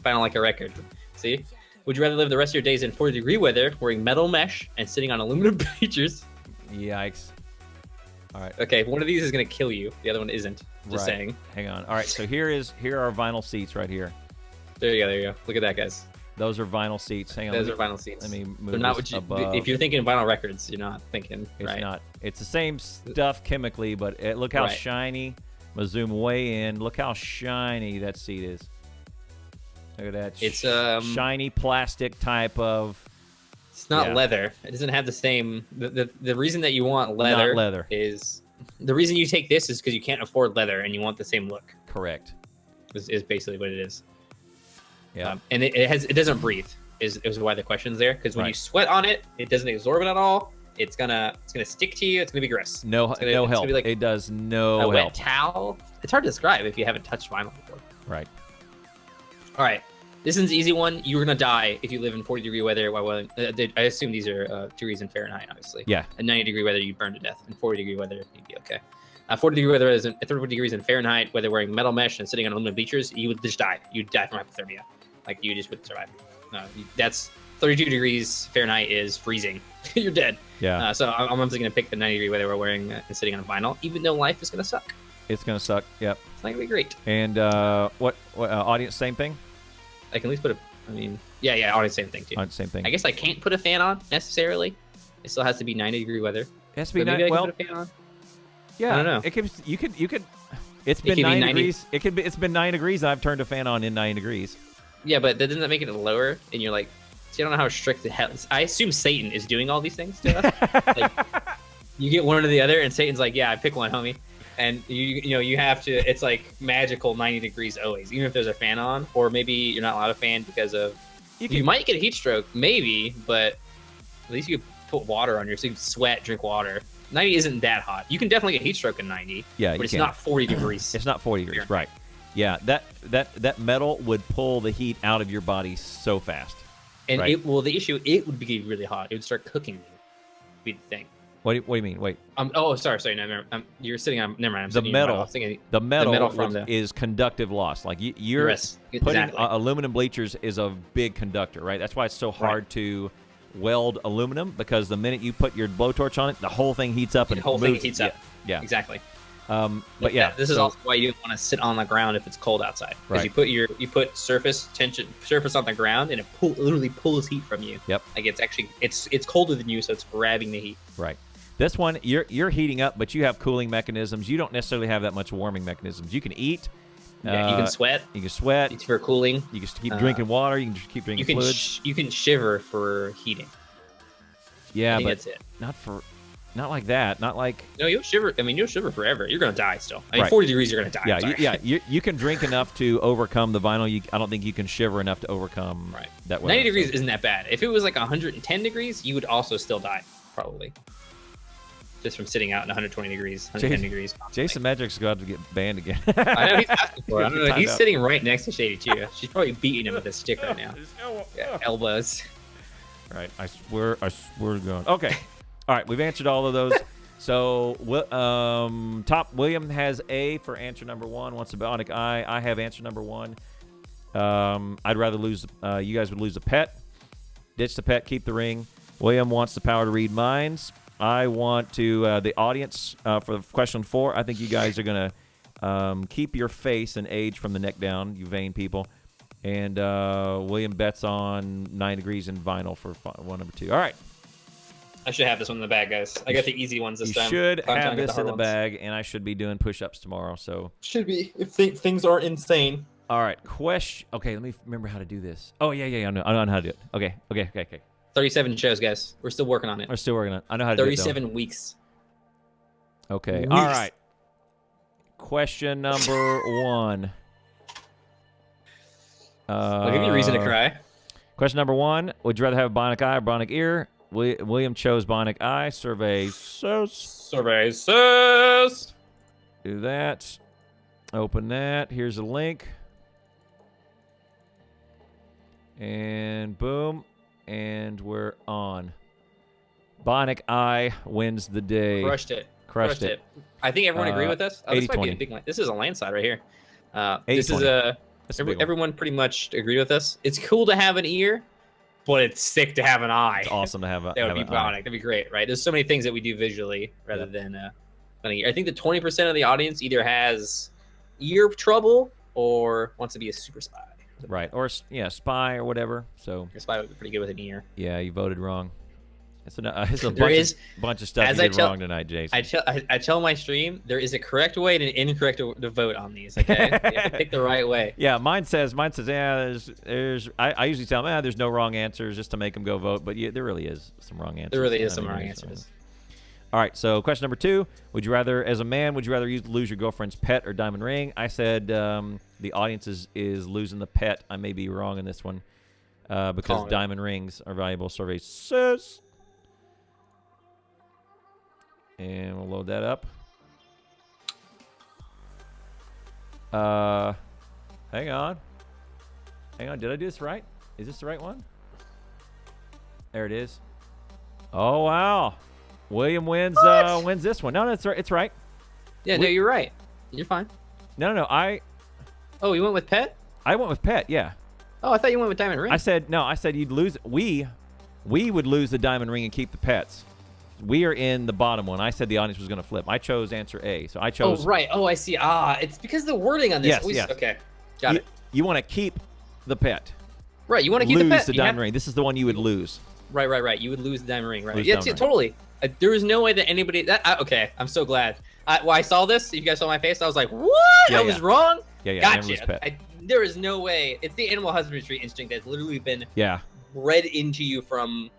vinyl like a record. See? Would you rather live the rest of your days in 40-degree weather, wearing metal mesh and sitting on aluminum bleachers? Yikes. All right. Okay, one of these is going to kill you. The other one isn't. Just saying. Hang on. All right, so here are vinyl seats right here. There you go. Look at that, guys. Those are vinyl seats. Hang on. Those are vinyl seats. Let me move They're not this what you, above. if you're thinking vinyl records, you're not thinking It's right. not. It's the same stuff chemically, but look how shiny. I'm going to zoom way in. Look how shiny that seat is. Look at that. It's shiny plastic type of... It's not leather. It doesn't have the same... The reason that you want leather is... The reason you take this is because you can't afford leather and you want the same look. Correct. Is basically what it is. Yeah. And it doesn't breathe is why the question's there. Because when you sweat on it, it doesn't absorb it at all. It's gonna stick to you. It's gonna be gross. No help. Like it does no help. Wet towel. It's hard to describe if you haven't touched vinyl before. Right. All right. This is an easy one. You're gonna die if you live in 40-degree weather. I assume these are degrees in Fahrenheit, obviously. Yeah. At 90-degree weather, you burn to death. In 40-degree weather, you'd be okay. 40-degree weather is 30 degrees in Fahrenheit. Whether wearing metal mesh and sitting on aluminum bleachers, you would just die. You'd die from hypothermia. Like you just wouldn't survive. That's 32 degrees Fahrenheit is freezing. You're dead. Yeah. So I'm obviously going to pick the 90 degree weather we're wearing and sitting on vinyl, even though life is going to suck. It's going to suck. Yep. It's not going to be great. And what audience, same thing? I can at least put yeah, audience, same thing too. Audience, same thing. I guess I can't put a fan on necessarily. It still has to be 90 degree weather. It has to be maybe I can well, put a fan on. Yeah. I don't know. It could. You could. It's been 9 degrees. It's been 9 degrees, and I've turned a fan on in 9 degrees. Yeah, but that doesn't make it lower, and you're like, see, I don't know how strict the hell. I assume Satan is doing all these things to us. Like, you get one or the other, and Satan's like, yeah, I pick one, homie. And you have to. It's like magical 90 degrees always, even if there's a fan on, or maybe you're not allowed a fan because of. You might get a heat stroke, maybe, but at least you could put water on you, so you can sweat, drink water. 90 isn't that hot. You can definitely get heat stroke in 90. Yeah, but it's not 40 degrees. It's not 40 degrees, right? Yeah, that metal would pull the heat out of your body so fast. And right? the issue, it would be really hot. It would start cooking you. Be the thing. What do you mean? Wait. Oh, sorry. No, you're sitting on. Never mind. The metal is conductive loss. Like you're putting aluminum bleachers is a big conductor, right? That's why it's so hard to weld aluminum, because the minute you put your blowtorch on it, the whole thing heats up and the whole thing heats up. Yeah, exactly. But yeah, this is also why you don't want to sit on the ground if it's cold outside, because you put surface on the ground, and it literally pulls heat from you. Yep. Like it's colder than you, so it's grabbing the heat. Right. This one, you're heating up, but you have cooling mechanisms. You don't necessarily have that much warming mechanisms. You can eat. Yeah, you can sweat. You can sweat. It's for cooling. You can keep drinking water. You can just keep drinking fluids. You can shiver for heating. Yeah, but that's it. Not like that. Not like. No, you'll shiver. I mean, you'll shiver forever. You're gonna die still. I mean, 40 degrees, you're gonna die. Yeah, you can drink enough to overcome the vinyl. I don't think you can shiver enough to overcome that weather. 90 degrees isn't that bad. If it was like 110 degrees, you would also still die, probably. Just from sitting out in 120 degrees, 110 degrees. Jason Magic's got to get banned again. I know he's asking for it. I don't know. He's sitting right next to Shady too. She's probably beating him with a stick right now. Elbows. All right, I swear to God. Okay. All right, we've answered all of those. So, Top William has A for answer number 1. Wants a bionic eye. I have answer number 1. I'd rather lose. You guys would lose a pet. Ditch the pet. Keep the ring. William wants the power to read minds. I want to the audience for question 4. I think you guys are gonna keep your face and age from the neck down, you vain people. And William bets on 9 degrees in vinyl for one number 2. All right. I should have this one in the bag, guys. I got the easy ones this time. You should have this in the bag, and I should be doing push-ups tomorrow. So should be if things are insane. All right, question. Okay, let me remember how to do this. Oh yeah. I know how to do it. Okay. 37 shows, guys. We're still working on it. We're still working on it. I know how to do it. 37 weeks. Okay. All right. Question number 1. I'll give you a reason to cry. Question number 1. Would you rather have a bionic eye or bionic ear? William chose bionic eye. Survey says. Do that. Open that. Here's a link. And boom. And we're on. Bionic eye wins the day. Crushed it. I think everyone agreed with us. This might be a big. This is a landslide right here. This is everyone pretty much agreed with us. It's cool to have an ear, but it's sick to have an eye. It's awesome to have that would be bionic. That'd be great, right? There's so many things that we do visually rather than an ear. I think the 20% of the audience either has ear trouble or wants to be a super spy. Right, or spy or whatever. So a spy would be pretty good with an ear. Yeah, you voted wrong. It's a bunch of stuff you did wrong tonight, Jason. I tell my stream there is a correct way and an incorrect way to vote on these. Okay, you have to pick the right way. Yeah, mine says there's. I usually tell them there's no wrong answers just to make them go vote, but there really is some wrong answers. There really is some wrong answers. All right, so question number 2: Would you rather, as a man, lose your girlfriend's pet or diamond ring? I said the audience is losing the pet. I may be wrong in this one because diamond rings are valuable. Survey says. And we'll load that up. Hang on. Did I do this right? Is this the right one? There it is. Oh wow. William wins this one. No, it's right. It's right. Yeah, no, you're right. You're fine. No. Oh, you went with pet? I went with pet. Yeah. Oh, I thought you went with diamond ring. I said no. I said you'd lose. We would lose the diamond ring and keep the pets. We are in the bottom one. I said the audience was going to flip. I chose answer A. So I chose. Oh, right. Oh, I see. It's because of the wording on this. Yes. Okay. Got it. You want to keep the pet. Right. You want to keep the pet. Lose the diamond ring. This is the one you would lose. Right. You would lose the diamond ring. Right. Lose Yeah, diamond ring. totally. There was no way that anybody. Okay. I'm so glad. When I saw this, if you guys saw my face, I was like, what? Yeah, I was wrong? Yeah. Gotcha. There is no way. It's the animal husbandry instinct that's literally been bred into you from,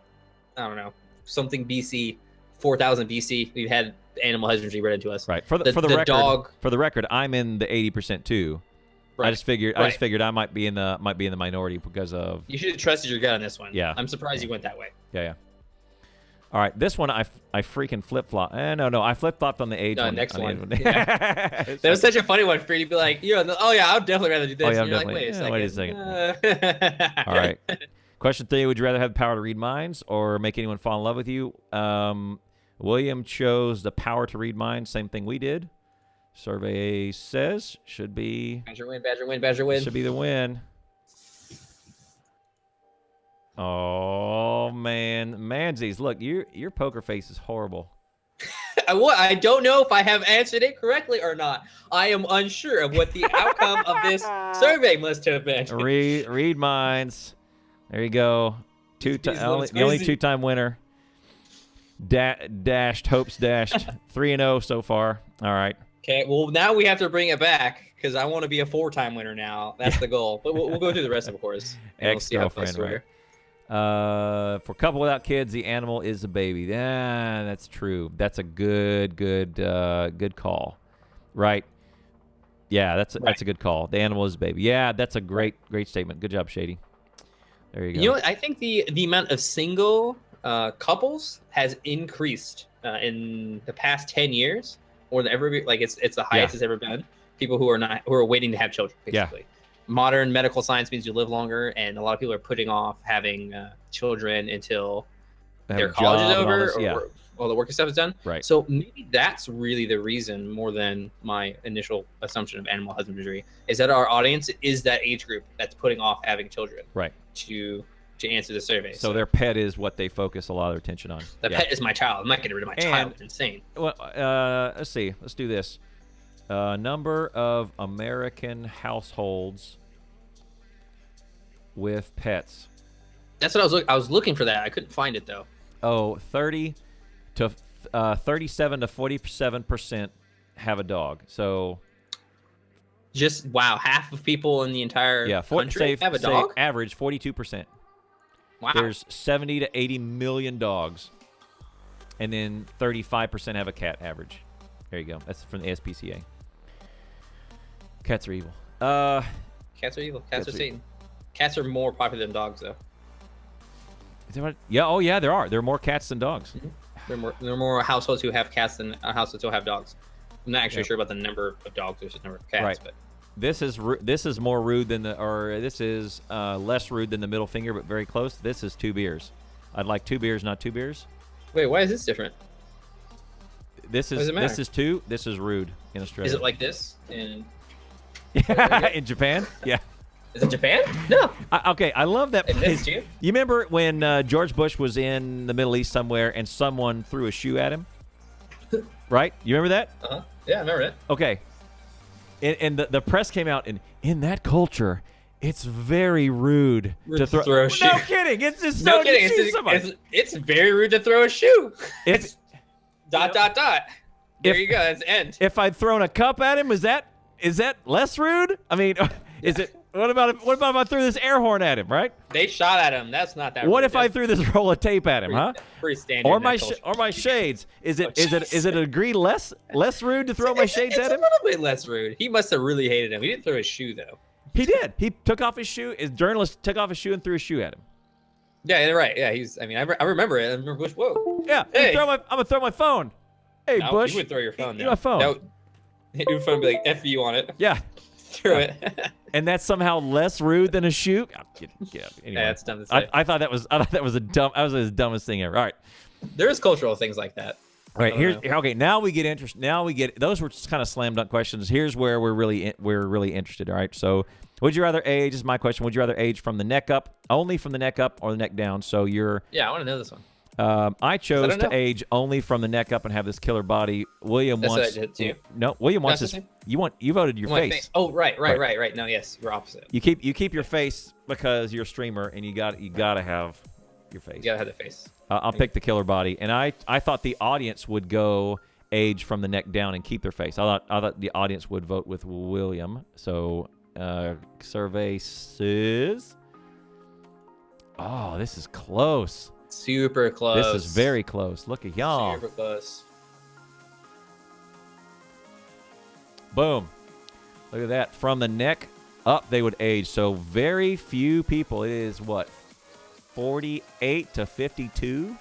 I don't know, something BC. 4000 BC, we've had animal husbandry bred into us. Right. For the record, I'm in the 80% too. Right. I just figured I might be in the minority because of. You should have trusted your gut on this one. Yeah. I'm surprised you went that way. Yeah. All right, this one I freaking flip flop. No, I flip flopped on the age one. Next one. Yeah. That was such a funny one for you to be like, oh yeah, I'd definitely rather do this. Oh, yeah, and you're like, wait a second. All right. Question 3: would you rather have the power to read minds or make anyone fall in love with you? William chose the power to read minds. Same thing we did. Survey says should be. Badger win. Should be the win. Oh man, Manzies, look, your poker face is horrible. I don't know if I have answered it correctly or not. I am unsure of what the outcome of this survey must have been. Read minds. There you go. The only two-time winner. Hopes dashed. 3-0 so far. All right. Okay. Well, now we have to bring it back because I want to be a 4-time winner now. That's the goal. But we'll go through the rest, of course. Ex-girlfriend, right? For couple without kids, the animal is a baby. Yeah, that's true. That's a good call. Right. Yeah, that's a good call. The animal is a baby. Yeah, that's a great statement. Good job, Shady. There you go. You know what? I think the amount of single couples has increased in the past 10 years more than ever. Like it's the highest it's ever been. People who are waiting to have children, basically. Yeah. Modern medical science means you live longer, and a lot of people are putting off having children until their college is over or all the work and stuff is done. Right. So maybe that's really the reason, more than my initial assumption of animal husbandry, is that our audience is that age group that's putting off having children. Right. To answer the survey. So their pet is what they focus a lot of their attention on. The pet is my child. I'm not getting rid of my child. It's insane. Well, let's see. Let's do this. Number of American households with pets. That's what I was looking for that. I couldn't find it though. Oh, 37 to 47% have a dog. So just half of people in the entire country have a dog. Average 42%. Wow. There's 70 to 80 million dogs, and then 35% have a cat. Average. There you go. That's from the ASPCA. Cats are evil. Cats are evil. Cats are Satan. Cats are more popular than dogs, though. Is that what? Yeah. Oh, yeah. There are more cats than dogs. Mm-hmm. There are more households who have cats than households who have dogs. I'm not actually sure about the number of dogs versus number of cats. Right. But this is more rude than this is less rude than the middle finger, but very close. This is 2 beers. I'd like 2 beers, not 2 beers. Wait, why is this different? This is 2. This is rude in Australia. Is it like this in in Japan? Yeah. Is it Japan? No. Okay, I love that place. You remember when George Bush was in the Middle East somewhere and someone threw a shoe at him? Right? You remember that? Uh-huh. Yeah, I remember that. Okay. And the press came out, and in that culture, it's very rude to throw a shoe. No kidding. It's just no kidding. It's very rude to throw a shoe. It's ... There you go. That's the end. If I'd thrown a cup at him, is that less rude? I mean, is it? What about if I threw this air horn at him? Right? They shot at him. That's not that rude. What if I threw this roll of tape at him? Pretty standard. Or my shades. Is it a degree less rude to throw my shades at him? It's a little bit less rude. He must have really hated him. He didn't throw his shoe though. He did. He took off his shoe. His journalist took off his shoe and threw a shoe at him. Yeah, you're right. Yeah, I remember it. I remember Bush. Whoa. Yeah. Hey. I'm gonna throw my phone. Hey, no, Bush. You would throw your phone. My phone. Your phone would be like F you on it. Yeah. Throw it. And that's somehow less rude than a shoe. Anyway, yeah, that's dumb to say. I thought that was the dumbest thing ever. All right. There's cultural things like that. All right, okay. Now we get interest. Now we get those were just kind of slam dunk questions. Here's where we're really interested. All right, so would you rather age? This is my question. Would you rather age from the neck up, only from the neck up, or the neck down? So you're. Yeah, I want to know this one. I chose to age only from the neck up and have this killer body. William That's wants. what I did too. No, William wants this. You voted your face. Oh, right. No, yes, you're opposite. You keep your face because you're a streamer and you gotta have your face. You gotta have the face. I'll pick the killer body, and I thought the audience would go age from the neck down and keep their face. I thought the audience would vote with William. So survey says, oh, this is close. Super close. This is very close. Look at y'all. Super close. Boom. Look at that. From the neck up, they would age. So very few people. It is what? 48 to 52.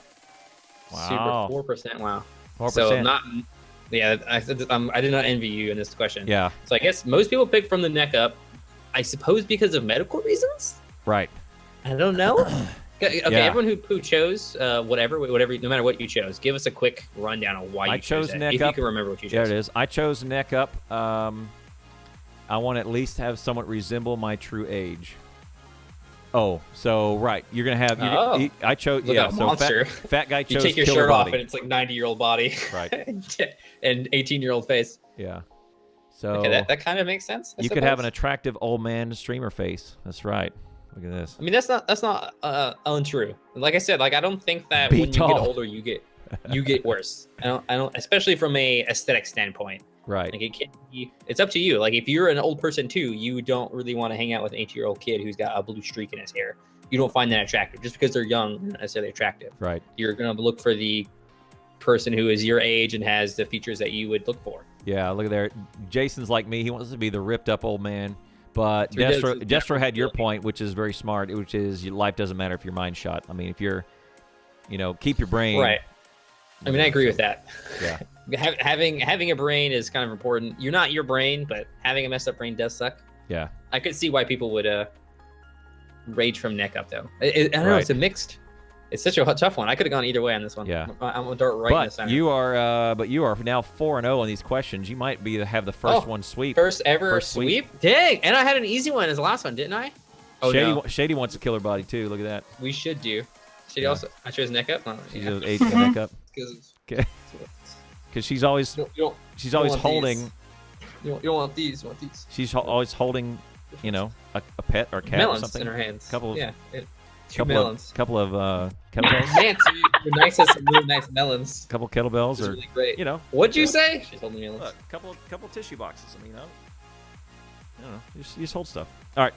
Wow. Super 4%. Wow. 4%. So not. Yeah, I did not envy you in this question. Yeah. So I guess most people pick from the neck up. I suppose because of medical reasons. Right. I don't know. Okay, yeah. Everyone who chose whatever, no matter what you chose, give us a quick rundown of why you chose neck up. If you can remember what you chose. There it is. I chose neck up. I want to at least have someone resemble my true age. Oh, so right, you're gonna have. I chose. Look, yeah, so monster. Fat guy chose. You take your shirt off and it's like 90-year-old body. Right. And 18-year-old face. Yeah. So okay, that kind of makes sense. You could have an attractive old man streamer face. That's right. Look at this. I mean, that's not untrue. Like I said, like I don't think that when you get older, you get worse. I don't, especially from a aesthetic standpoint. Right. Like it's up to you. Like if you're an old person too, you don't really want to hang out with an 18-year-old kid who's got a blue streak in his hair. You don't find that attractive just because they're young, not necessarily attractive. Right. You're gonna look for the person who is your age and has the features that you would look for. Yeah, look at there. Jason's like me. He wants to be the ripped up old man. But Destro had your point, which is very smart, which is life doesn't matter if your mind's shot. I mean, if you're, keep your brain. Right. I mean, I agree with that. Yeah. Having a brain is kind of important. You're not your brain, but having a messed up brain does suck. Yeah. I could see why people would rage from neck up, though. I don't know. It's a mixed. It's such a tough one. I could have gone either way on this one. Yeah. I'm gonna dart right in the center. You are now 4-0 on these questions. You might have the first one sweep. First ever sweep. Dang! And I had an easy one as the last one, didn't I? Oh, Shady wants a killer body too. Look at that. We should do. Shady also. I chose neck up. She chose neck up. Okay. Because she's always holding. You don't want these. You want these. She's always holding, a pet or cat melons or something. in her hands. Couple melons. Couple of kettlebells. Man, so your nice has some really nice melons. Couple kettlebells or really great. What'd you say? She's holding melons. Look, couple tissue boxes. I mean, I don't know. You just hold stuff. All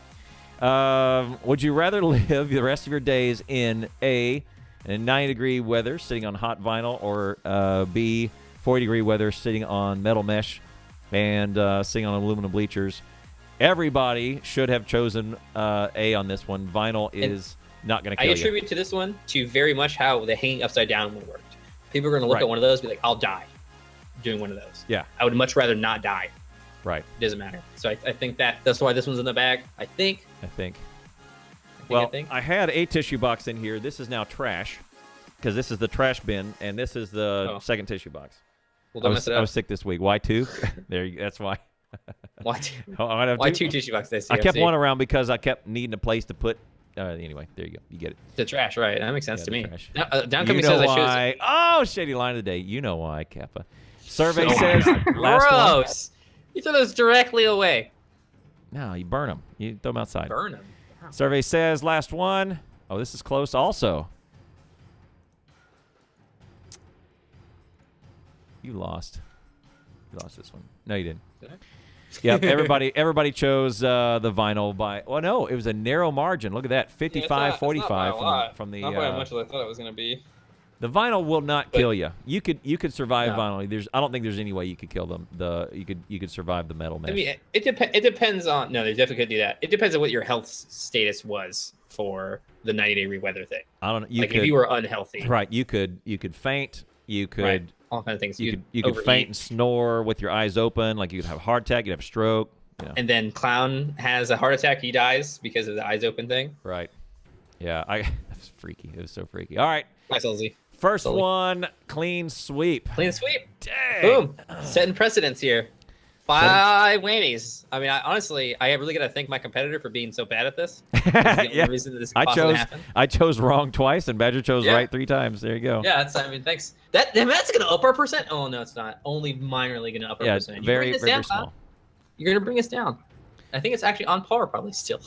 right. Would you rather live the rest of your days in A, 90-degree weather sitting on hot vinyl, or B, 40-degree weather sitting on metal mesh and sitting on aluminum bleachers? Everybody should have chosen A on this one. Vinyl is not going to kill you. I attribute to this one to very much how the hanging upside down one worked. People are going to look at one of those and be like, I'll die doing one of those. Yeah. I would much rather not die. Right. It doesn't matter. So I think that's why this one's in the bag. I think. I had a tissue box in here. This is now trash because this is the trash bin, and this is the second tissue box. Well, I was sick this week. Why two? That's why. Why two tissue boxes? I kept one around because I kept needing a place to put. Anyway, there you go. You get it. The trash, right? That makes sense to me. Trash. Downcoming says I chose. Oh, shady line of the day. You know why, Kappa. Survey says last gross. You throw those directly away. No, you burn them. You throw them outside. Burn them. Wow. Survey says last one. Oh, this is close also. You lost. You lost this one. No, you didn't. Did I? Yep, everybody chose the vinyl by. Well, no, it was a narrow margin. Look at that, 55-45 from the. Not by as much as I thought it was going to be. The vinyl will not kill you. You could survive vinyl. I don't think there's any way you could kill them. You could survive the metal mesh. I mean, it depends on. No, they definitely could do that. It depends on what your health status was for the 90-degree weather thing. I don't know. If you were unhealthy, right? You could faint. You could. Right. All kinds of things. You could faint and snore with your eyes open. Like you could have a heart attack. You'd have a stroke. And then Clown has a heart attack. He dies because of the eyes open thing. Right. Yeah. That's freaky. It was so freaky. All right. Nice, LZ. First one, clean sweep. Clean sweep. Dang. Boom. Setting precedence here. 5 whammies. I mean, honestly, I really got to thank my competitor for being so bad at this. That's the only reason that this could possibly happen. I chose wrong twice, and Badger chose right 3 times. There you go. Yeah, I mean, thanks. That's going to up our percent? Oh, no, it's not. Only minorly going to up our percent. Very small. You're going to bring us down. I think it's actually on par probably still.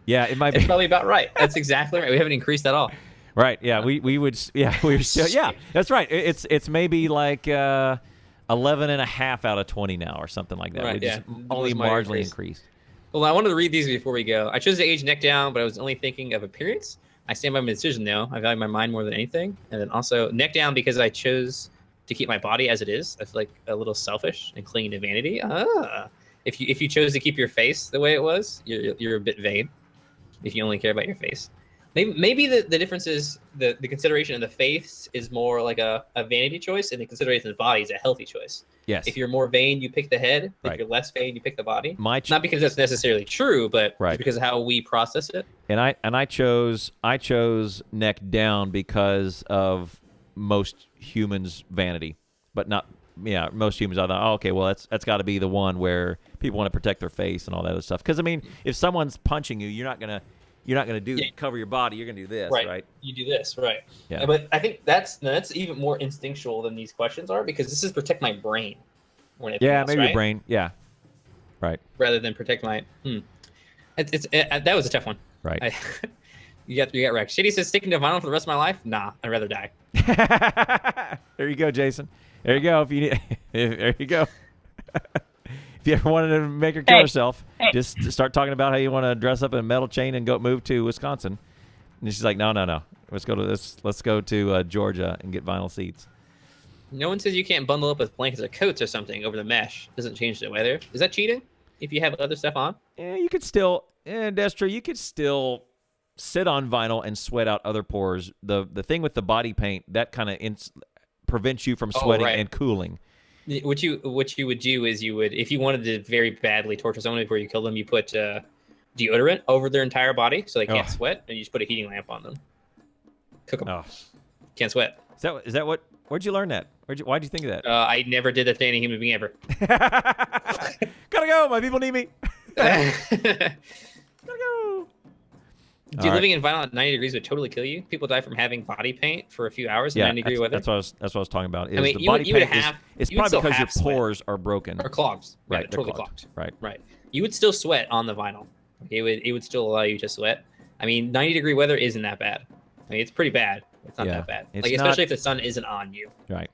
Yeah, it might be. It's probably about right. That's exactly right. We haven't increased at all. Right. Yeah, we would. Yeah, we're still. Yeah, that's right. It's maybe like 11.5 out of 20 now, or something like that. Right, we just only marginally increased. Well, I wanted to read these before we go. I chose to age neck down, but I was only thinking of appearance. I stand by my decision though. I value my mind more than anything, and then also neck down because I chose to keep my body as it is. I feel like a little selfish and clinging to vanity. If you chose to keep your face the way it was, you're a bit vain. If you only care about your face. Maybe the difference is the consideration of the face is more like a vanity choice, and the consideration of the body is a healthy choice. Yes. If you're more vain, you pick the head. Right. If you're less vain, you pick the body. Not because that's necessarily true, but right. because of how we process it. And I chose neck down because of most humans' vanity, but not most humans. I thought, oh, okay, well that's got to be the one where people want to protect their face and all that other stuff. Because I mean, if someone's punching you, you're not gonna do cover your body. You're gonna do this, right? You do this, right? Yeah. But I think that's even more instinctual than these questions are, because this is protect my brain. Maybe your brain. Yeah. Right. Rather than protect my. That was a tough one. Right. You got wrecked. Shitty says sticking to vinyl for the rest of my life. Nah, I'd rather die. There you go, Jason. There you go. If you need, there you go. If you ever wanted to make her kill herself, just start talking about how you want to dress up in a metal chain and move to Wisconsin. And she's like, no. Let's go to Georgia and get vinyl seats. No one says you can't bundle up with blankets or coats or something over the mesh. Doesn't change the weather. Is that cheating? If you have other stuff on? Yeah, you could still, Destra, you could still sit on vinyl and sweat out other pores. The thing with the body paint, that kind of prevents you from sweating and cooling. What you would do is if you wanted to very badly torture someone before you kill them, you put deodorant over their entire body so they can't sweat, and you just put a heating lamp on them. Cook them. Can't sweat. Is that what? Where'd you learn that? Why'd you think of that? I never did that to any human being ever. Gotta go. My people need me. Gotta go. Dude, living in vinyl at 90 degrees would totally kill you. People die from having body paint for a few hours in 90-degree weather. That's what I was talking about. The body paint it's probably because your pores are broken. Or clogged. Right, yeah, totally clogged. Right. You would still sweat on the vinyl. It would still allow you to sweat. I mean, 90-degree weather isn't that bad. I mean, it's pretty bad. It's not that bad. Especially if the sun isn't on you. Right.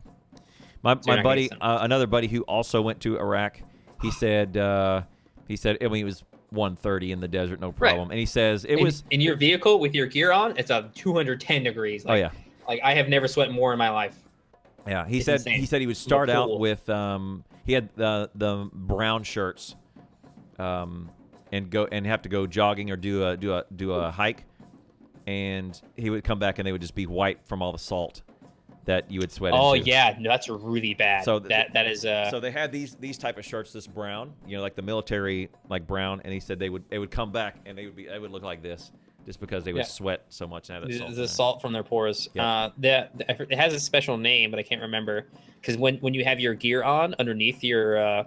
My buddy, another buddy who also went to Iraq, he said, I mean, it was 130 in the desert, no problem. Right. And he says was in your vehicle with your gear on, it's 210 degrees. Like, like I have never sweated more in my life. Yeah, he said he would start out with he had the brown shirts, and have to go jogging or do a hike, and he would come back and they would just be white from all the salt that you would sweat into. Yeah, no, that's really bad. So that is so they had these type of shirts, this brown, like the military like brown, and he said they would come back and they would look like this just because they would sweat so much and have that salt. The salt from their pores. Yep. It has a special name, but I can't remember, because when you have your gear on underneath your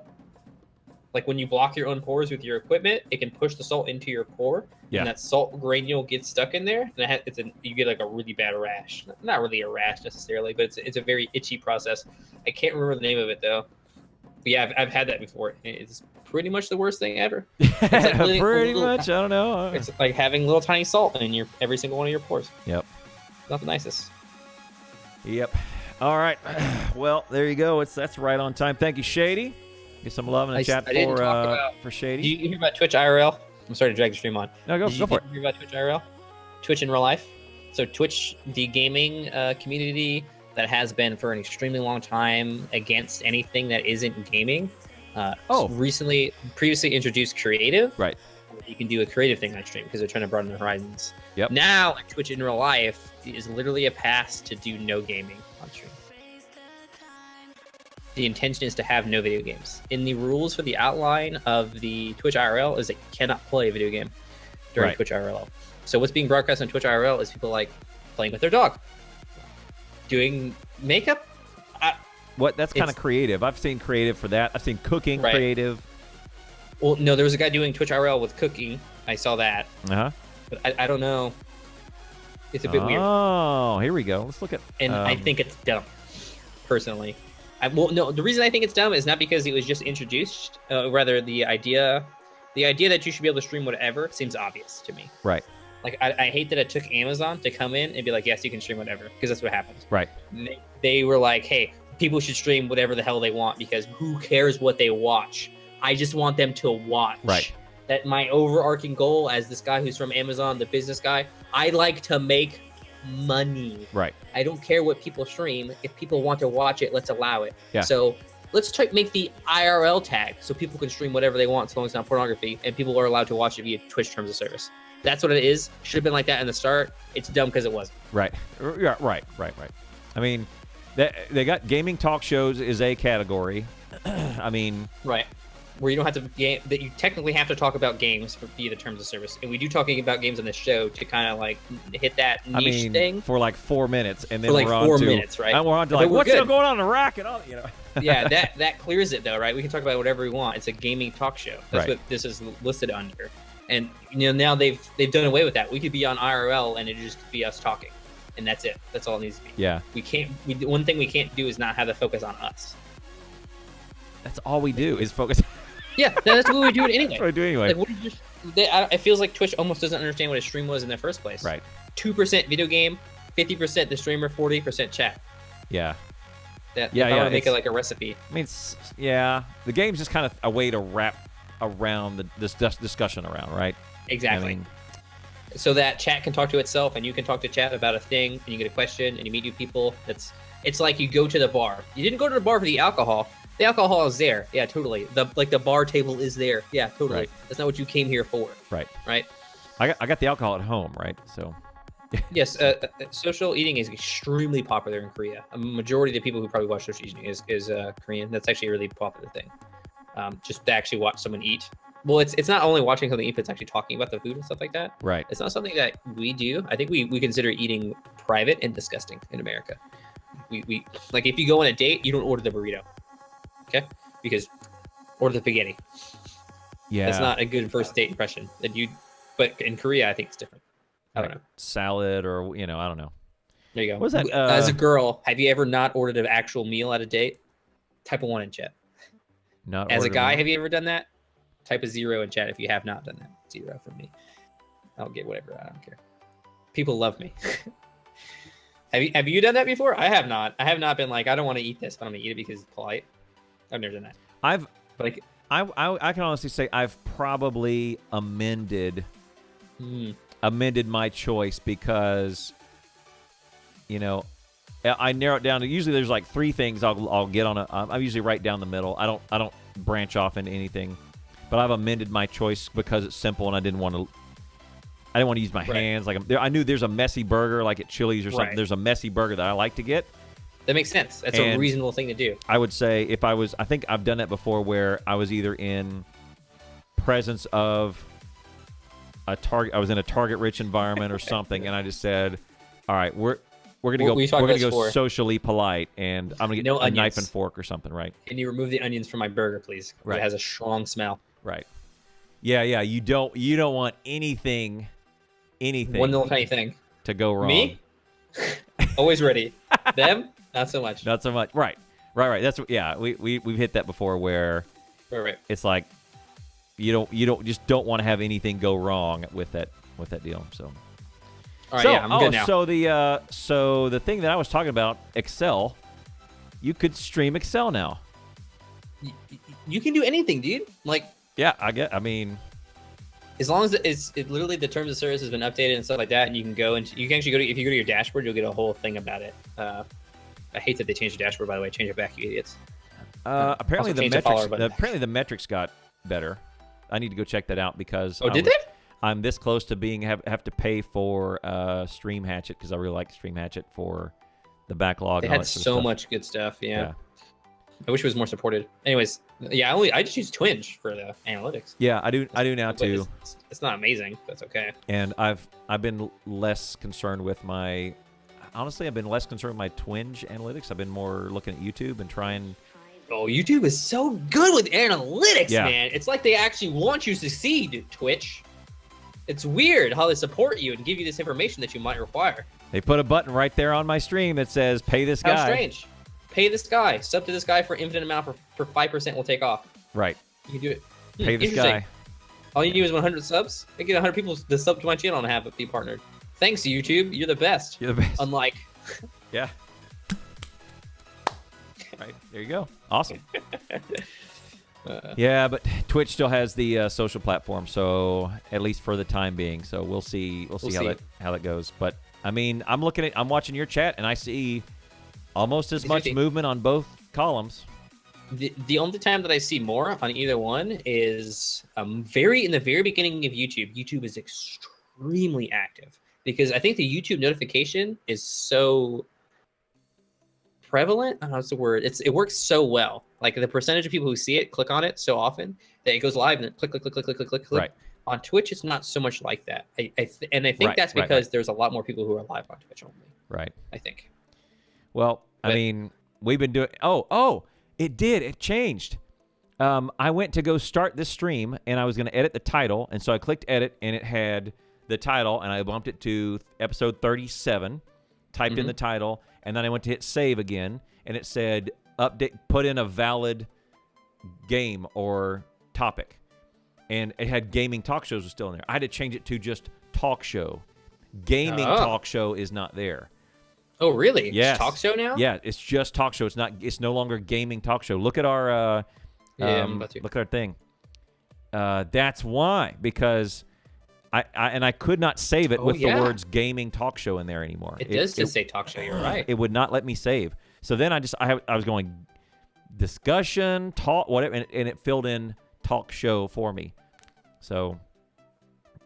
like when you block your own pores with your equipment, it can push the salt into your pore, and that salt granule gets stuck in there, and you get like a really bad rash. Not really a rash necessarily, but it's a very itchy process. I can't remember the name of it though. But yeah, I've had that before. It's pretty much the worst thing ever. It's like pretty much. I don't know. It's like having little tiny salt in every single one of your pores. Yep. Not the nicest. Yep. All right. Well, there you go. That's right on time. Thank you, Shady. Get some love in the chat for Shady. Do you hear about Twitch IRL? I'm sorry to drag the stream on. No, go for it. Hear about Twitch IRL? Twitch in real life. So Twitch, the gaming community that has been for an extremely long time against anything that isn't gaming. Previously introduced creative. Right. You can do a creative thing on stream because they're trying to broaden their horizons. Yep. Now, like Twitch in real life is literally a pass to do no gaming on stream. The intention is to have no video games. In the rules for the outline of the Twitch IRL is that you cannot play a video game during Twitch IRL. So what's being broadcast on Twitch IRL is people like playing with their dog. doing makeup. That's kind of creative. I've seen creative for that. I've seen cooking creative. Well, no, there was a guy doing Twitch IRL with cooking. I saw that. Uh-huh. But I don't know. It's a bit weird. Oh, here we go. Let's look at... And I think it's dumb, personally. Well, no, the reason I think it's dumb is not because it was just introduced. Rather, the idea that you should be able to stream whatever seems obvious to me. Right. Like, I hate that it took Amazon to come in and be like, yes, you can stream whatever, because that's what happened. Right. They were like, hey, people should stream whatever the hell they want, because who cares what they watch? I just want them to watch. Right. That my overarching goal as this guy who's from Amazon, the business guy, I like to make money. Right. I don't care what people stream. If people want to watch it, let's allow it. Yeah. So let's try to make the IRL tag so people can stream whatever they want, as long as it's not pornography, and people are allowed to watch it via Twitch terms of service. That's what it is. Should have been like that in the start. It's dumb because it wasn't. Right. Yeah. Right. I mean, they got gaming talk shows is a category. I mean, right. Where you don't have to that you technically have to talk about games via the terms of service, and we do talking about games on this show to kind of like hit that niche thing for like 4 minutes, and then for like we're on 4 to, minutes, right? And we're on to like what's still going on in Iraq and all, you know. Yeah, that clears it though, right? We can talk about whatever we want. It's a gaming talk show. That's what this is listed under, and now they've done away with that. We could be on IRL and it just be us talking, and that's it. That's all it needs to be. Yeah. We can't. One thing we can't do is not have the focus on us. That's all we do is focus. Yeah, that's what we do it anyway. That's what we do anyway. Like, it feels like Twitch almost doesn't understand what a stream was in the first place. Right. 2% video game, 50% the streamer, 40% chat. Yeah. I want to make it like a recipe. I mean, the game's just kind of a way to wrap around this discussion around, right? Exactly. I mean, so that chat can talk to itself, and you can talk to chat about a thing, and you get a question, and you meet new people. It's like you go to the bar. You didn't go to the bar for the alcohol. The alcohol is there. Yeah, totally. The bar table is there. Yeah, totally. Right. That's not what you came here for. Right. Right. I got the alcohol at home, right? So. Yes, social eating is extremely popular in Korea. A majority of the people who probably watch social eating is Korean. That's actually a really popular thing. Just to actually watch someone eat. Well, it's not only watching something eat, but it's actually talking about the food and stuff like that. Right. It's not something that we do. I think we consider eating private and disgusting in America. We like, if you go on a date, you don't order the burrito. Okay, because order the spaghetti. Yeah, that's not a good first date impression. But in Korea, I think it's different. I don't know. Salad or I don't know. There you go. What's that? As a girl, have you ever not ordered an actual meal at a date? Type a 1 in chat. Not as a guy, have you ever done that? Type a 0 in chat if you have not done that. 0 from me. I'll get whatever. I don't care. People love me. Have you done that before? I have not. I have not been like, I don't want to eat this, but I'm gonna eat it because it's polite. I've never done that. I can honestly say I've probably amended my choice because I narrow it down to, usually there's like 3 things I'll get on I'm usually right down the middle. I don't branch off into anything, but I've amended my choice because it's simple and I didn't want to use my hands. Like I knew there's a messy burger like at Chili's or something. There's a messy burger that I like to get. That makes sense. That's a reasonable thing to do. I would say I think I've done that before where I was either in presence of I was in a target-rich environment or something, and I just said, "All right, we're gonna go socially polite, and I'm gonna get a knife and fork or something, right?" Can you remove the onions from my burger, please? Right. It has a strong smell. Right. Yeah. You don't want anything. One little tiny thing to go wrong. Me? Always ready. Them? Not so much. Not so much. Right. That's we've hit that before where it's like you don't want to have anything go wrong with that deal. So all right, I'm good now. So the thing that I was talking about, Excel, you could stream Excel now. You can do anything, dude. Like, yeah, I mean, as long as it literally the terms of service has been updated and stuff like that, and you can actually if you go to your dashboard, you'll get a whole thing about it. I hate that they changed the dashboard, by the way. Change it back, you idiots. Apparently the metrics got better. I need to go check that out because did they? I'm this close to have to pay for Stream Hatchet because I really like Stream Hatchet for the backlog. They had so much good stuff. Yeah. I wish it was more supported. Anyways, yeah, I just use Twinge for the analytics. Yeah, I do now too. It's not amazing, but it's okay. And I've been less concerned with my. honestly, I've been less concerned with my Twinge analytics. I've been more looking at YouTube and trying. Oh, YouTube is so good with analytics, man. It's like they actually want you to succeed, Twitch. It's weird how they support you and give you this information that you might require. They put a button right there on my stream that says, pay this guy. How strange. Pay this guy. Sub to this guy for infinite amount for 5% will take off. Right. You can do it. Pay this guy. All you need is 100 subs. I get 100 people to sub to my channel and have it be partnered. Thanks, YouTube. You're the best. You're the best. Unlike. Yeah. Right. There you go. Awesome. Yeah, but Twitch still has the social platform, so at least for the time being. So we'll see how that goes. But I mean, I'm watching your chat, and I see almost as much movement on both columns. The only time that I see more on either one is in the very beginning of YouTube. YouTube is extremely active because I think the YouTube notification is so prevalent. I don't know what's the word. It works so well. Like the percentage of people who see it click on it so often that it goes live and then click. Right. On Twitch, it's not so much like that. I think that's because there's a lot more people who are live on Twitch only. Right. I think. Well, I mean, we've been doing. Oh, it did. It changed. I went to go start this stream and I was going to edit the title, and so I clicked edit and it had the title, and I bumped it to episode 37. Typed in the title, and then I went to hit save again, and it said update, put in a valid game or topic, and it had gaming talk shows was still in there. I had to change it to just talk show. Gaming talk show is not there. Oh, really? Yes. It's talk show now? Yeah, it's just talk show. It's no longer gaming talk show. Look at our look at our thing. That's why, because I could not save it with the words gaming talk show in there anymore. It does just say talk show. You're right. It would not let me save. So then I was going discussion, talk, whatever, and it filled in talk show for me. So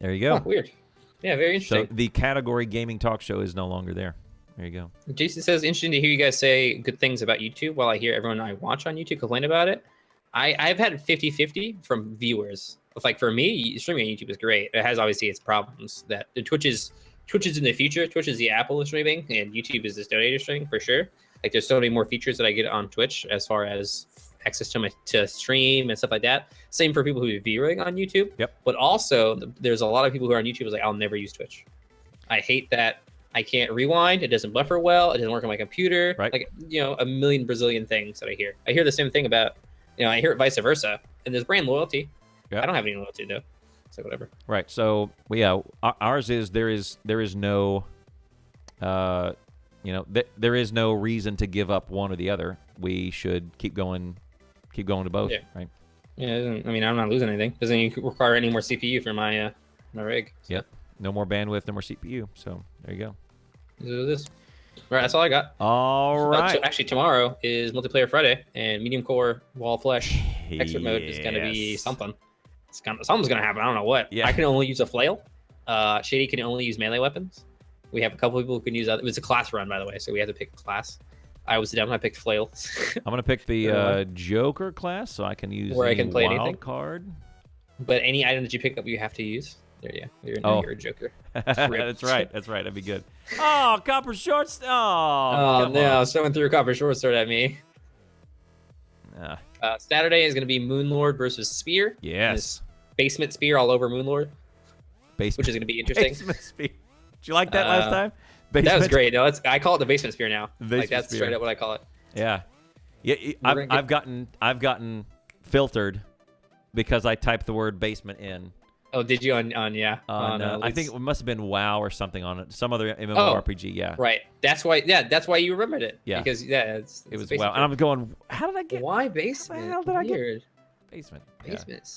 there you go. Oh, weird. Yeah, very interesting. So the category gaming talk show is no longer there. There you go. Jason says, interesting to hear you guys say good things about YouTube while I hear everyone I watch on YouTube complain about it. I've had 50-50 from viewers. Like for me, streaming on YouTube is great. It has obviously its problems. That the Twitch is in the future. Twitch is the Apple of streaming, and YouTube is this donator streaming for sure. Like there's so many more features that I get on Twitch as far as access to stream and stuff like that. Same for people who are viewing on YouTube. Yep. But also there's a lot of people who are on YouTube who's like, I'll never use Twitch. I hate that. I can't rewind. It doesn't buffer well. It doesn't work on my computer. Right. Like, a million Brazilian things that I hear. I hear the same thing about, I hear it vice versa. And there's brand loyalty. Yeah. I don't have any loyalty though. So whatever. Right. So yeah, ours is there is no, there is no reason to give up one or the other. We should keep going to both. Yeah. Right. Yeah. I mean, I'm not losing anything. Doesn't require any more CPU for my rig. So. Yep. No more bandwidth, no more CPU. So there you go. This. All right, that's all I got. All right. So actually, tomorrow is Multiplayer Friday, and Medium Core Wall Flesh Expert Mode is going to be something. Something's going to happen. I don't know what. Yeah. I can only use a flail. Shady can only use melee weapons. We have a couple people who can use other. It was a class run, by the way, so we had to pick a class. I was down. I picked flail. I'm going to pick the Joker class, so I can use where I can play anything. Card. But any item that you pick up, you have to use. There, yeah. You're a Joker. That's right. That'd be good. Oh, copper shorts. Oh no! Someone threw a copper short sword at me. Saturday is going to be Moonlord versus Spear. Yes. Basement Spear all over Moonlord. Which is going to be interesting. Basement Spear. Did you like that last time? That was great. No, I call it the Basement Spear now. That's Spear. straight up what I call it. Yeah. I've gotten filtered because I typed the word basement in. Oh, did you on I think it must have been WoW or something on it. Some other MMORPG, yeah. Right. That's why you remembered it. Yeah. Because it was WoW. And I'm going, how did I get why basement? How the hell did I get basement? Yeah. Basement.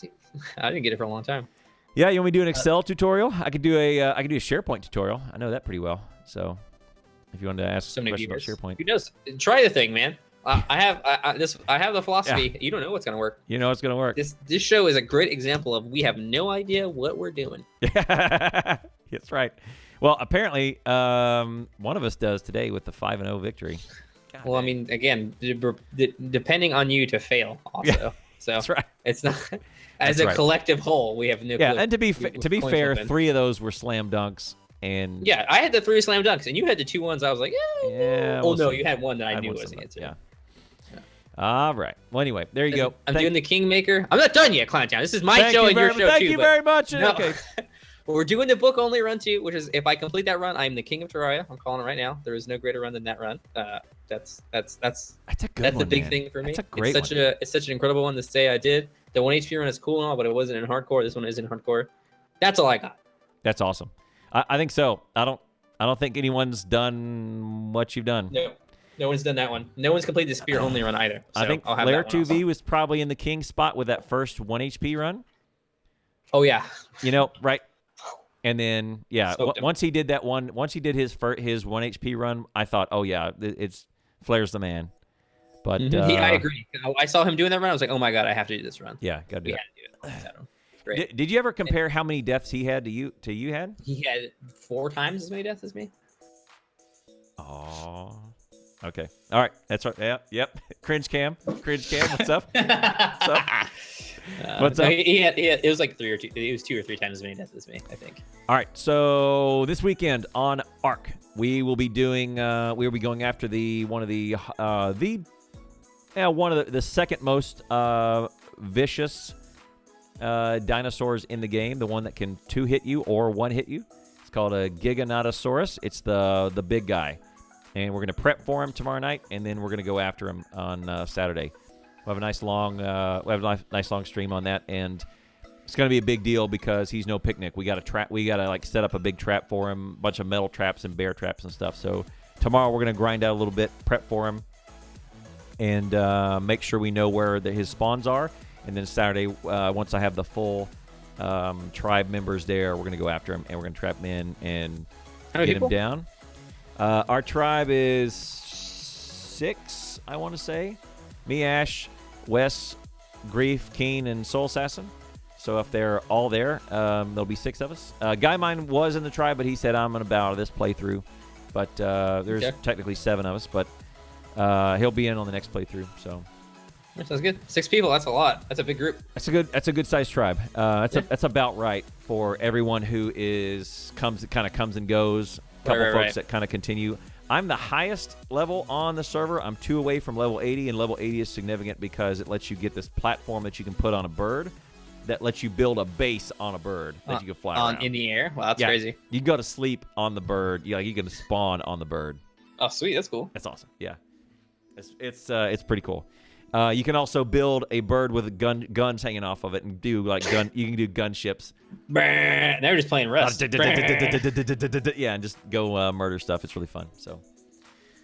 I didn't get it for a long time. Yeah, you want me to do an Excel tutorial? I could do a SharePoint tutorial. I know that pretty well. So if you wanted to ask some questions about SharePoint. Who knows? Try the thing, man. I have the philosophy. Yeah. You don't know what's gonna work. You know what's gonna work. This show is a great example of we have no idea what we're doing. That's right. Well, apparently, one of us does today with the 5-0 victory. God, well, I mean, again, depending on you to fail, also. Yeah, so that's right. It's not as a collective whole. We have no. Yeah, and to be fair, 3 of those were slam dunks, And yeah, I had the 3 slam dunks, and you had the 2 ones. I was like, yeah. Oh no, you had one that I knew was the answer. Yeah. All right. Well, anyway, there you go. I'm doing the Kingmaker. I'm not done yet, Clowntown. This is my show and your show too. Thank you very much. No. Okay. Well, we're doing the book only run too, which is if I complete that run, I'm the king of Terraria. I'm calling it right now. There is no greater run than that run. That's a good one, big thing for me. That's a great one. It's such an incredible one to say I did. The 1 HP run is cool and all, but it wasn't in hardcore. This one is in hardcore. That's all I got. That's awesome. I think so. I don't think anyone's done what you've done. No one's done that one. No one's completed the spear only run either. So I think Flare 2V was probably in the king spot with that first 1 HP run. Oh yeah. Right. And then once he did that one, once he did his 1 HP run, I thought, oh yeah, it's Flare's the man. But I agree. I saw him doing that run. I was like, oh my god, I have to do this run. Yeah, gotta do it. Great. Did you ever compare how many deaths he had to you had? He had 4 times as many deaths as me. Oh. Okay. All right. That's right. Yeah. Yep. Cringe cam. What's up? What's up? What's up? It was like 3 or 2. It was 2 or 3 times as many deaths as me, I think. All right. So this weekend on Ark, we will be doing. We will be going after one of the second most vicious dinosaurs in the game. The one that can 2-hit you or 1-hit you. It's called a Giganotosaurus. It's the big guy. And we're going to prep for him tomorrow night, and then we're going to go after him on Saturday. We'll have a nice long stream on that, and it's going to be a big deal because he's no picnic. We got to like set up a big trap for him, a bunch of metal traps and bear traps and stuff. So tomorrow we're going to grind out a little bit, prep for him, and make sure we know where his spawns are. And then Saturday, once I have the full tribe members there, we're going to go after him, and we're going to trap him in and get him down. Our tribe is 6, I want to say. Me, Ash, Wes, Grief, Keen, and Soul Assassin. So if they're all there, there'll be 6 of us. Guy Mine was in the tribe, but he said, I'm going to bow out of this playthrough. But there's technically 7 of us, but he'll be in on the next playthrough. So that sounds good. 6 people, that's a lot. That's a big group. That's a good sized tribe. That's about right for everyone who comes and goes. Couple folks that kind of continue. I'm the highest level on the server. I'm 2 away from level 80, and level 80 is significant because it lets you get this platform that you can put on a bird that lets you build a base on a bird that you can fly around. In the air? Wow, that's crazy. You can go to sleep on the bird. You can spawn on the bird. Oh, sweet. That's cool. That's awesome. Yeah. It's pretty cool. You can also build a bird with guns hanging off of it and do like gun. You can do gunships. Now we're just playing Rust. Yeah, and just go murder stuff. It's really fun. So,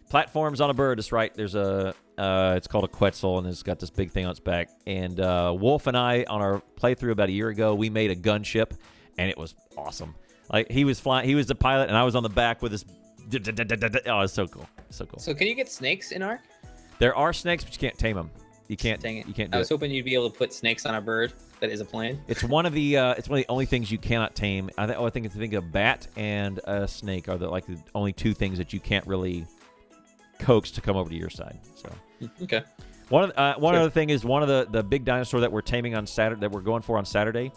platforms on a bird. That's right. There's it's called a Quetzal, and it's got this big thing on its back. And Wolf and I, on our playthrough about a year ago, we made a gunship, and it was awesome. Like he was flying, he was the pilot, and I was on the back with this. Oh, it's so cool. So cool. So can you get snakes in Ark? There are snakes, but you can't tame them. You can't. Dang it. You can't do I was hoping you'd be able to put snakes on a bird that is a plane. It's one of the only things you cannot tame. I think a bat and a snake are the only 2 things that you can't really coax to come over to your side. So okay. One other thing is one of the big dinosaur that we're taming on Saturday, that we're going for on Saturday.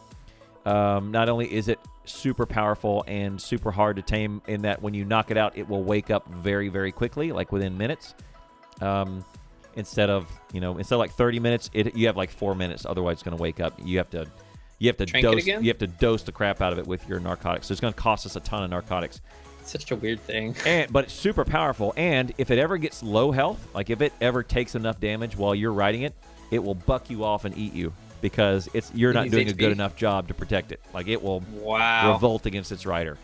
Not only is it super powerful and super hard to tame, in that when you knock it out, it will wake up very, very quickly, like within minutes. Instead of like 30 minutes, you have like 4 minutes. Otherwise, it's going to wake up. You have to dose the crap out of it with your narcotics. So it's going to cost us a ton of narcotics. It's such a weird thing. But it's super powerful. And if it ever gets low health, like if it ever takes enough damage while you're riding it, it will buck you off and eat you because you're not doing a good enough job to protect it. Like it will revolt against its rider.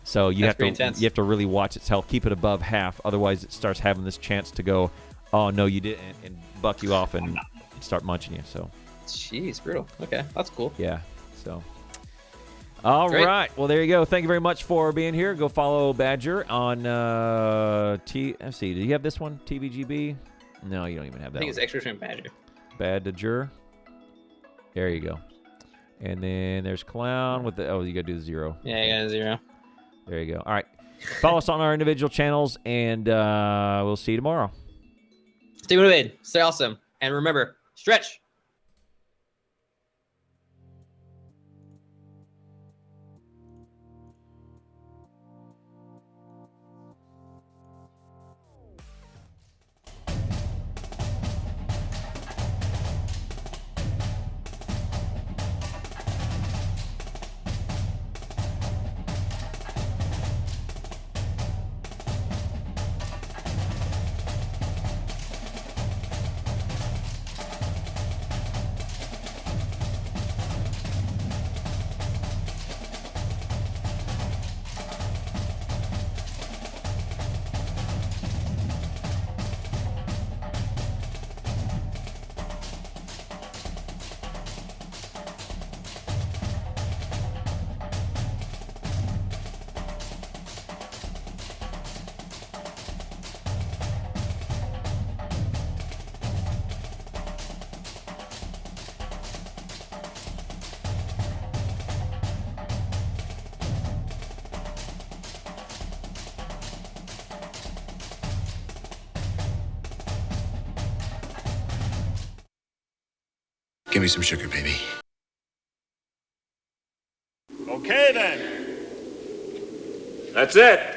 So you have to really watch its health, keep it above half. Otherwise, it starts having this chance to go, oh no, you didn't, and buck you off and start munching you. So, jeez, brutal. Okay, that's cool. Yeah. So, all right. Well, there you go. Thank you very much for being here. Go follow Badger on let's see. Do you have this one? TVGB? No, you don't even have that. I think it's Extra Shrimp Badger. Badger. There you go. And then there's Clown with the you gotta do the 0. Yeah, you got a 0. There you go. All right. Follow us on our individual channels, and we'll see you tomorrow. Stay motivated, stay awesome, and remember, stretch. Give me some sugar, baby. Okay, then. That's it.